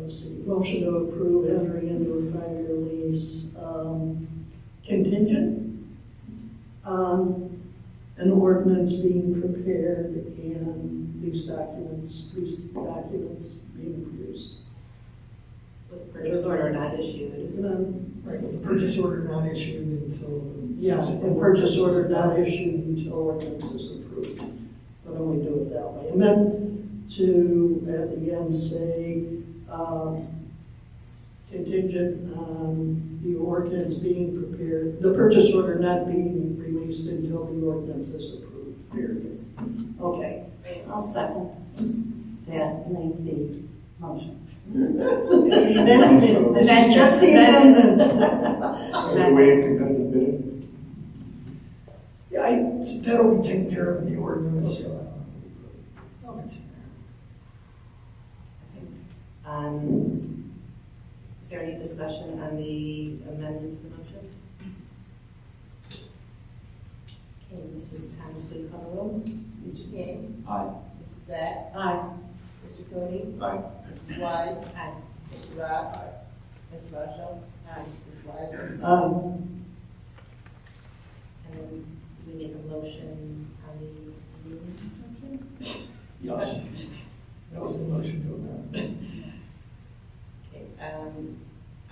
let's see, motion to approve entering into a 5-year lease, contingent on an ordinance being prepared and lease documents being produced. With purchase order not issued. Right, with the purchase order not issued until. Yeah, and purchase order not issued until ordinance is approved, but only do it that way. And then to, at the end, say, contingent on the ordinance being prepared, the purchase order not being released until the ordinance is approved, period. Okay. I'll second that lengthy motion. This is just the amendment. Any way of competitive bidding? Yeah, that'll be taken care of in the ordinance. Okay. Is there any discussion on the amendment to the motion? Okay, Mrs. Thomas, will you call the roll? Mr. King? Aye. Mrs. Sacks? Aye. Mr. Cooney? Aye. Mrs. Wise? Aye. Mr. Rock? Aye. Ms. Marshall? Aye. Ms. Wise? And then we make a motion on the motion? Yes. That was the motion to amend. Okay,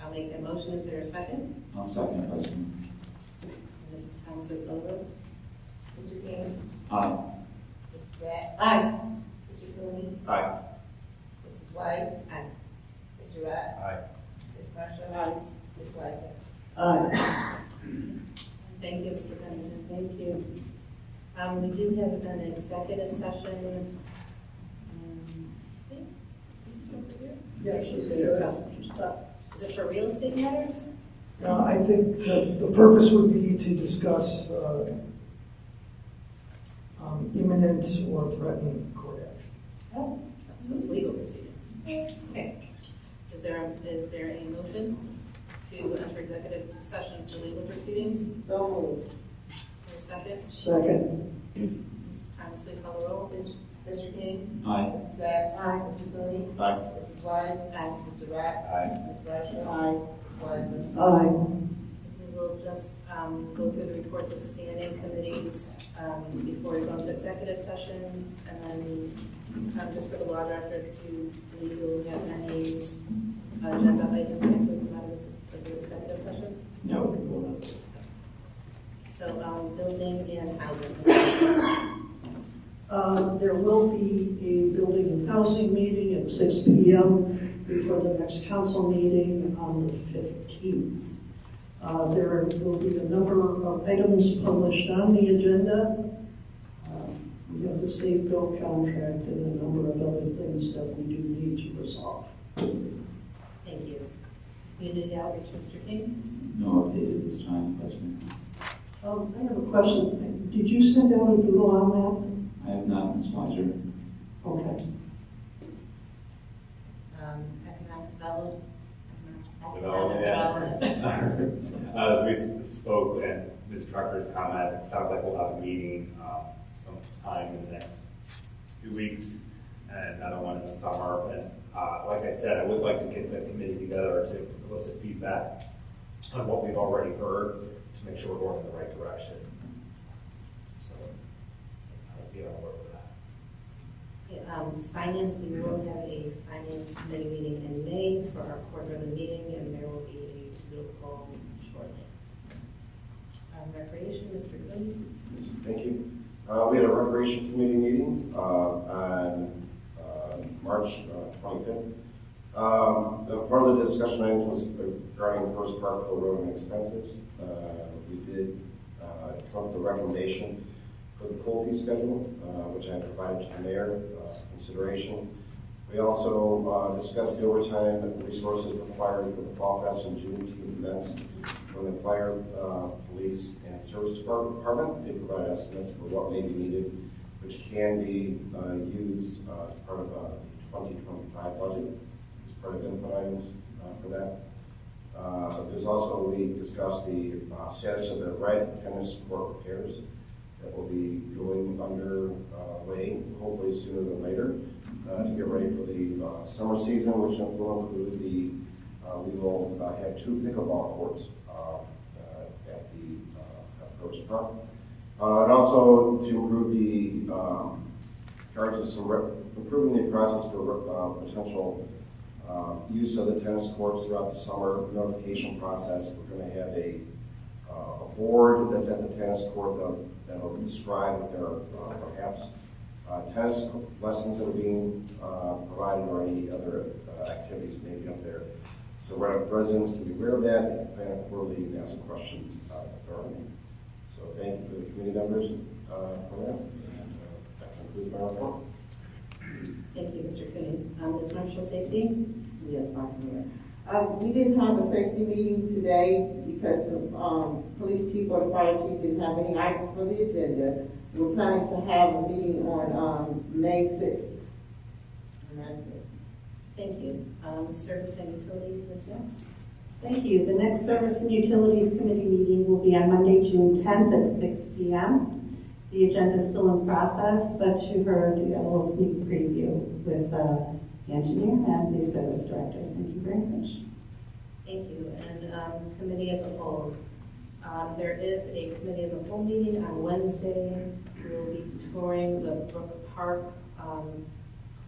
I'll make that motion. Is there a second? I'll second it, Vice Mayor. Mrs. Thomas, will you call the roll? Mr. King? Aye. Mrs. Sacks? Aye. Mr. Cooney? Aye. Mrs. Wise? Aye. Mr. Rock? Aye. Ms. Marshall? Aye. Ms. Wise? Thank you, Mr. Pennington. Thank you. We do have an executive session. Is this over here? Yes, Is it for real estate matters? I think the purpose would be to discuss imminent or threatened court action. Oh, so it's legal proceedings. Okay. Is there a motion to enter executive session for legal proceedings? So moved. Is there a second? Second. Mrs. Thomas, will you call the roll? Mr. King? Aye. Mrs. Sacks? Aye. Mr. Cooney? Aye. Mrs. Wise? Aye. Mr. Rock? Aye. Ms. Marshall? Aye. Ms. Wise? Aye. We will just go through the reports of standing committees before we go into executive session. And then just for the law director, do you have any agenda items that would come out of the executive session? No, we will not. So building and housing. There will be a building and housing meeting at 6 p.m. before the next council meeting on the 15th. There will be a number of items published on the agenda. We have the safe bill contract and a number of other things that we do need to resolve. Thank you. Community outreach, Mr. King? No update at this time, Vice Mayor. I have a question. Did you send out a doodle on I have not, Ms. Weiser. that? Okay. Economic development. Development. As we spoke and Ms. Trucker's comment, it sounds like we'll have a meeting sometime in the next few weeks and another one in the summer. And like I said, I would like to get the committee together to elicit feedback on what we've already heard to make sure we're going in the right direction. So I'll be on board with that. Finance, we will have a finance committee meeting in May for our quarterly meeting, and there will be a local shortly. Recreation, Mr. Quinn. Thank you. We had a recreation committee meeting on March 25th. Part of the discussion items was regarding First Park Hill Road and expenses. We did come up with a recommendation for the pool fee schedule, which I provided to the mayor for consideration. We also discussed the overtime resources required for the Fall Fest and Juneteenth events from the fire, police, and service department. They provided estimates for what may be needed, which can be used as part of the 2025 budget, as part of input items for that. There's also, we discussed the status of the red tennis court repairs that will be going underway, hopefully sooner than later, to get ready for the summer season, which will include we will have 2 pickleball courts at the First Park. And also to improve the improving the process for potential use of the tennis courts throughout the summer notification process. We're going to have a board that's at the tennis court that will describe if there are perhaps tennis lessons that are being provided or any other activities that may be up there. So residents can be aware of that. They can plan accordingly and ask questions if there are any. So thank you for the committee members for that. And that concludes my report. Thank you, Mr. Cooney. Ms. Marshall, safety? Yes, Vice Mayor. We didn't have a safety meeting today because the police chief or the fire chief didn't have any items for the agenda. We're planning to have a meeting on May 6th. And that's it. Thank you. Service and Utilities, Ms. Nix? Thank you. The next Service and Utilities Committee meeting will be on Monday, June 10th at 6 p.m. The agenda is still in process, but you heard a little sneak preview with the engineer and the service director. Thank you very much. Thank you. And Committee of the Whole. There is a Committee of the Whole meeting on Wednesday. We will be touring the Brook Park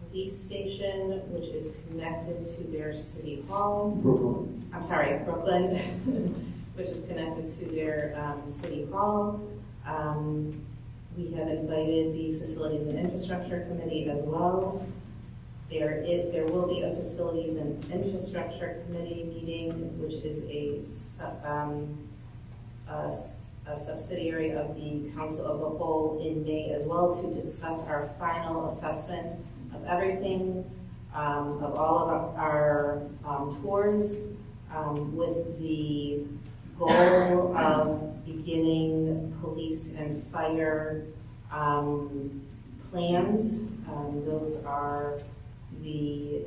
police station, which is connected to their city hall. Brooklyn. I'm sorry, Brooklyn, which is connected to their city hall. We have invited the Facilities and Infrastructure Committee as well. There will be a Facilities and Infrastructure Committee meeting, which is a subsidiary of the Council of the Whole in May as well, to discuss our final assessment of everything, of all of our tours, with the goal of beginning police and fire plans. Those are the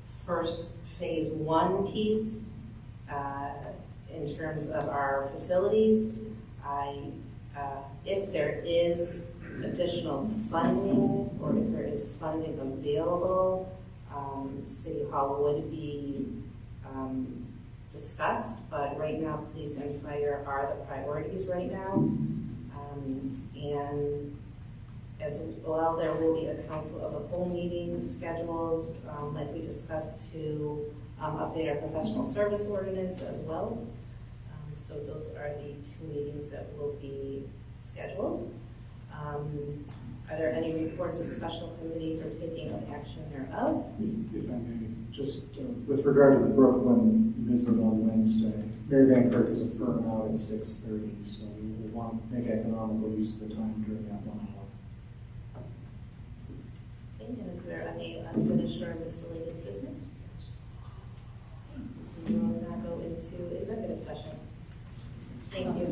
first phase 1 piece in terms of our facilities. If there is additional funding, or if there is funding available, City Hall would be discussed, but right now police and fire are the priorities right now. And as well, there will be a Council of the Whole meeting scheduled, like we discussed, to update our professional service ordinance as well. So those are the 2 meetings that will be scheduled. Are there any reports of special committees or taking of action thereof? If I may, just with regard to the Brooklyn visit on Wednesday, Mary Van Kirk is a firm out at 6:30, so we will want to make economical use of the time during that 1 hour. And is there any unfinished or miscellaneous business? We will now go into executive session. Thank you.